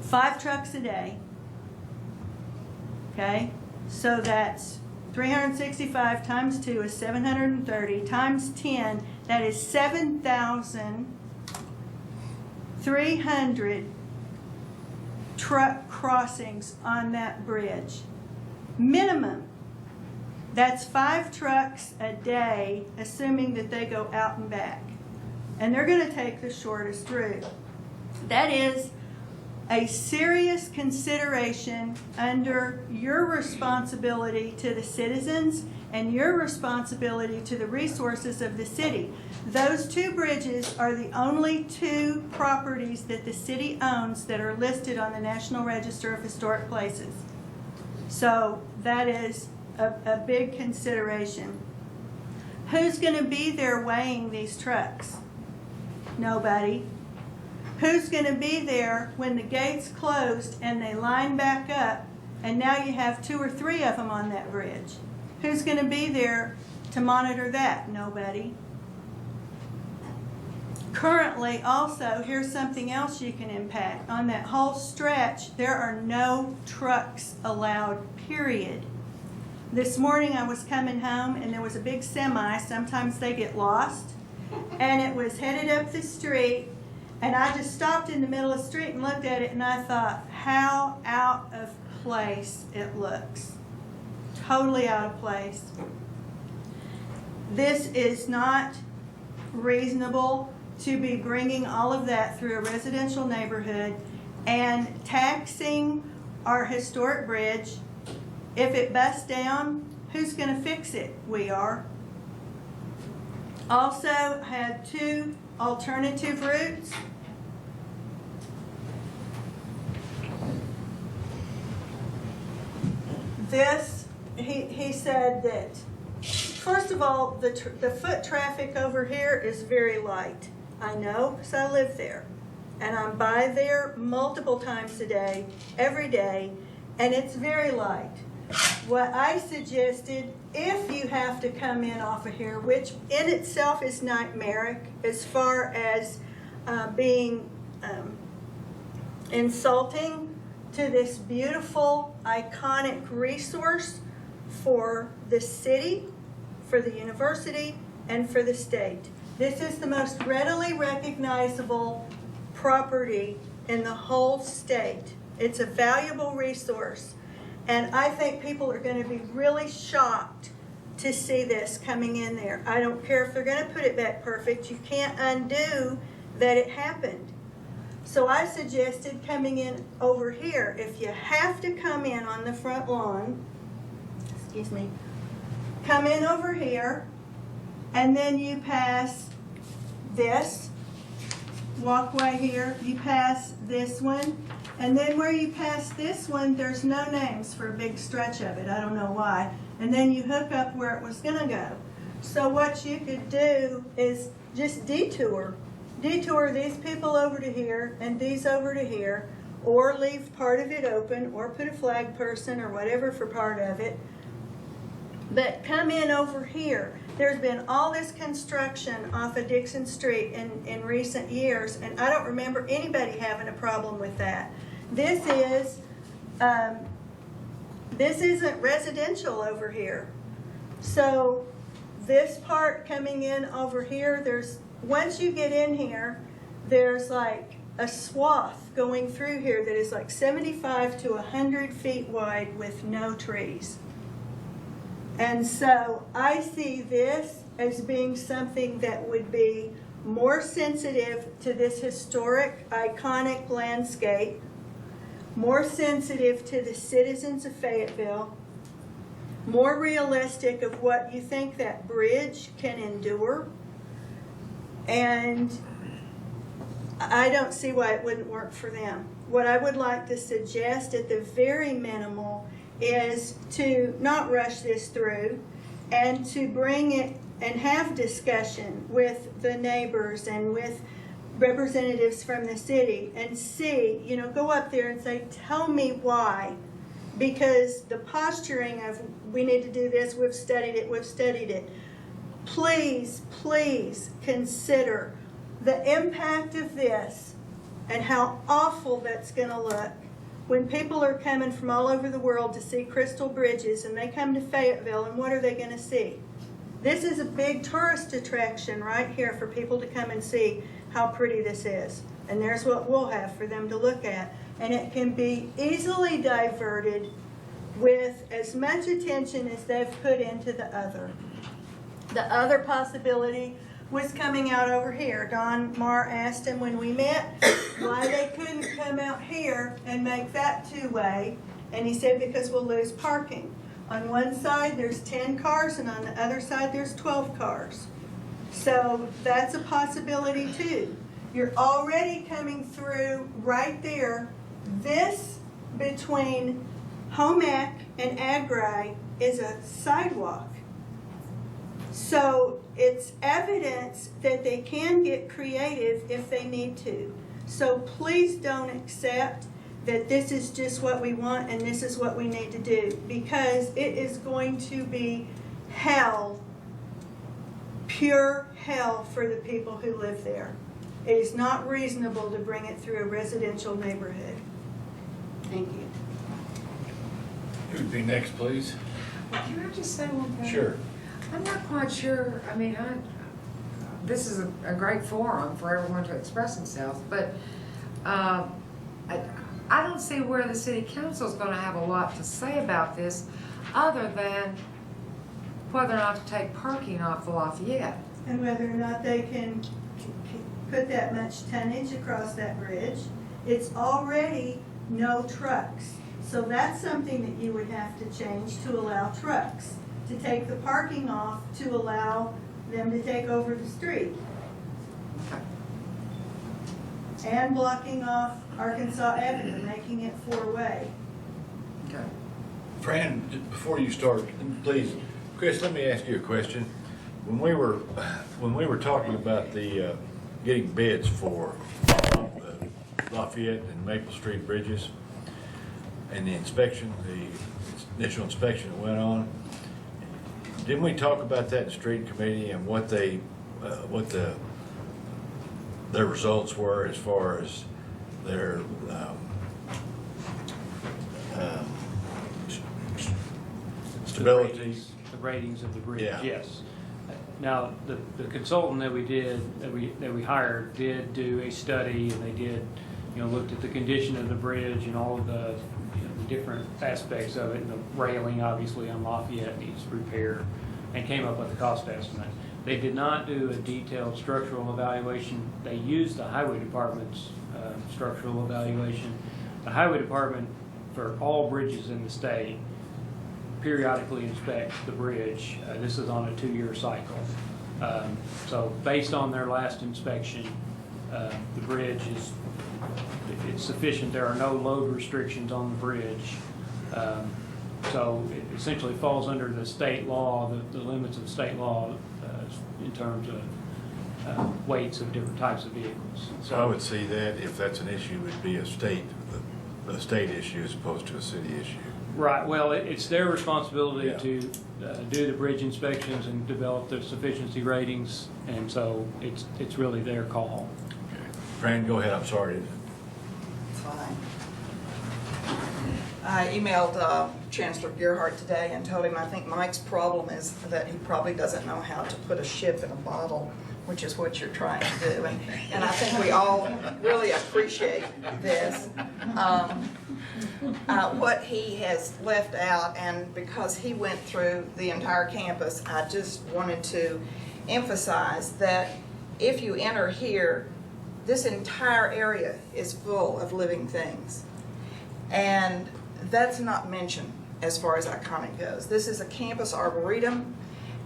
5 trucks a day, okay? So that's 365 times 2 is 730 times 10, that is 7,300 truck crossings on that bridge. Minimum. That's 5 trucks a day, assuming that they go out and back. And they're going to take the shortest route. That is a serious consideration under your responsibility to the citizens and your responsibility to the resources of the city. Those 2 bridges are the only 2 properties that the city owns that are listed on the National Register of Historic Places. So that is a big consideration. Who's going to be there weighing these trucks? Nobody. Who's going to be there when the gates closed and they line back up and now you have 2 or 3 of them on that bridge? Who's going to be there to monitor that? Nobody. Currently, also, here's something else you can impact. On that whole stretch, there are no trucks allowed, period. This morning I was coming home and there was a big semi, sometimes they get lost, and it was headed up the street, and I just stopped in the middle of the street and looked at it and I thought, how out of place it looks. Totally out of place. This is not reasonable to be bringing all of that through a residential neighborhood and taxing our historic bridge. If it busts down, who's going to fix it? We are. Also had 2 alternative routes. This, he said that, first of all, the foot traffic over here is very light. I know, because I live there. And I'm by there multiple times a day, every day, and it's very light. What I suggested, if you have to come in off of here, which in itself is nightmaric as far as being insulting to this beautiful, iconic resource for the city, for the university, and for the state. This is the most readily recognizable property in the whole state. It's a valuable resource. And I think people are going to be really shocked to see this coming in there. I don't care if they're going to put it back perfect. You can't undo that it happened. So I suggested coming in over here. If you have to come in on the front lawn, excuse me, come in over here, and then you pass this walkway here, you pass this one, and then where you pass this one, there's no names for a big stretch of it. I don't know why. And then you hook up where it was going to go. So what you could do is just detour these people over to here and these over to here, or leave part of it open, or put a flag person or whatever for part of it. But come in over here. There's been all this construction off of Dixon Street in recent years, and I don't remember anybody having a problem with that. This isn't residential over here. So this part coming in over here, once you get in here, there's like a swath going through here that is like 75 to 100 feet wide with no trees. And so I see this as being something that would be more sensitive to this historic, iconic landscape, more sensitive to the citizens of Fayetteville, more realistic of what you think that bridge can endure. And I don't see why it wouldn't work for them. What I would like to suggest at the very minimal is to not rush this through and to bring it and have discussion with the neighbors and with representatives from the city and see, go up there and say, tell me why. Because the posturing of, we need to do this, we've studied it. Please, please consider the impact of this and how awful that's going to look when people are coming from all over the world to see crystal bridges and they come to Fayetteville, and what are they going to see? This is a big tourist attraction right here for people to come and see how pretty this is. And there's what we'll have for them to look at. And it can be easily diverted with as much attention as they've put into the other. The other possibility was coming out over here. Don Marr asked him when we met why they couldn't come out here and make that two-way, and he said because we'll lose parking. On one side there's 10 cars and on the other side there's 12 cars. So that's a possibility too. You're already coming through right there. This between Homac and Agri is a sidewalk. So it's evidence that they can get creative if they need to. So please don't accept that this is just what we want and this is what we need to do, because it is going to be hell, pure hell for the people who live there. It is not reasonable to bring it through a residential neighborhood. Thank you. Who'd be next, please? Can I just say one thing? Sure. I'm not quite sure, I mean, this is a great forum for everyone to express themselves, but I don't see where the city council is gonna have a lot to say about this, other than whether or not to take parking off the Lafayette. And whether or not they can put that much tonnage across that bridge. It's already no trucks. So that's something that you would have to change to allow trucks, to take the parking off to allow them to take over the street. And blocking off Arkansas Avenue, making it four-way. Okay. Fran, before you start, please, Chris, let me ask you a question. When we were talking about the getting bids for the Lafayette and Maple Street bridges and the inspection, the initial inspection that went on, didn't we talk about that in street committee and what their results were as far as their stability? The ratings of the bridge, Yeah. yes. Now, the consultant that we hired did do a study, and they did, looked at the condition of the bridge and all of the, the different aspects of it, and the railing obviously on Lafayette needs repair, and came up with a cost estimate. They did not do a detailed structural evaluation. They used the highway department's structural evaluation. The highway department, for all bridges in the state, periodically inspect the bridge. This is on a 2-year cycle. So based on their last inspection, the bridge it's sufficient. There are no load restrictions on the bridge. So it essentially falls under the state law, the limits of state law in terms of weights of different types of vehicles. So I would see that if that's an issue, it would be a state issue as opposed to a city issue. Right, well, it's their responsibility Yeah. to do the bridge inspections and develop the sufficiency ratings, and so it's really their call. Okay. Fran, go ahead, I'm sorry. It's fine. I emailed Chancellor Gearhart today and told him I think Mike's problem is that he probably doesn't know how to put a ship in a bottle, which is what you're trying to do. And I think we all really appreciate this. What he has left out, and because he went through the entire campus, I just wanted to emphasize that if you enter here, this entire area is full of living things. And that's not mentioned as far as iconic goes. This is a campus arboretum,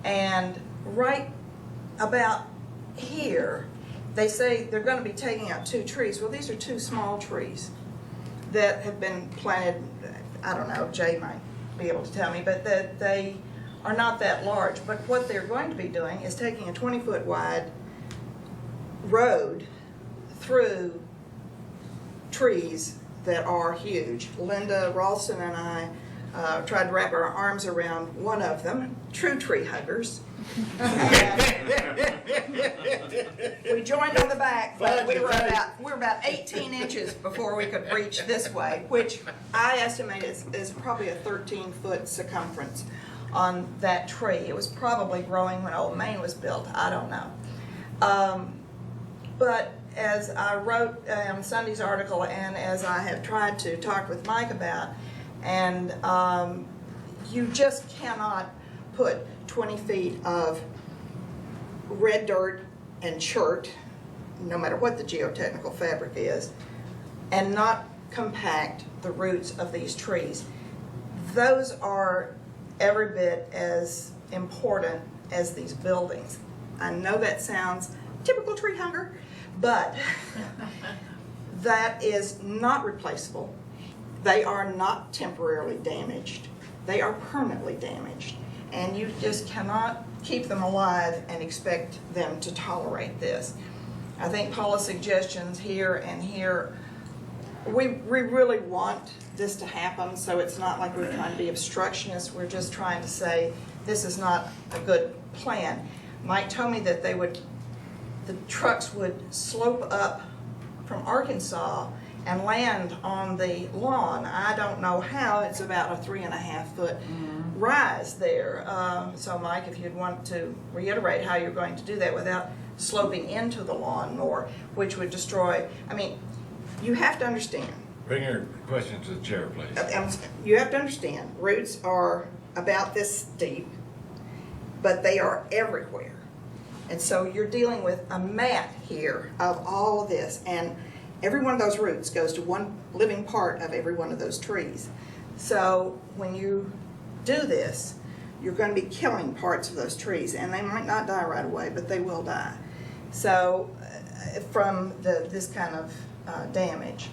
and right about here, they say they're going to be taking out 2 trees. Well, these are 2 small trees that have been planted. I don't know, Jay might be able to tell me, but that they are not that large. But what they're going to be doing is taking a 20-foot wide road through trees that are huge. Linda Ralston and I tried to wrap our arms around one of them, true tree huggers. We joined on the back, but we were about 18 inches before we could reach this way, which I estimate is probably a 13-foot circumference on that tree. It was probably growing when Old Main was built. I don't know. But as I wrote in Sunday's article, and as I have tried to talk with Mike about, and you just cannot put 20 feet of red dirt and chert, no matter what the geotechnical fabric is, and not compact the roots of these trees. Those are every bit as important as these buildings. I know that sounds typical tree hugger, but that is not replaceable. They are not temporarily damaged. They are permanently damaged. And you just cannot keep them alive and expect them to tolerate this. I think Paula's suggestions here and here, we really want this to happen, so it's not like we're trying to be obstructionists. We're just trying to say this is not a good plan. Mike told me that they would the trucks would slope up from Arkansas and land on the lawn. I don't know how, it's about a 3.5-foot rise there. So Mike, if you'd want to reiterate how you're going to do that without sloping into the lawn more, which would destroy, I mean, you have to understand. Bring your question to the chair, please. You have to understand, roots are about this deep, but they are everywhere. And so you're dealing with a mat here of all of this, and every one of those roots goes to one living part of every one of those trees. So when you do this, you're going to be killing parts of those trees, and they might not die right away, but they will die. So from this kind of damage,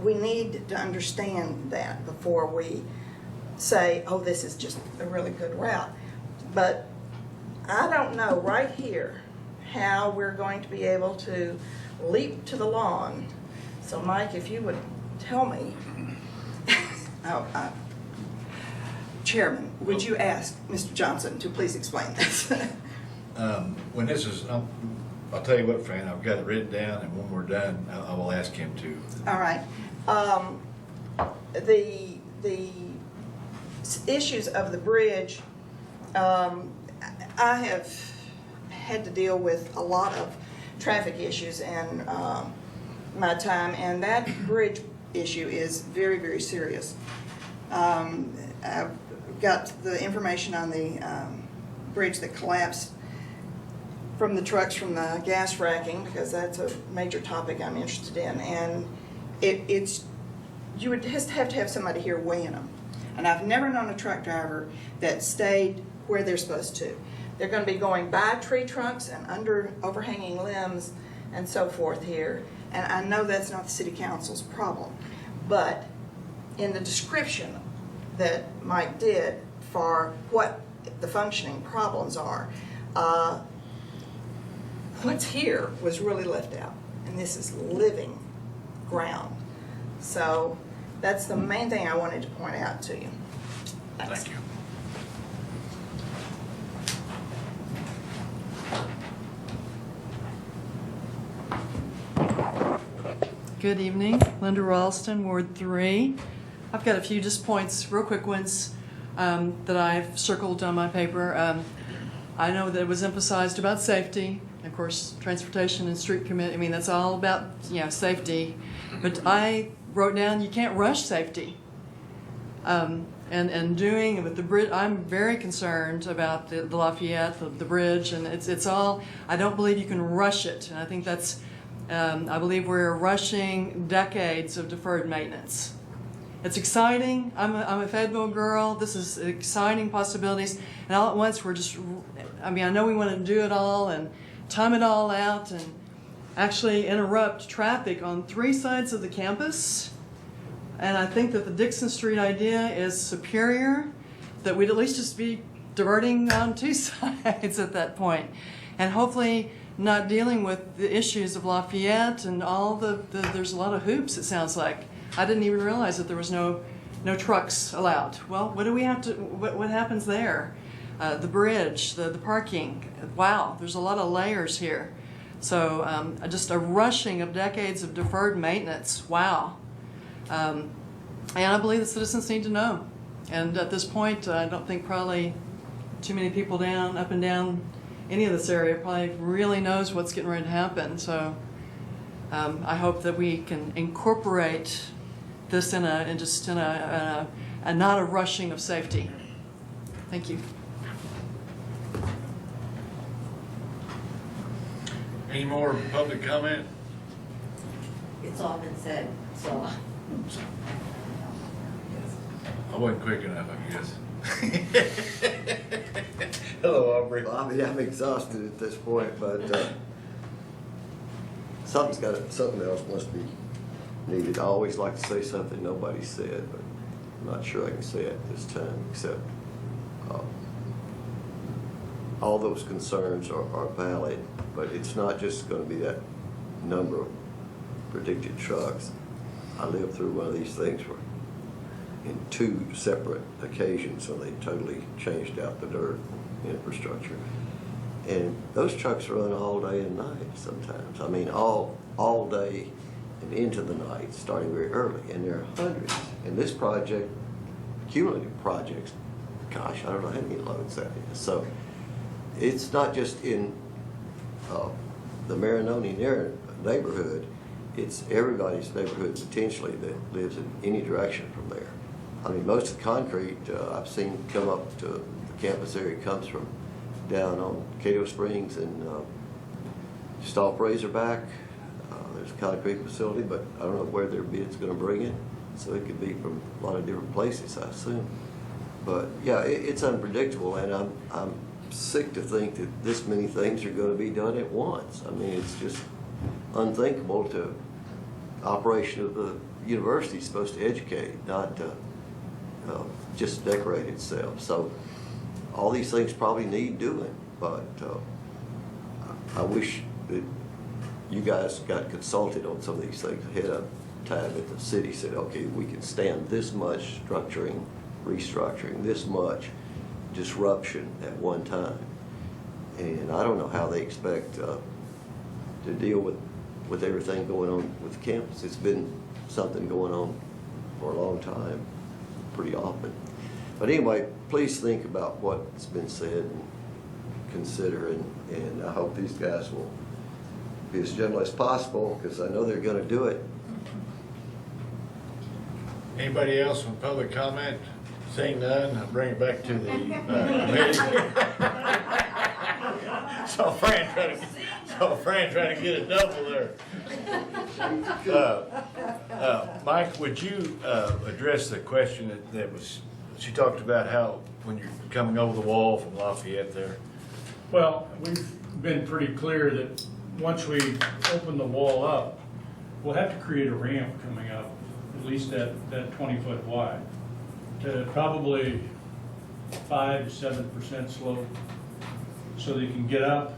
we need to understand that before we say, oh, this is just a really good route. But I don't know right here how we're going to be able to leap to the lawn. So Mike, if you would tell me, Chairman, would you ask Mr. Johnson to please explain this? When this is, I'll tell you what, Fran, I've got it written down, and when we're done, I will ask him to. All right. The issues of the bridge, I have had to deal with a lot of traffic issues in my time, and that bridge issue is very, very serious. I've got the information on the bridge that collapsed from the trucks from the gas fracking, because that's a major topic I'm interested in, and it's you would just have to have somebody here weighing them. And I've never known a truck driver that stayed where they're supposed to. They're going to be going by tree trunks and under overhanging limbs and so forth here. And I know that's not the city council's problem, but in the description that Mike did for what the functioning problems are, what's here was really left out, and this is living ground. So that's the main thing I wanted to point out to you. Thanks. Thank you. Good evening, Linda Ralston, Ward 3. I've got a few just points, real quick ones, that I've circled on my paper. I know that it was emphasized about safety. Of course, transportation and street committee, I mean, that's all about, safety. But I wrote down, you can't rush safety. And doing with the bridge, I'm very concerned about the Lafayette, the bridge, and it's all, I don't believe you can rush it. And I think that's, I believe we're rushing decades of deferred maintenance. It's exciting. I'm a Fayetteville girl. This is exciting possibilities. And all at once we're just, I know we want to do it all and time it all out and actually interrupt traffic on 3 sides of the campus. And I think that the Dixon Street idea is superior, that we'd at least just be diverting on 2 sides at that point. And hopefully not dealing with the issues of Lafayette and all there's a lot of hoops, it sounds like. I didn't even realize that there was no trucks allowed. Well, what do we have to, what happens there? The bridge, the parking, wow, there's a lot of layers here. So just a rushing of decades of deferred maintenance, wow. And I believe the citizens need to know. And at this point, I don't think probably too many people up and down any of this area probably really knows what's getting ready to happen. So I hope that we can incorporate this in a not a rushing of safety. Thank you. Any more public comment? It's all been said, so. I wasn't quick enough, I guess. Hello, Aubrey. I'm exhausted at this point, but something else must be needed. I always like to say something nobody said, but I'm not sure I can say it this time, except all those concerns are valid, but it's not just going to be that number of predicted trucks. I lived through one of these things where in 2 separate occasions when they totally changed out the dirt infrastructure. And those trucks run all day and night sometimes. I mean, all day and into the night, starting very early, and there are hundreds. And this project, cumulative projects, gosh, I don't know how many loads that is. So it's not just in the Marinoni neighborhood, it's everybody's neighborhood potentially that lives in any direction from there. I mean, most of the concrete I've seen come up to the campus area comes from down on Cato Springs and Stalk Razorback. There's a concrete facility, but I don't know where their bid's gonna bring it. So it could be from a lot of different places, I assume. But yeah, it's unpredictable, and I'm sick to think that this many things are gonna be done at once. I mean, it's just unthinkable to operation of the university is supposed to educate, not just decorate itself. So all these things probably need doing, but I wish that you guys got consulted on some of these things ahead of time, that the city said, okay, we can stand this much structuring, restructuring, this much disruption at one time. And I don't know how they expect to deal with everything going on with the campus. It's been something going on for a long time, pretty often. But anyway, please think about what's been said and consider, and I hope these guys will be as gentle as possible, because I know they're going to do it. Anybody else from public comment? Seeing none, I'll bring it back to the committee. So Fran trying to get a double there. Mike, would you address the question that was, she talked about how when you're coming over the wall from Lafayette there? Well, we've been pretty clear that once we open the wall up, we'll have to create a ramp coming up, at least that 20-foot wide, to probably 5 to 7% slope, so they can get up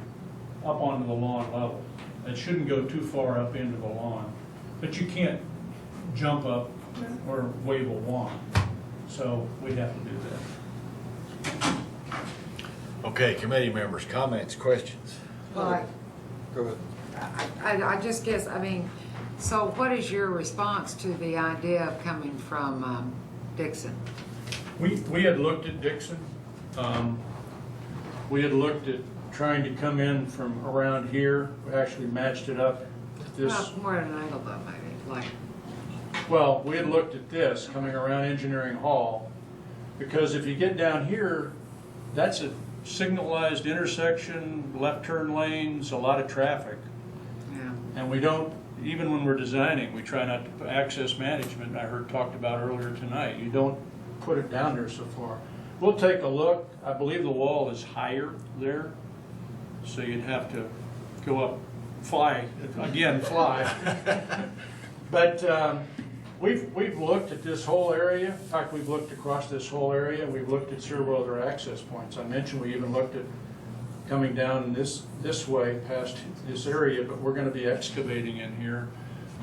onto the lawn level. It shouldn't go too far up into the lawn, but you can't jump up or wave a wand, so we'd have to do that. Okay, committee members, comments, questions? Like, Go ahead. I just guess, I mean, so what is your response to the idea of coming from Dixon? We had looked at Dixon. We had looked at trying to come in from around here. We actually matched it up with this. Well, more at an angle though, maybe, like. Well, we had looked at this coming around Engineering Hall, because if you get down here, that's a signalized intersection, left turn lanes, a lot of traffic. Yeah. And we don't, even when we're designing, we try not to, access management, I heard talked about earlier tonight, you don't put it down there so far. We'll take a look. I believe the wall is higher there, so you'd have to go up, fly. But we've looked at this whole area. In fact, we've looked across this whole area. We've looked at several other access points. I mentioned we even looked at coming down this way past this area, but we're going to be excavating in here,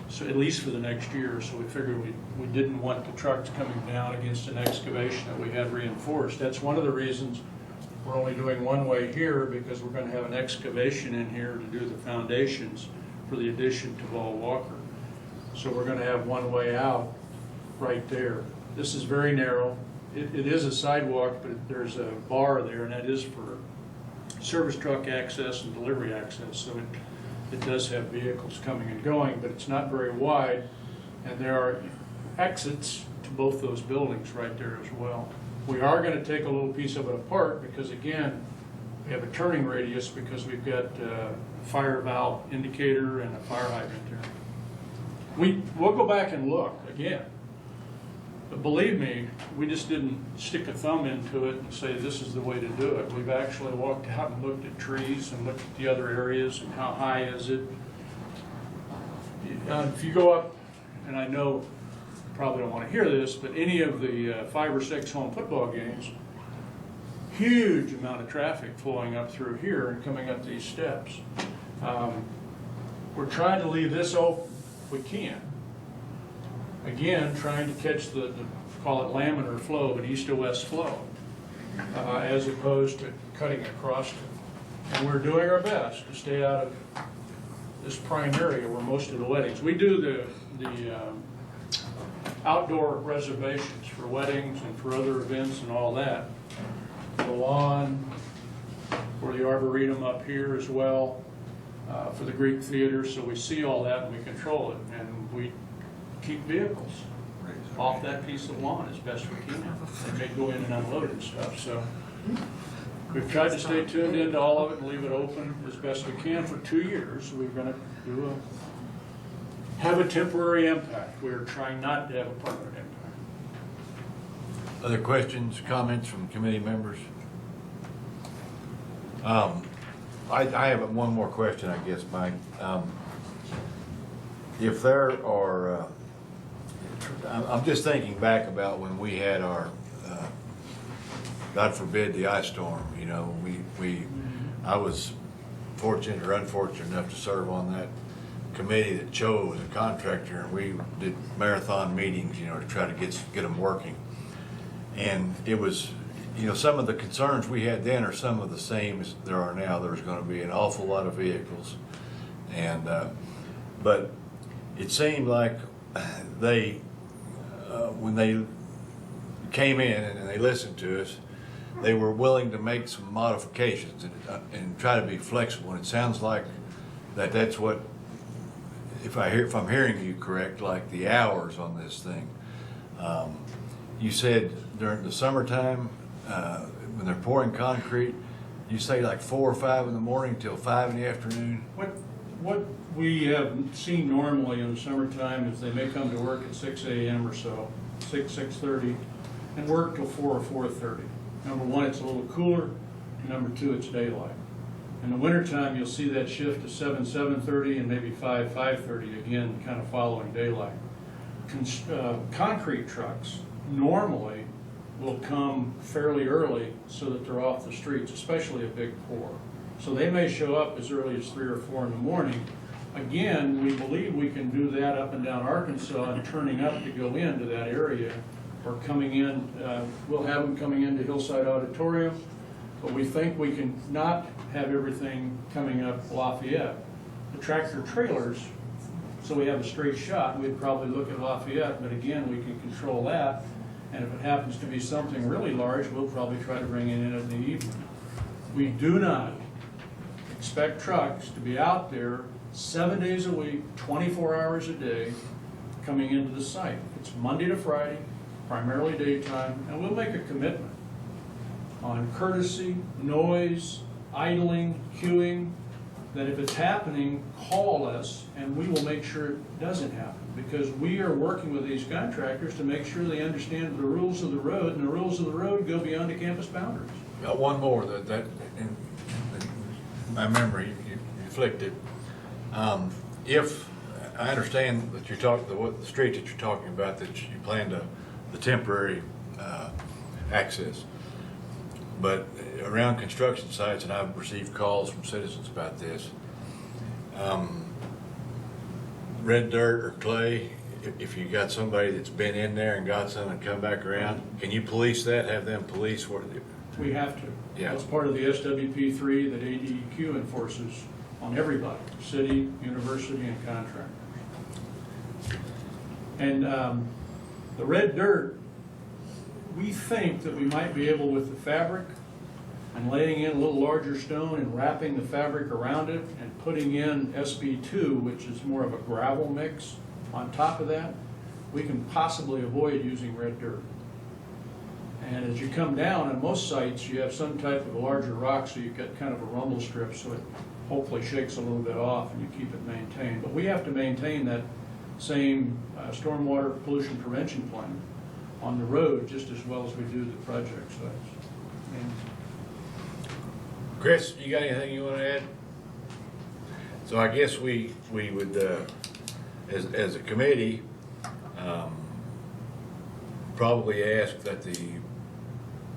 so at least for the next year. So we figured we didn't want the trucks coming down against an excavation that we had reinforced. That's one of the reasons we're only doing one way here, because we're going to have an excavation in here to do the foundations for the addition to Ball Walker. So we're going to have one way out right there. This is very narrow. It is a sidewalk, but there's a bar there, and that is for service truck access and delivery access. So it does have vehicles coming and going, but it's not very wide. And there are exits to both those buildings right there as well. We are going to take a little piece of it apart because, again, we have a turning radius because we've got a fire valve indicator and a fire hydrant there. We'll go back and look again. But believe me, we just didn't stick a thumb into it and say this is the way to do it. We've actually walked out and looked at trees and looked at the other areas and how high is it. If you go up, and I know you probably don't want to hear this, but any of the 5 or 6 home football games, huge amount of traffic flowing up through here and coming up these steps. We're trying to leave this open if we can. Again, trying to catch the call it laminar flow, but east to west flow, as opposed to cutting across it. And we're doing our best to stay out of this prime area where most of the weddings. We do the outdoor reservations for weddings and for other events and all that. The lawn, for the arboretum up here as well, for the Greek theater, so we see all that and we control it. And we keep vehicles off that piece of lawn as best we can. They may go in and unload and stuff, so we've tried to stay tuned into all of it and leave it open as best we can for 2 years. We're gonna have a temporary impact. We're trying not to have a permanent impact. Other questions, comments from committee members? I have one more question, I guess, Mike. If there are, I'm just thinking back about when we had our, God forbid, the ice storm. You know, I was fortunate or unfortunate enough to serve on that committee that chose a contractor, and we did marathon meetings, you know, to try to get them working. And it was, you know, some of the concerns we had then are some of the same as there are now. There's going to be an awful lot of vehicles, and but it seemed like they, when they came in and they listened to us, they were willing to make some modifications and try to be flexible. And it sounds like that's what, if I'm hearing you correct, like the hours on this thing. You said during the summertime, when they're pouring concrete, you say like 4 or 5 in the morning till 5 in the afternoon? What we have seen normally in the summertime is they may come to work at 6 a.m. or so, 6:30, and work till 4 or 4:30. Number one, it's a little cooler. Number two, it's daylight. In the wintertime, you'll see that shift to 7:30, and maybe 5:30, again, kind of following daylight. Concrete trucks normally will come fairly early so that they're off the streets, especially a big pour. So they may show up as early as 3 or 4 in the morning. Again, we believe we can do that up and down Arkansas and turning up to go into that area, or coming in, we'll have them coming into Hillside Auditorium, but we think we can not have everything coming up Lafayette. The tractor trailers, so we have a straight shot, we'd probably look at Lafayette, but again, we can control that. And if it happens to be something really large, we'll probably try to bring it in the evening. We do not expect trucks to be out there 7 days a week, 24 hours a day, coming into the site. It's Monday to Friday, primarily daytime, and we'll make a commitment on courtesy, noise, idling, queuing, that if it's happening, call us, and we will make sure it doesn't happen. Because we are working with these contractors to make sure they understand the rules of the road, and the rules of the road go beyond the campus boundaries. Got one more that in my memory you flicked it. If I understand that you're talking the street that you're talking about, that you plan the temporary access, but around construction sites, and I've received calls from citizens about this. Red dirt or clay, if you got somebody that's been in there and got some and come back around, can you police that, have them police where they... We have to. Yeah. That's part of the SWP3 that ADEQ enforces on everybody, city, university, and contractors. And the red dirt, we think that we might be able, with the fabric and laying in a little larger stone and wrapping the fabric around it and putting in SB2, which is more of a gravel mix on top of that, we can possibly avoid using red dirt. And as you come down, on most sites, you have some type of a larger rock, so you've got kind of a rumble strip, so it hopefully shakes a little bit off and you keep it maintained. But we have to maintain that same stormwater pollution prevention plan on the road just as well as we do the project sites. And Chris, you got anything you want to add? So I guess we would, as a committee, probably ask that the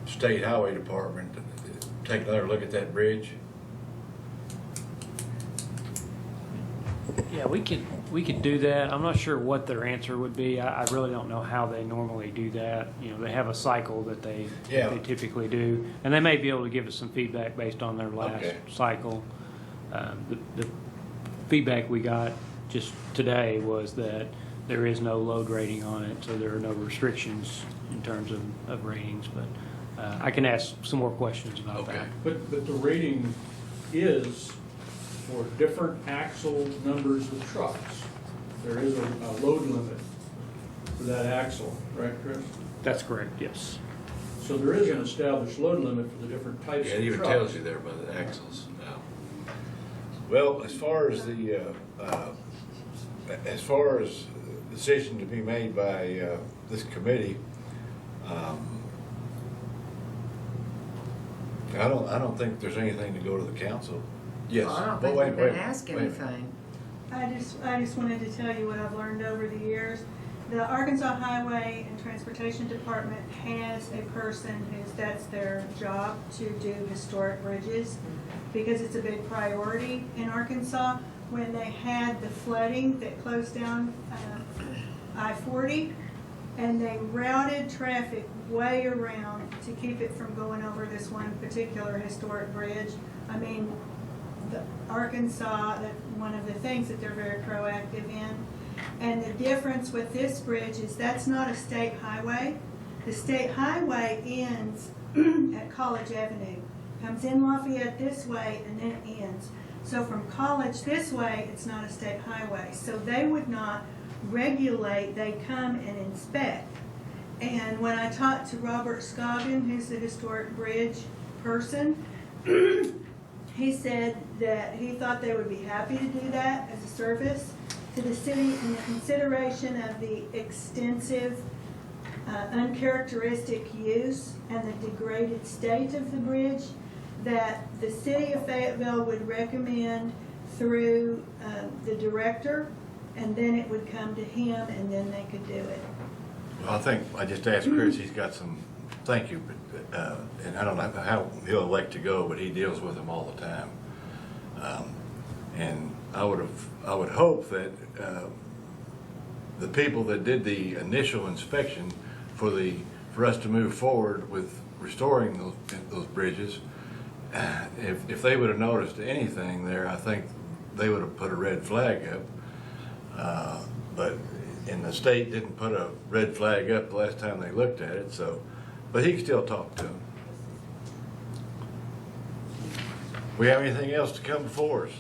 State Highway Department take another look at that bridge. Yeah, we could do that. I'm not sure what their answer would be. I really don't know how they normally do that. You know, they have a cycle that they typically do, and they may be able to give us some feedback based on their last cycle. The feedback we got just today was that there is no load rating on it, so there are no restrictions in terms of ratings. But I can ask some more questions about that. But the rating is for different axle numbers of trucks. There is a load limit for that axle, right, Chris? That's correct, yes. So there is an established load limit for the different types Yeah, of it trucks. even tells you there by the axles. Well, as far as the decision to be made by this committee, I don't think there's anything to go to the council. Yes. Well, I don't but think wait, we've been wait, asked wait. anything. I just wanted to tell you what I've learned over the years. The Arkansas Highway and Transportation Department has a person that's their job to do historic bridges because it's a big priority in Arkansas. When they had the flooding that closed down I-40, and they routed traffic way around to keep it from going over this one particular historic bridge. I mean, Arkansas, one of the things that they're very proactive in. And the difference with this bridge is that's not a state highway. The state highway ends at College Avenue, comes in Lafayette this way, and then it ends. So from College this way, it's not a state highway. So they would not regulate, they come and inspect. And when I talked to Robert Scoggin, who's the historic bridge person, he said that he thought they would be happy to do that as a service to the city in the consideration of the extensive, uncharacteristic use and the degraded state of the bridge, that the city of Fayetteville would recommend through the director, and then it would come to him, and then they could do it. Well, I think I just asked Chris, he's got some, thank you, but, and I don't know how he'll elect to go, but he deals with them all the time. And I would hope that the people that did the initial inspection for us to move forward with restoring those bridges, if they would have noticed anything there, I think they would have put a red flag up. And the state didn't put a red flag up the last time they looked at it, so, but he can still talk to them. We have anything else to come before us?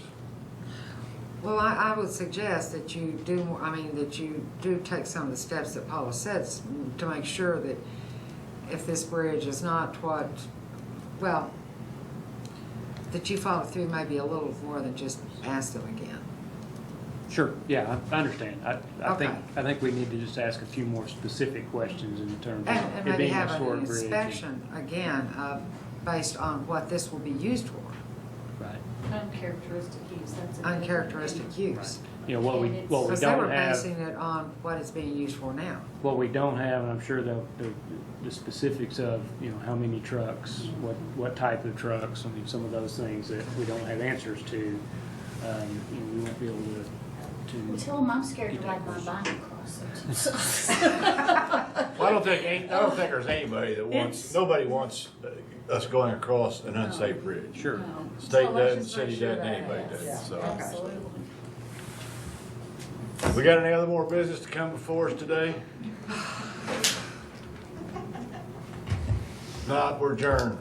Well, I would suggest that you do take some of the steps that Paula said to make sure that if this bridge is not that you follow through maybe a little more than just ask them again. Sure, yeah, I understand. I Okay. think we need to just ask a few more specific questions in terms of And it maybe being a have an historic bridge. inspection again, based on what this will be used for, Right. Uncharacteristic use, that's a. uncharacteristic use. You know, what we Because they were don't have, basing it on what it's being used for now. what we don't have, and I'm sure the specifics of, you know, how many trucks, what type of trucks, I mean, some of those things that we don't have answers to, you know, we won't be able to. Well, tell them I'm scared to ride my bike across it. Well, I don't think there's anybody that nobody wants us going across an unsafe bridge. Sure. No. State So let's doesn't, just make city sure doesn't, that anybody happens. does, so. Absolutely. We got any other more business to come before us today? Not, we're adjourned.